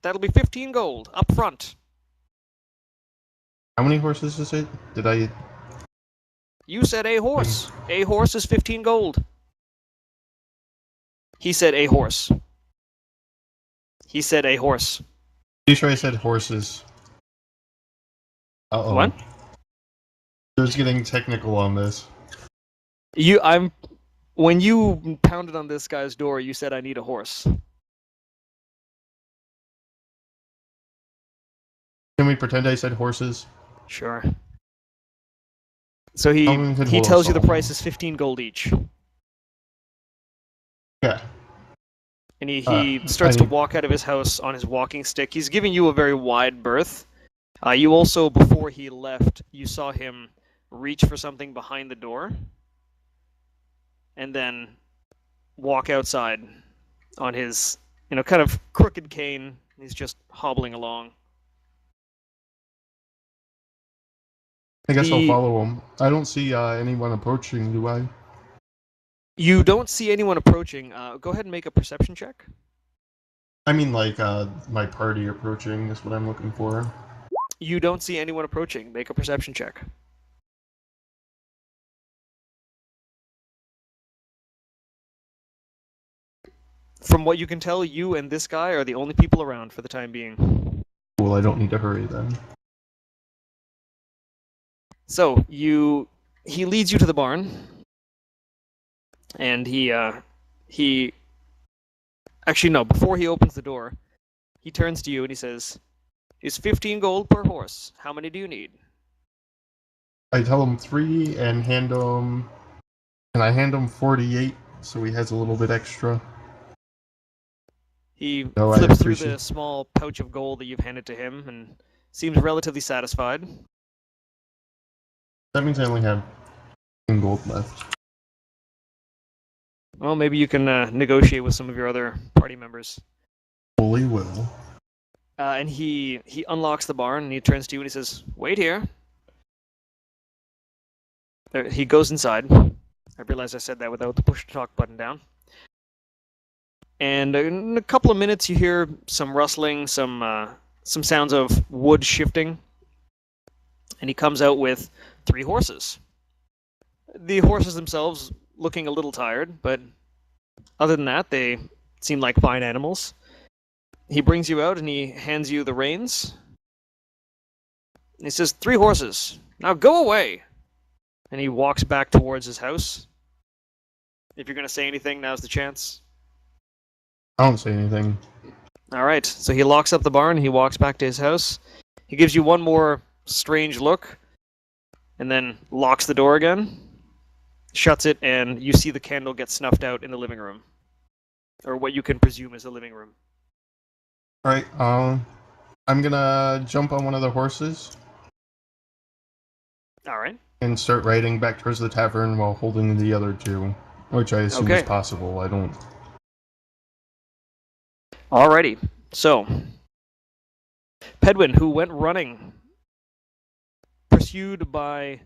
That'll be 15 gold, up front. How many horses is it? Did I... You said a horse. A horse is 15 gold. He said a horse. He said a horse. Pretty sure I said horses. Uh-oh. What? I was getting technical on this. When you pounded on this guy's door, you said I need a horse. Can we pretend I said horses? Sure. So he Someone could he hold tells us you the all. price is 15 gold each. Yeah. And he I starts to need- walk out of his house on his walking stick. He's giving you a very wide berth. You also, before he left, you saw him reach for something behind the door and then walk outside on his, kind of crooked cane. He's just hobbling along. I guess I'll The- follow him. I don't see anyone approaching, do I? You don't see anyone approaching. Go ahead and make a perception check. I mean, like, my party approaching is what I'm looking for. You don't see anyone approaching. Make a perception check. From what you can tell, you and this guy are the only people around for the time being. Well, I don't need to hurry then. So he leads you to the barn, and he actually no. Before he opens the door, he turns to you and he says, "It's 15 gold per horse. How many do you need?" I tell him 3 and hand him... And I hand him 48, so he has a little bit extra. He No, I flips through appreciate- the small pouch of gold that you've handed to him and seems relatively satisfied. That means I only have 10 gold left. Well, maybe you can negotiate with some of your other party members. Fully will. And he unlocks the barn and he turns to you and he says, "Wait here." He goes inside. I realize I said that without the push to talk button down. And in a couple of minutes, you hear some rustling, some sounds of wood shifting, and he comes out with 3 horses. The horses themselves looking a little tired, but other than that, they seem like fine animals. He brings you out and he hands you the reins. And he says, 3 horses. Now go away. And he walks back towards his house. If you're going to say anything, now's the chance. I don't say anything. All right. So he locks up the barn. He walks back to his house. He gives you one more strange look and then locks the door again, shuts it, and you see the candle get snuffed out in the living room, or what you can presume is the living room. Alright, I'm gonna jump on one of the horses All right. and start riding back towards the tavern while holding the other 2, which I assume is Okay. possible. I don't... Alrighty. So, Pedwin, who went running, pursued by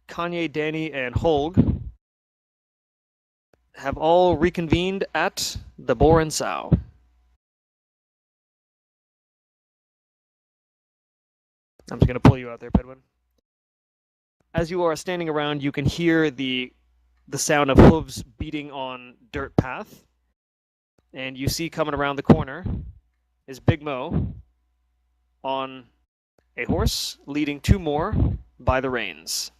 Kanye, Danny, and Holg, have all reconvened at the Boar and Sow. I'm just going to pull you out there, Pedwin. As you are standing around, you can hear the sound of hooves beating on dirt path. And you see coming around the corner is Big Mo on a horse leading 2 more by the reins.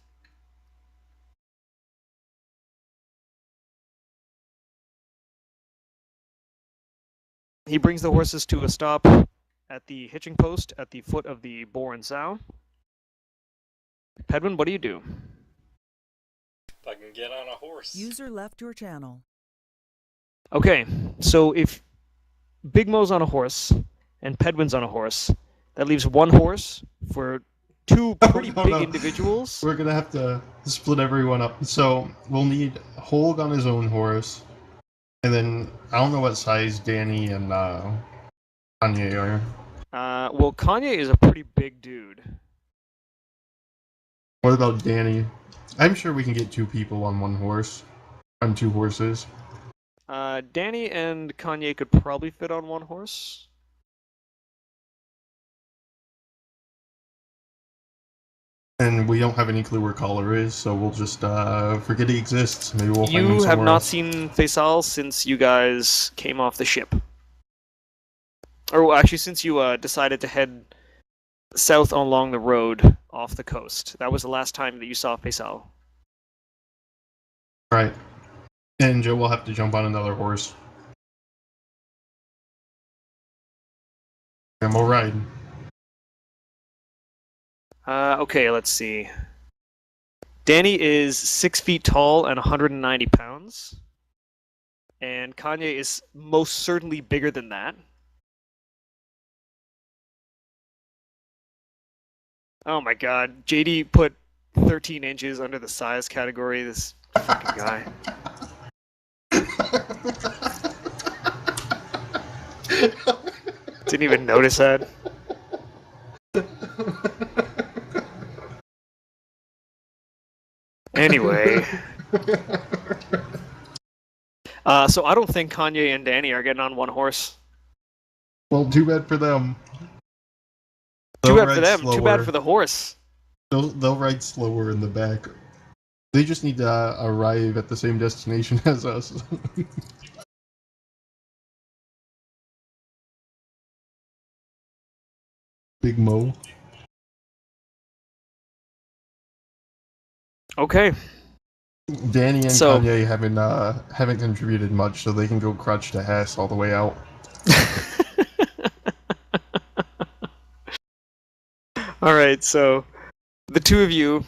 He brings the horses to a stop at the hitching post at the foot of the Boar and Sow. Pedwin, what do you do? If I can get on a horse. User left your channel. Okay, so if Big Mo's on a horse and Pedwin's on a horse, that leaves one horse for two pretty no, big no. individuals. We're gonna have to split everyone up. So we'll need Holg on his own horse, and then I don't know what size Danny and Kanye are. Well, Kanye is a pretty big dude. What about Danny? I'm sure we can get two people on one horse, on two horses. Danny and Kanye could probably fit on one horse. And we don't have any clue where Collar is, so we'll just forget he exists. Maybe we'll find him You have somewhere not else. seen Faisal since you guys came off the ship. Or actually, since you decided to head south along the road off the coast. That was the last time that you saw Faisal. Right. And Joe will have to jump on another horse. And we'll ride. Okay, let's see. Danny is 6 feet tall and 190 pounds. And Kanye is most certainly bigger than that. Oh my god, JD put 13 inches under the size category, this fucking guy. Didn't even notice that. Anyway. So I don't think Kanye and Danny are getting on one horse. Well, too bad for them. Too They'll bad for ride them, too bad slower. for the horse. They'll ride slower in the back. They just need to arrive at the same destination as us. Big Mo. Okay. Danny and So- Kanye haven't contributed much, so they can go crutch to Hess all the way out. Alright, so the two of you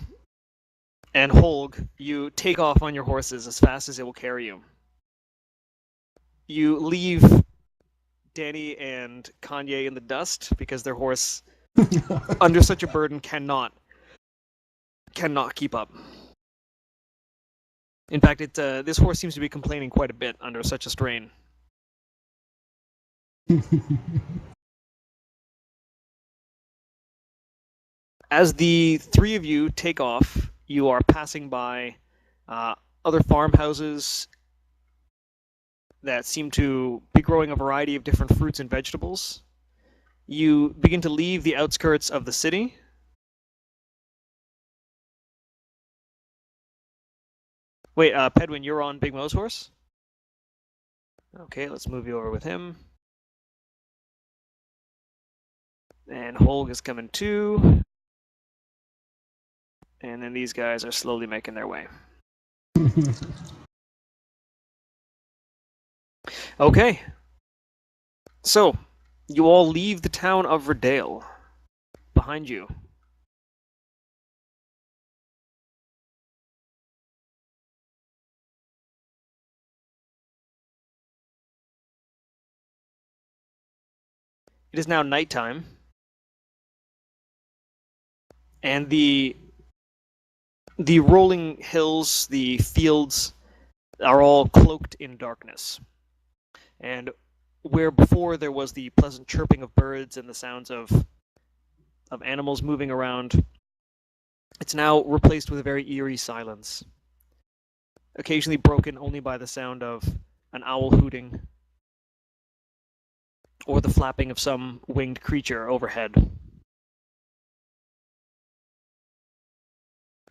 and Holg, you take off on your horses as fast as it will carry you. You leave Danny and Kanye in the dust because their horse, under such a burden, cannot keep up. In fact, this horse seems to be complaining quite a bit under such a strain. As the three of you take off, you are passing by other farmhouses that seem to be growing a variety of different fruits and vegetables. You begin to leave the outskirts of the city. Wait, Pedwin, you're on Big Mo's horse? Okay, let's move you over with him. And Holg is coming too. And then these guys are slowly making their way. Okay. So, you all leave the town of Verdale behind you. It is now nighttime. And the rolling hills, the fields, are all cloaked in darkness. And where before there was the pleasant chirping of birds and the sounds of animals moving around, it's now replaced with a very eerie silence, occasionally broken only by the sound of an owl hooting or the flapping of some winged creature overhead.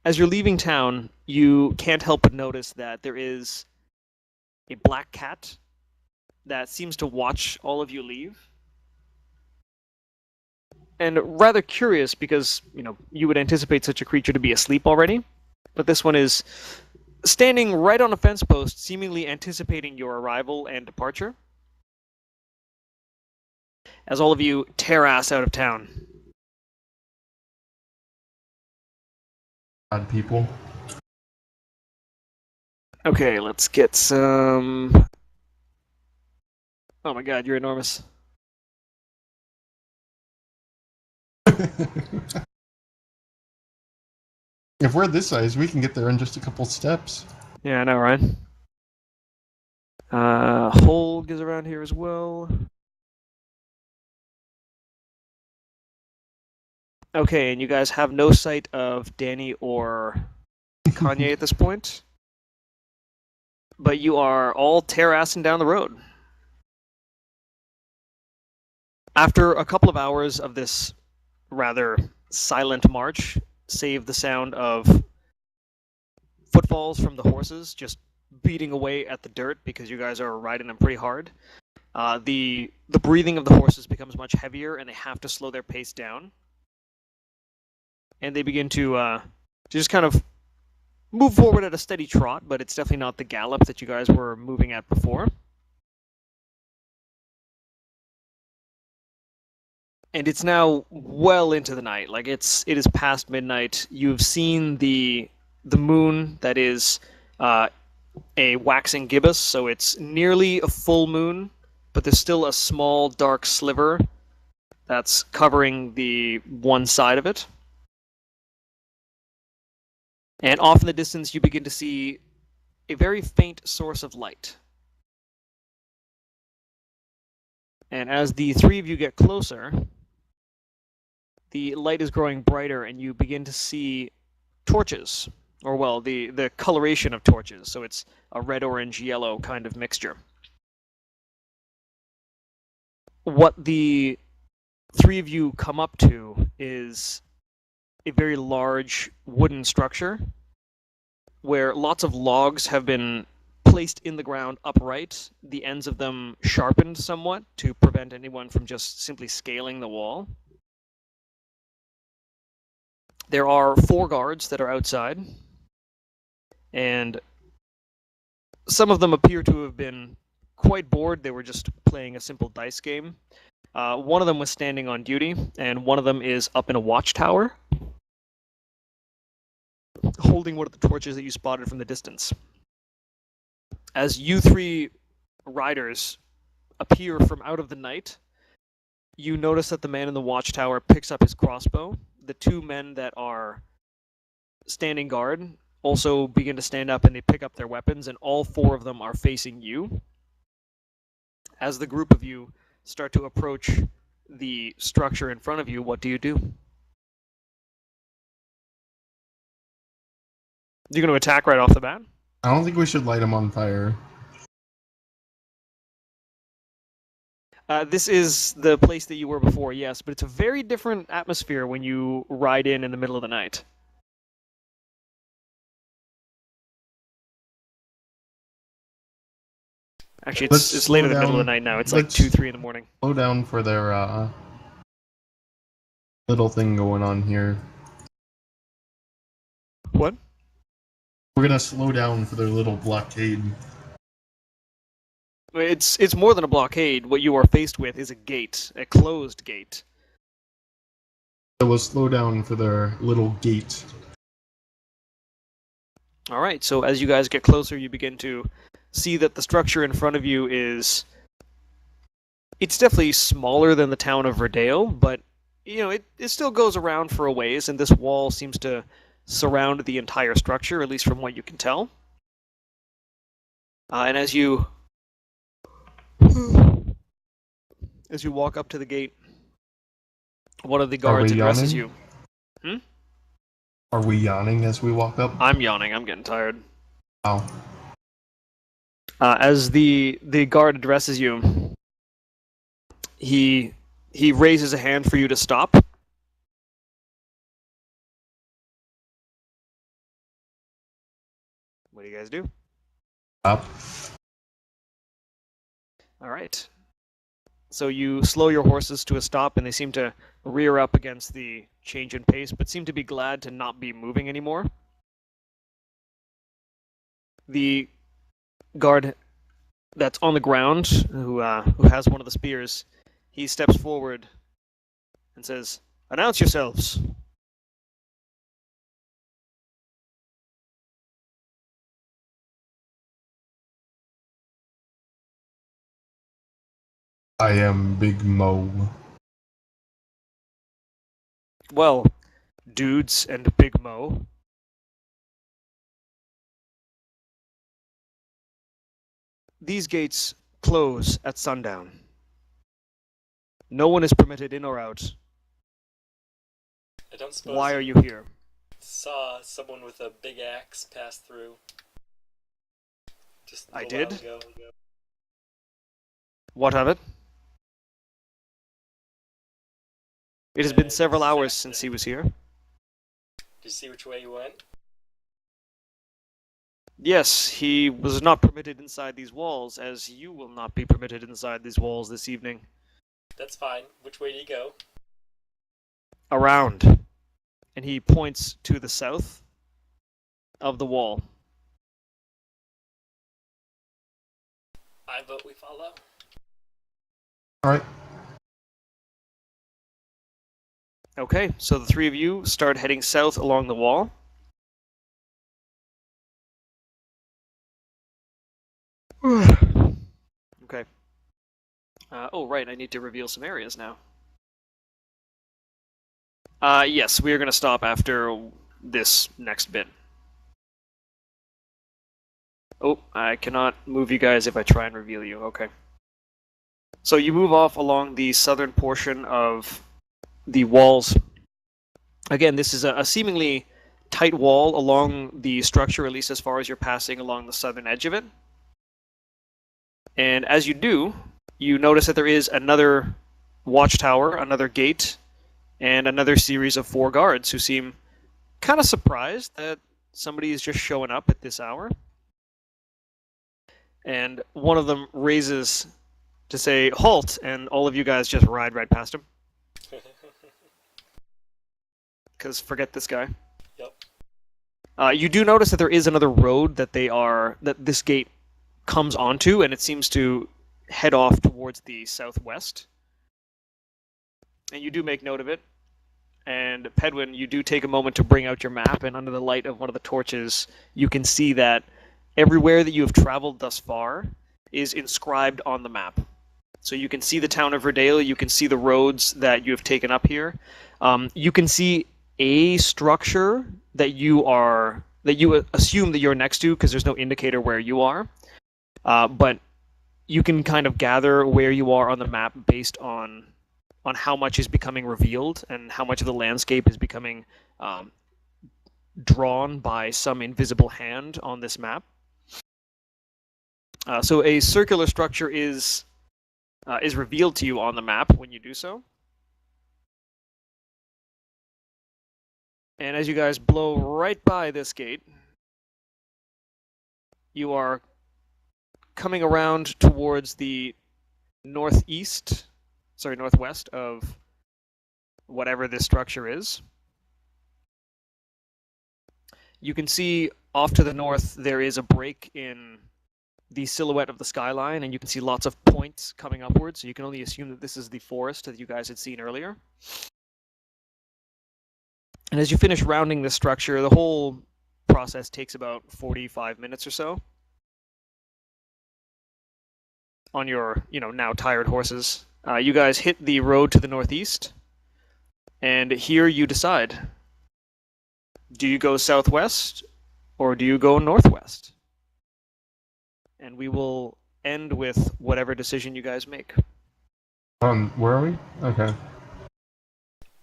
As you're leaving town, you can't help but notice that there is a black cat that seems to watch all of you leave. And rather curious because, you would anticipate such a creature to be asleep already. But this one is standing right on a fence post, seemingly anticipating your arrival and departure. as all of you tear ass out of town. Odd people. Okay, let's get some... Oh my god, you're enormous. If we're this size, we can get there in just a couple steps. Yeah, I know, right? Holg is around here as well. Okay, and you guys have no sight of Danny or Kanye at this point. But you are all tear-assing down the road. After a couple of hours of this rather silent march, save the sound of footfalls from the horses just beating away at the dirt because you guys are riding them pretty hard, the breathing of the horses becomes much heavier and they have to slow their pace down. And they begin to just kind of move forward at a steady trot, but it's definitely not the gallop that you guys were moving at before. And it's now well into the night. Like it is past midnight. You've seen the moon that is a waxing gibbous, so it's nearly a full moon, but there's still a small dark sliver that's covering the one side of it. And off in the distance, you begin to see a very faint source of light. And as the three of you get closer, the light is growing brighter, and you begin to see torches, or well, the coloration of torches. So it's a red, orange, yellow kind of mixture. What the three of you come up to is a very large wooden structure where lots of logs have been placed in the ground upright, the ends of them sharpened somewhat to prevent anyone from just simply scaling the wall. There are 4 guards that are outside, and some of them appear to have been quite bored. They were just playing a simple dice game. One of them was standing on duty, and one of them is up in a watchtower, holding one of the torches that you spotted from the distance. As you 3 riders appear from out of the night, you notice that the man in the watchtower picks up his crossbow. The 2 men that are standing guard also begin to stand up and they pick up their weapons, and all 4 of them are facing you. As the group of you start to approach the structure in front of you, what do you do? You're going to attack right off the bat? I don't think we should light them on fire. This is the place that you were before, yes, but it's a very different atmosphere when you ride in the middle of the night. Actually, it's late in the middle of the night now. It's like 2, 3 in the morning. Slow down for their little thing going on here. What? We're gonna slow down for their little blockade. It's more than a blockade. What you are faced with is a gate, a closed gate. So we'll slow down for their little gate. All right, so as you guys get closer, you begin to see that the structure in front of you is... It's definitely smaller than the town of Verdale, but you know, it still goes around for a ways, and this wall seems to surround the entire structure, at least from what you can tell. And as you walk up to the gate, one of the guards addresses you. Are we yawning as we walk up? I'm yawning. I'm getting tired. Oh. As the guard addresses you, he raises a hand for you to stop. What do you guys do? Stop. All right. So you slow your horses to a stop, and they seem to rear up against the change in pace, but seem to be glad to not be moving anymore. The guard that's on the ground, who has one of the spears, he steps forward and says, "Announce yourselves." I am Big Mo. Well, dudes and Big Mo. These gates close at sundown. No one is permitted in or out. I don't suppose Why are you you here? saw someone with a big axe pass through just a I little while did? ago. What of it? It has been several hours since he was here. Did you see which way he went? Yes, he was not permitted inside these walls, as you will not be permitted inside these walls this evening. That's fine. Which way did he go? Around. And he points to the south of the wall. I vote we follow. Alright. Okay, so the three of you start heading south along the wall. Okay. Oh, right, I need to reveal some areas now. Yes, we are going to stop after this next bit. Oh, I cannot move you guys if I try and reveal you. Okay. So you move off along the southern portion of the walls. Again, this is a seemingly tight wall along the structure, at least as far as you're passing along the southern edge of it. And as you do, you notice that there is another watchtower, another gate, and another series of 4 guards who seem kind of surprised that somebody is just showing up at this hour. And one of them raises to say, "Halt!" and all of you guys just ride right past him. Because forget this guy. Yep. You do notice that there is another road that this gate comes onto, and it seems to head off towards the southwest. And you do make note of it. And Pedwin, you do take a moment to bring out your map, and under the light of one of the torches, you can see that everywhere that you have traveled thus far is inscribed on the map. So you can see the town of Verdale, you can see the roads that you have taken up here. You can see a structure that you assume that you're next to because there's no indicator where you are. But you can kind of gather where you are on the map based on how much is becoming revealed and how much of the landscape is becoming drawn by some invisible hand on this map. So a circular structure is revealed to you on the map when you do so. And as you guys blow right by this gate, you are coming around towards the northwest of whatever this structure is. You can see off to the north there is a break in the silhouette of the skyline, and you can see lots of points coming upwards, so you can only assume that this is the forest that you guys had seen earlier. And as you finish rounding this structure, the whole process takes about 45 minutes or so on your, now tired horses. You guys hit the road to the northeast, and here you decide. Do you go southwest, or do you go northwest? And we will end with whatever decision you guys make. Where are we? Okay.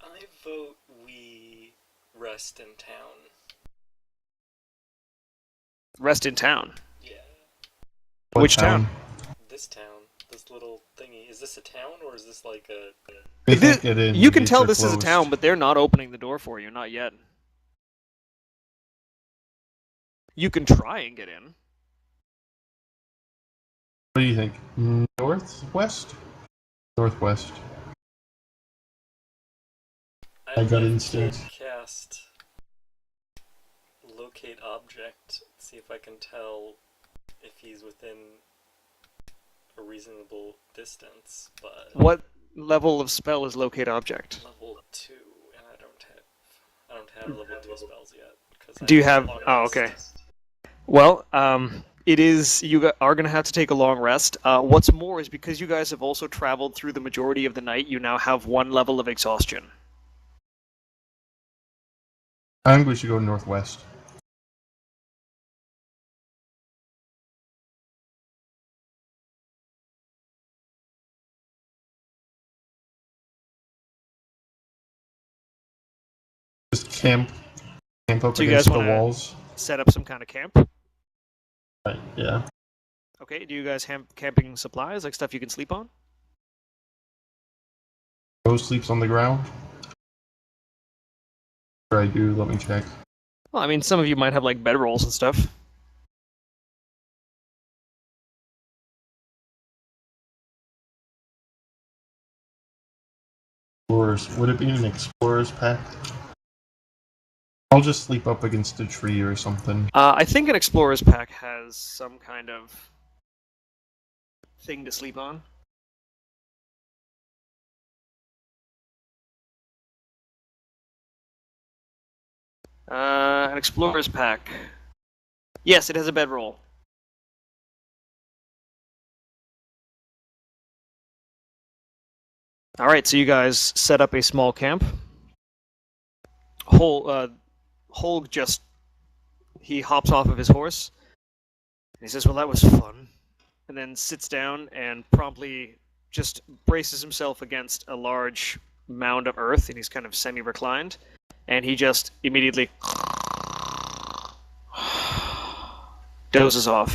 I vote we rest in town. Rest in town? Yeah. What Which town? This town. This little thingy. Is this a town, or is this like a... They can't get in. You the can gates tell are this is a closed. town, but they're not opening the door for you, not yet. You can try and get in. What do you think? Northwest? Northwest. I got instinct. Cast locate object. See if I can tell if he's within a reasonable distance. But level of spell is locate object? Level 2, and I don't have level 2 spells yet. 'Cause I Do you have have? long Oh, rest. okay. Well, it is. Are going to have to take a long rest. What's more is because you guys have also traveled through the majority of the night, you now have 1 level of exhaustion. I think we should go northwest. Just camp up So you against guys the wanna- walls. Set up some kind of camp. Right, yeah. Okay. Do you guys have camping supplies, like stuff you can sleep on? Rose sleeps on the ground. Sure I do. Let me check. Well, I mean, some of you might have like bedrolls and stuff. Explorers. Would it be an explorer's pack? I'll just sleep up against a tree or something. I think an explorer's pack has some kind of thing to sleep on. An explorer's pack. Yes, it has a bedroll. All right, so you guys set up a small camp. Holg just he hops off of his horse. And he says, "Well, that was fun," and then sits down and promptly just braces himself against a large mound of earth, and he's kind of semi-reclined, and he just immediately dozes off.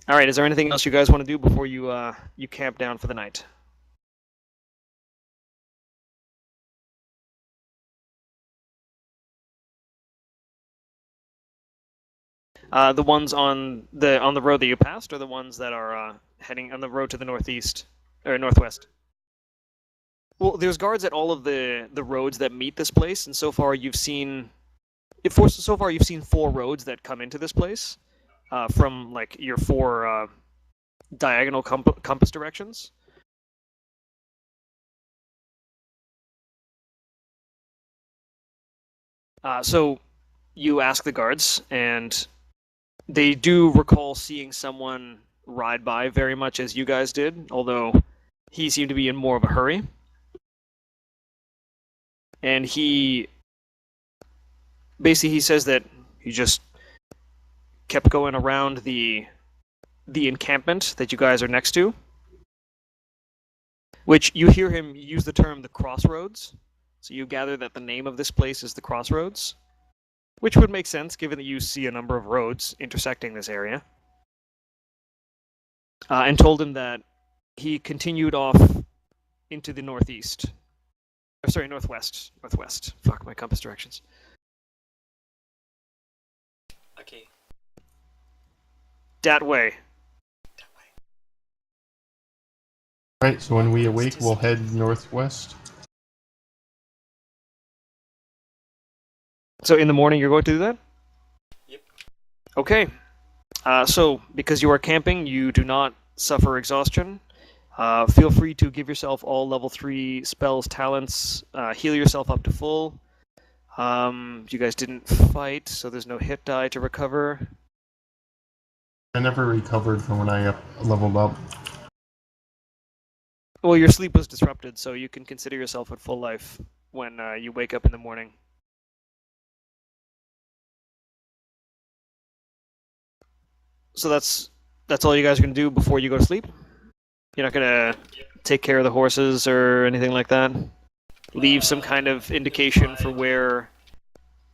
All right, is there anything else you guys want to do before you you camp down for the night? The ones on the road that you passed, or the ones that are heading on the road to the northeast or northwest? Well, there's guards at all of the roads that meet this place, and so far you've seen 4 roads that come into this place from like your 4 diagonal compass directions. So you ask the guards, and they do recall seeing someone ride by very much as you guys did, although he seemed to be in more of a hurry. And he says that he just kept going around the encampment that you guys are next to, which you hear him use the term the crossroads. So you gather that the name of this place is the Crossroads, which would make sense given that you see a number of roads intersecting this area. And told him that he continued off into the northeast. Or, sorry, northwest. Northwest. Fuck my compass directions. Okay. Dat way. Right, so when we awake, we'll head northwest. So in the morning you're going to do that? Yep. Okay. So, because you are camping, you do not suffer exhaustion. Feel free to give yourself all level 3 spells, talents, heal yourself up to full. You guys didn't fight, so there's no hit die to recover. I never recovered from when I leveled up. Well, your sleep was disrupted, so you can consider yourself at full life when you wake up in the morning. So that's all you guys are going to do before you go to sleep? You're not going to take care of the horses or anything like that? Leave some kind of indication for where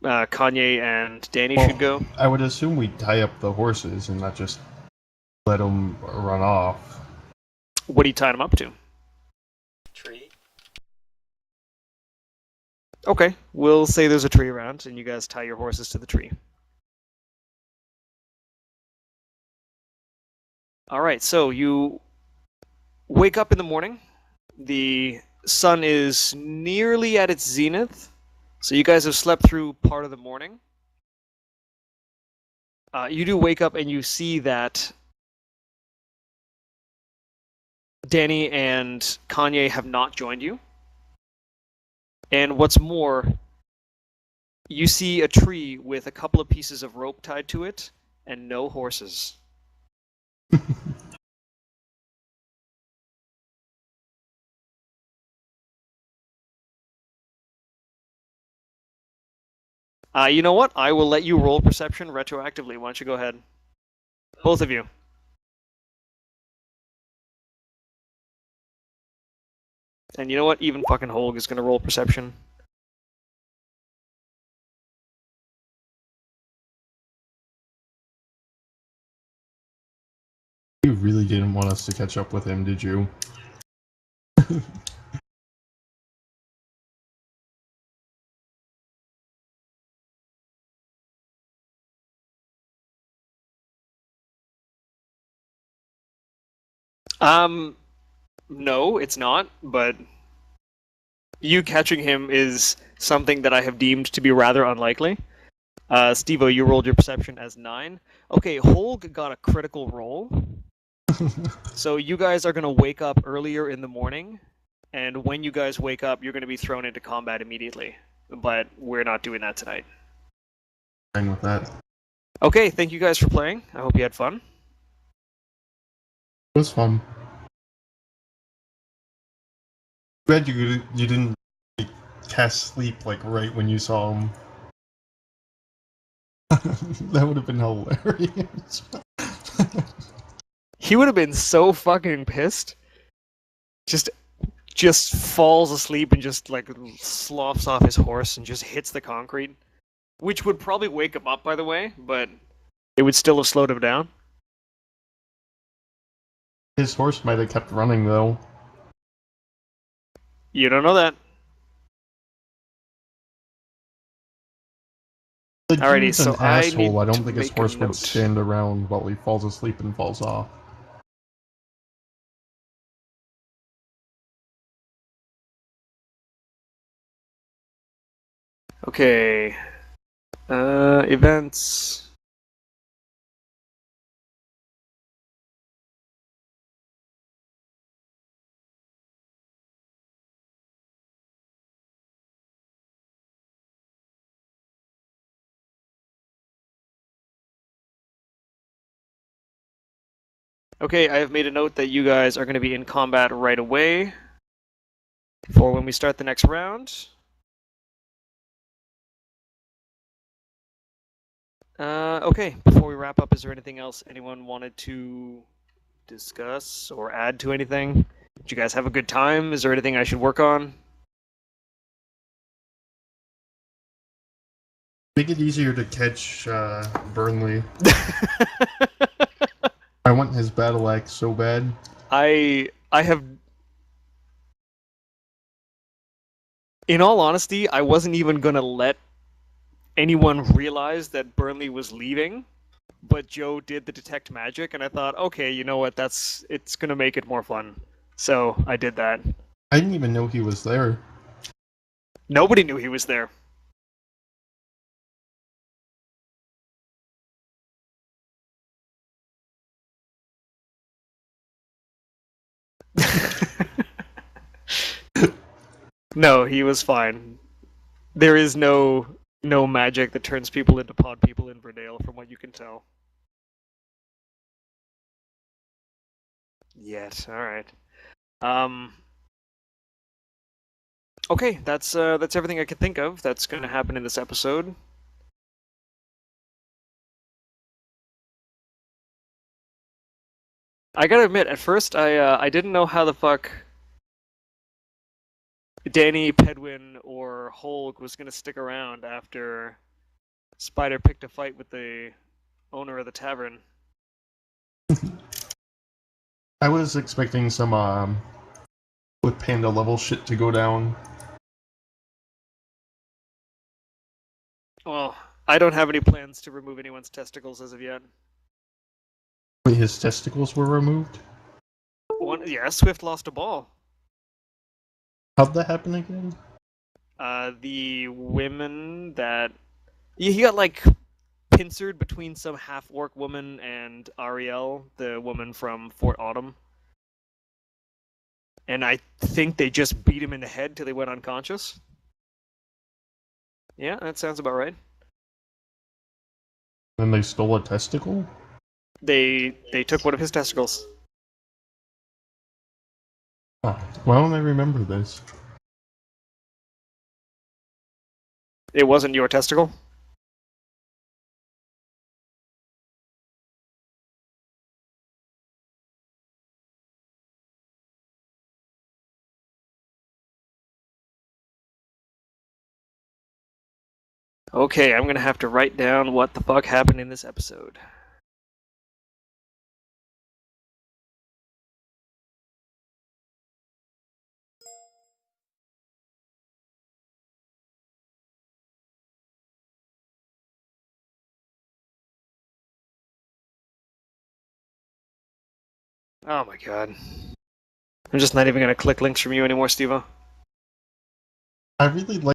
Kanye and Danny should go? I would assume we tie up the horses and not just let them run off. What are you tying them up to? Tree. Okay, we'll say there's a tree around, and you guys tie your horses to the tree. Alright, so you wake up in the morning. The sun is nearly at its zenith, so you guys have slept through part of the morning. You do wake up and you see that Danny and Kanye have not joined you. And what's more, you see a tree with a couple of pieces of rope tied to it and no horses. You know what? I will let you roll perception retroactively. Why don't you go ahead? Both of you. And you know what? Even fucking Holg is gonna roll perception. You really didn't want us to catch up with him, did you? No, it's not, but you catching him is something that I have deemed to be rather unlikely. Steve-O, you rolled your perception as 9. Okay, Holg got a critical roll. So you guys are going to wake up earlier in the morning, and when you guys wake up, you're going to be thrown into combat immediately. But we're not doing that tonight. Fine with that. Okay, thank you guys for playing. I hope you had fun. It was fun. Glad you didn't like, cast sleep like right when you saw him. That would have been hilarious. He would have been so fucking pissed. Just falls asleep and just like sloughs off his horse and just hits the concrete. Which would probably wake him up, by the way, but it would still have slowed him down. His horse might have kept running though. You don't know that. The Alrighty, dude's so an I asshole. need I don't to think his make a horse would note. stand around while he falls asleep and falls off. Okay. Events. Okay, I have made a note that you guys are going to be in combat right away for when we start the next round. Okay, before we wrap up, is there anything else anyone wanted to discuss or add to anything? Did you guys have a good time? Is there anything I should work on? Make it easier to catch Burnley. I want his battle axe so bad. I have... In all honesty, I wasn't even gonna let anyone realize that Burnley was leaving, but Joe did the detect magic, and I thought, okay, you know what, it's gonna make it more fun. So I did that. I didn't even know he was there. Nobody knew he was there. No, he was fine. There is no magic that turns people into pod people in Verdale, from what you can tell. Yet, all right. Okay, that's everything I could think of that's going to happen in this episode. I gotta admit, at first I didn't know how the fuck Danny, Pedwin, or Holg was gonna stick around after Spider picked a fight with the owner of the tavern. I was expecting some with Panda level shit to go down. Well, I don't have any plans to remove anyone's testicles as of yet. Wait, his testicles were removed? Yeah, Swift lost a ball. How'd that happen again? The women that he got like pincered between some half-orc woman and Ariel, the woman from Fort Autumn. And I think they just beat him in the head till they went unconscious. Yeah, that sounds about right. Then they stole a testicle? They took one of his testicles. Oh, why don't I remember this? It wasn't your testicle? Okay, I'm gonna have to write down what the fuck happened in this episode. Oh my god. I'm just not even gonna click links from you anymore, Steve-O. I really like